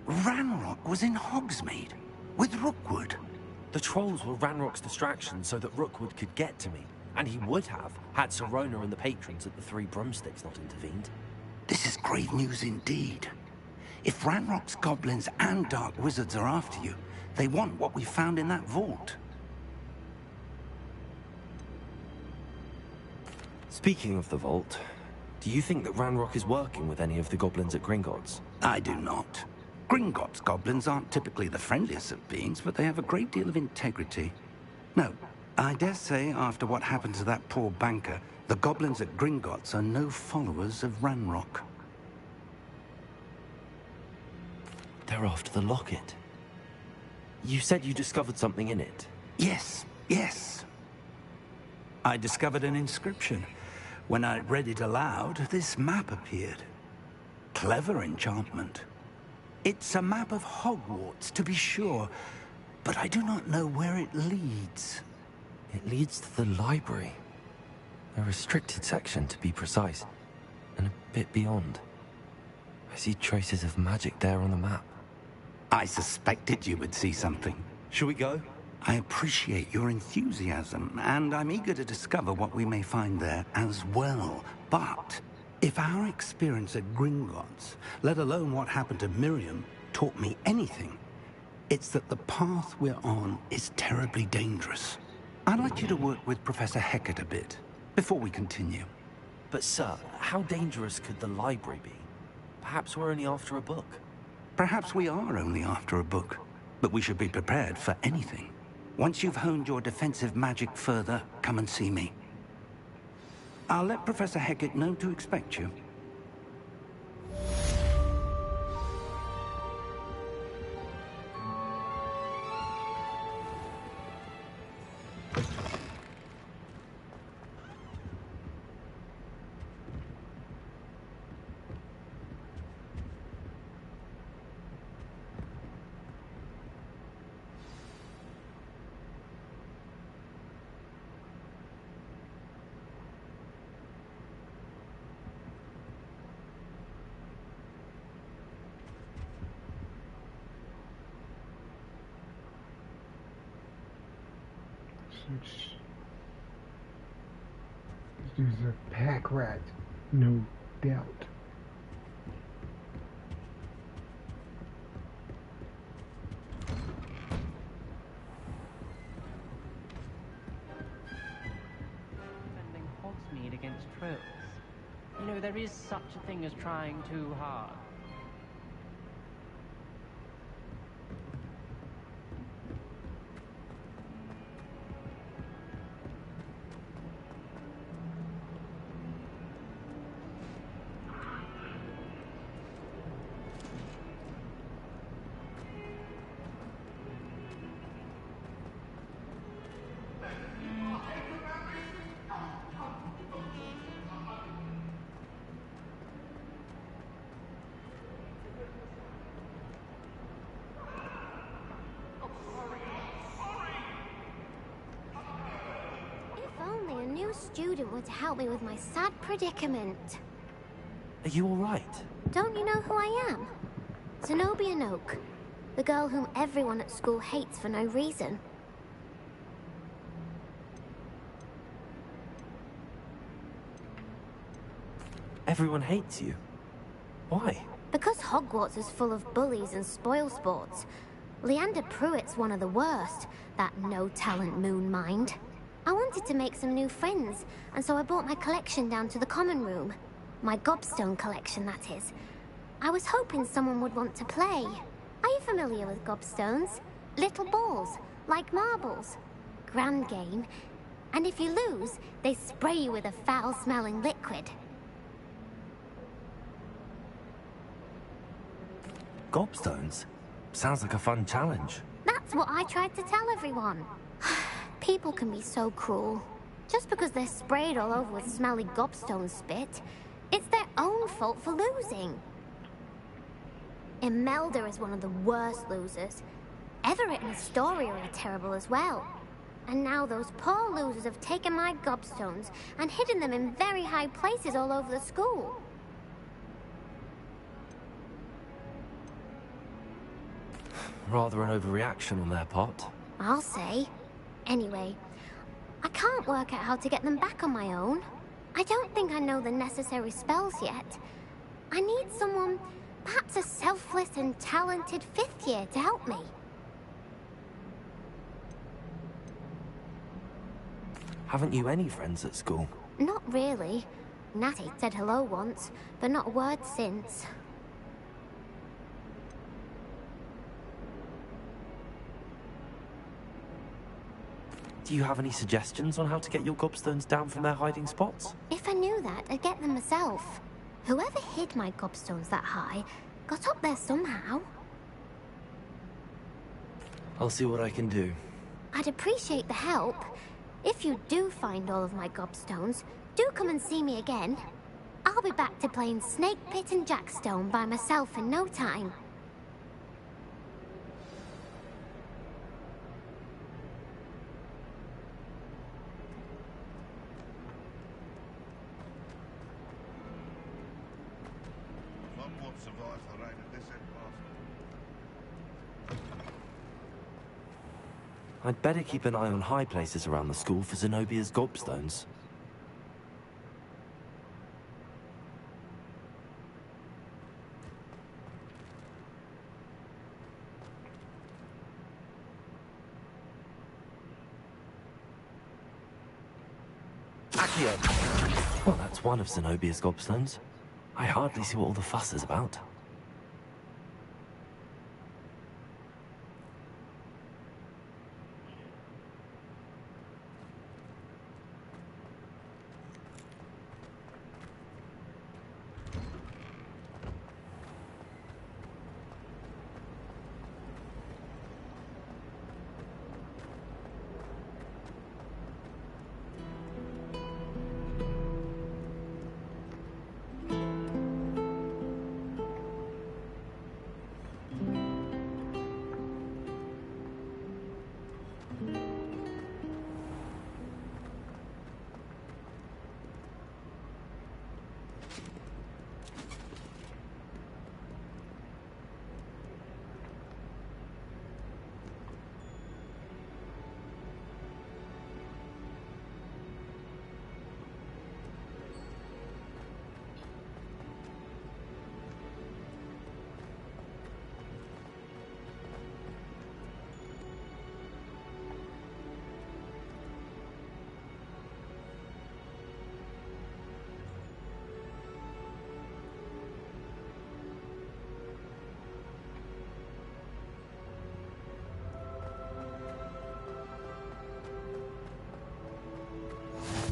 Ranrock was in Hogsmeade? With Rookwood? The trolls were Ranrock's distraction so that Rookwood could get to me. And he would have, had Sirona and the patrons at the Three Broomsticks not intervened. This is great news indeed. If Ranrock's goblins and dark wizards are after you, they want what we found in that vault. Speaking of the vault, do you think that Ranrock is working with any of the goblins at Gringotts? I do not. Gringotts goblins aren't typically the friendliest of beings, but they have a great deal of integrity. No, I dare say after what happened to that poor banker, the goblins at Gringotts are no followers of Ranrock. They're after the locket. You said you discovered something in it. Yes, yes. I discovered an inscription. When I read it aloud, this map appeared. Clever enchantment. It's a map of Hogwarts, to be sure, but I do not know where it leads. It leads to the library. A restricted section, to be precise, and a bit beyond. I see traces of magic there on the map. I suspected you would see something. Shall we go? I appreciate your enthusiasm, and I'm eager to discover what we may find there as well. But if our experience at Gringotts, let alone what happened to Miriam, taught me anything, it's that the path we're on is terribly dangerous. I'd like you to work with Professor Hecat a bit, before we continue. But sir, how dangerous could the library be? Perhaps we're only after a book. Perhaps we are only after a book, but we should be prepared for anything. Once you've honed your defensive magic further, come and see me. I'll let Professor Hecat know to expect you. This dude's a pack rat, no doubt. Defending Hogsmeade against trolls. You know, there is such a thing as trying too hard. Student were to help me with my sad predicament. Are you all right? Don't you know who I am? Zenobia Noak, the girl whom everyone at school hates for no reason. Everyone hates you. Why? Because Hogwarts is full of bullies and spoilsports. Leander Pruitt's one of the worst, that no-talent moon mind. I wanted to make some new friends, and so I brought my collection down to the common room. My gobstone collection, that is. I was hoping someone would want to play. Are you familiar with gobstones? Little balls, like marbles. Grand game. And if you lose, they spray you with a foul-smelling liquid. Gobstones? Sounds like a fun challenge. That's what I tried to tell everyone. People can be so cruel. Just because they're sprayed all over with smelly gobstone spit, it's their own fault for losing. Imelda is one of the worst losers. Everett and Astoria are terrible as well. And now those poor losers have taken my gobstones and hidden them in very high places all over the school. Rather an overreaction on their part. I'll say. Anyway, I can't work out how to get them back on my own. I don't think I know the necessary spells yet. I need someone, perhaps a selfless and talented 5th year to help me. Haven't you any friends at school? Not really. Natty said hello once, but not a word since. Do you have any suggestions on how to get your gobstones down from their hiding spots? If I knew that, I'd get them myself. Whoever hid my gobstones that high got up there somehow. I'll see what I can do. I'd appreciate the help. If you do find all of my gobstones, do come and see me again. I'll be back to playing Snake Pit and Jackstone by myself in no time. None won't survive the rain of this headmaster. I'd better keep an eye on high places around the school for Zenobia's gobstones. Accio! Well, that's one of Zenobia's gobstones. I hardly see what all the fuss is about.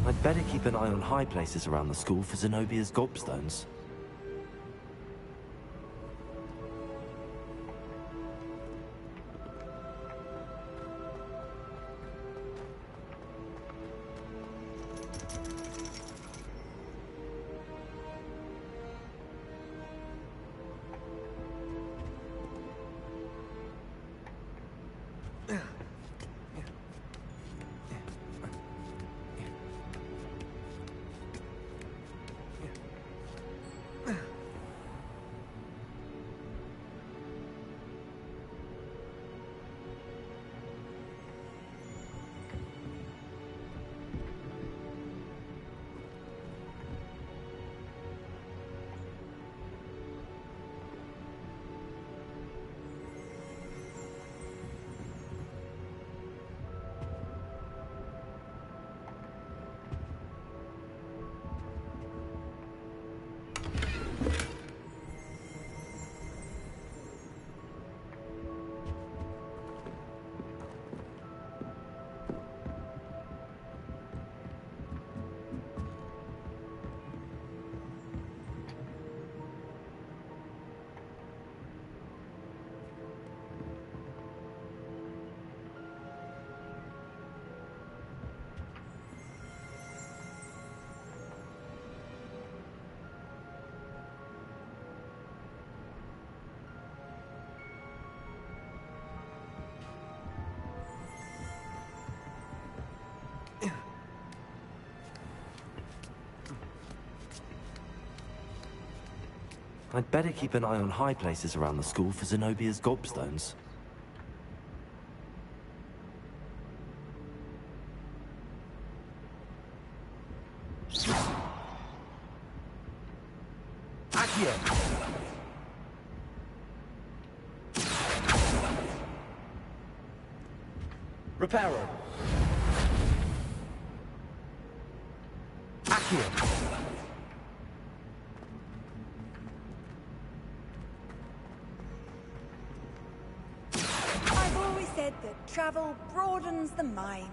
I'd better keep an eye on high places around the school for Zenobia's gobstones. I'd better keep an eye on high places around the school for Zenobia's gobstones. Accio! Reparo! Accio! I've always said that travel broadens the mind.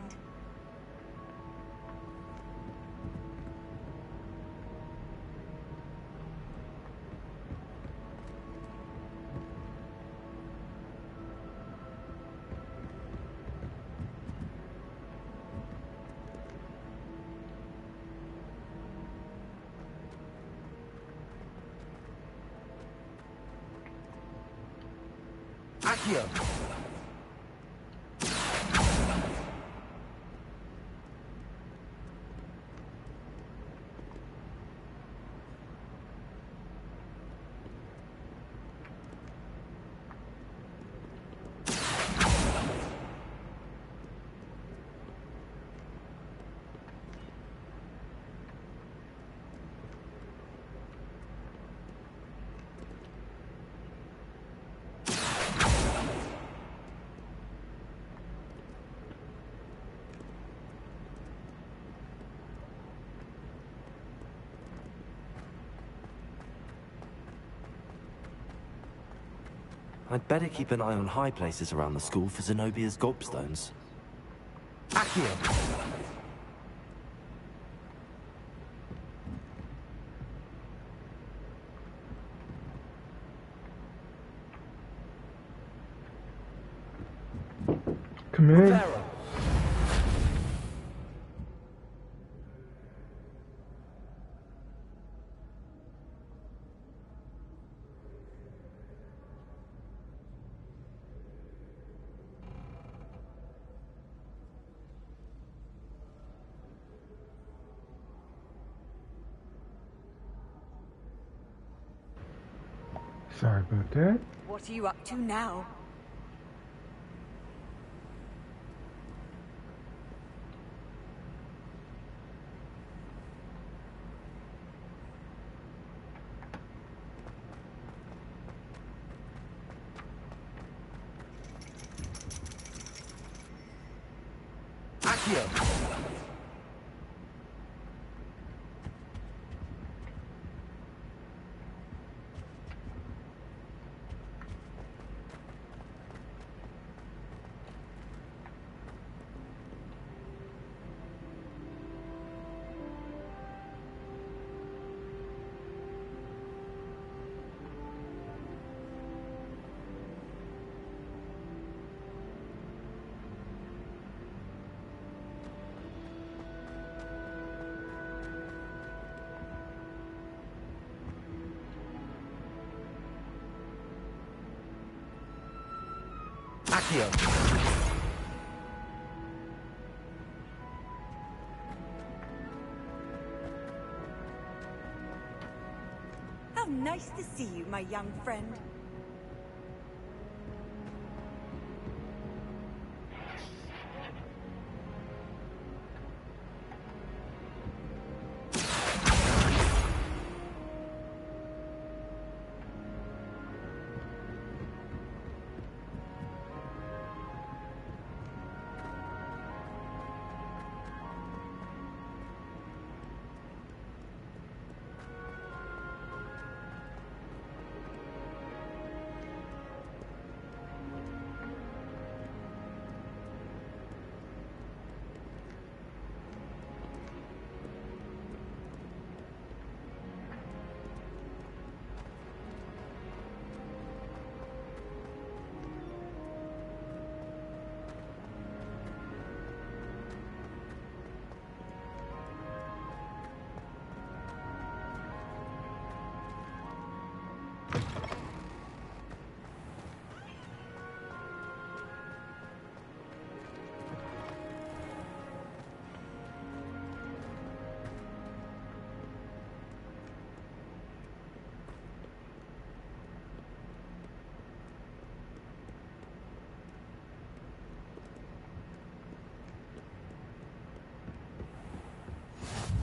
Accio! I'd better keep an eye on high places around the school for Zenobia's gobstones. Accio! Come in. Reparo! Sorry about that. What are you up to now? Accio! Accio! How nice to see you, my young friend.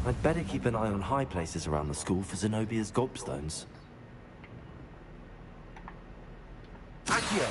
I'd better keep an eye on high places around the school for Zenobia's gobstones. Accio!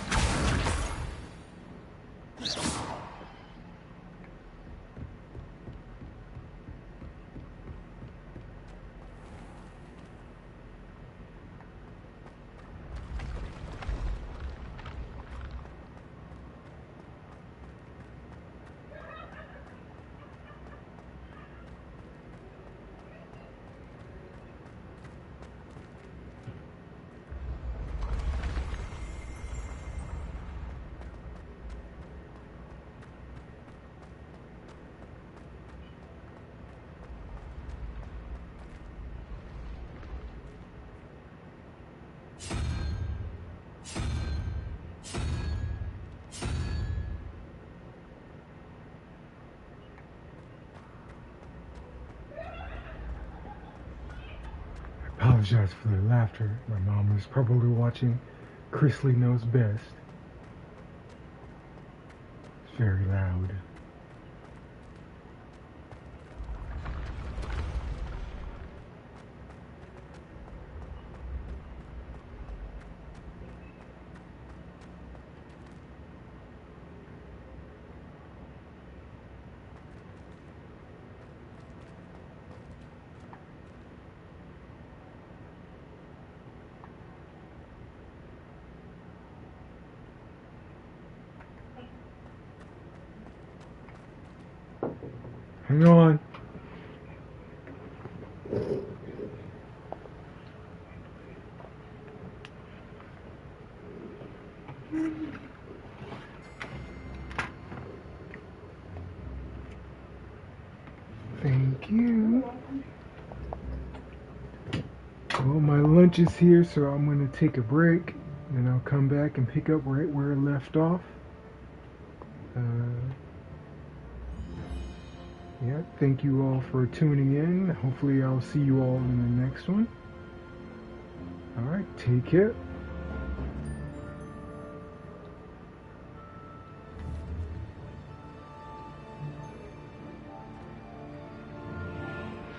I apologize for the laughter. My mom is probably watching Chrisley Knows Best. It's very loud. Hang on. Thank you. Well, my lunch is here, so I'm going to take a break, and I'll come back and pick up right where I left off. Yeah, thank you all for tuning in. Hopefully I'll see you all in the next one. Alright, take care.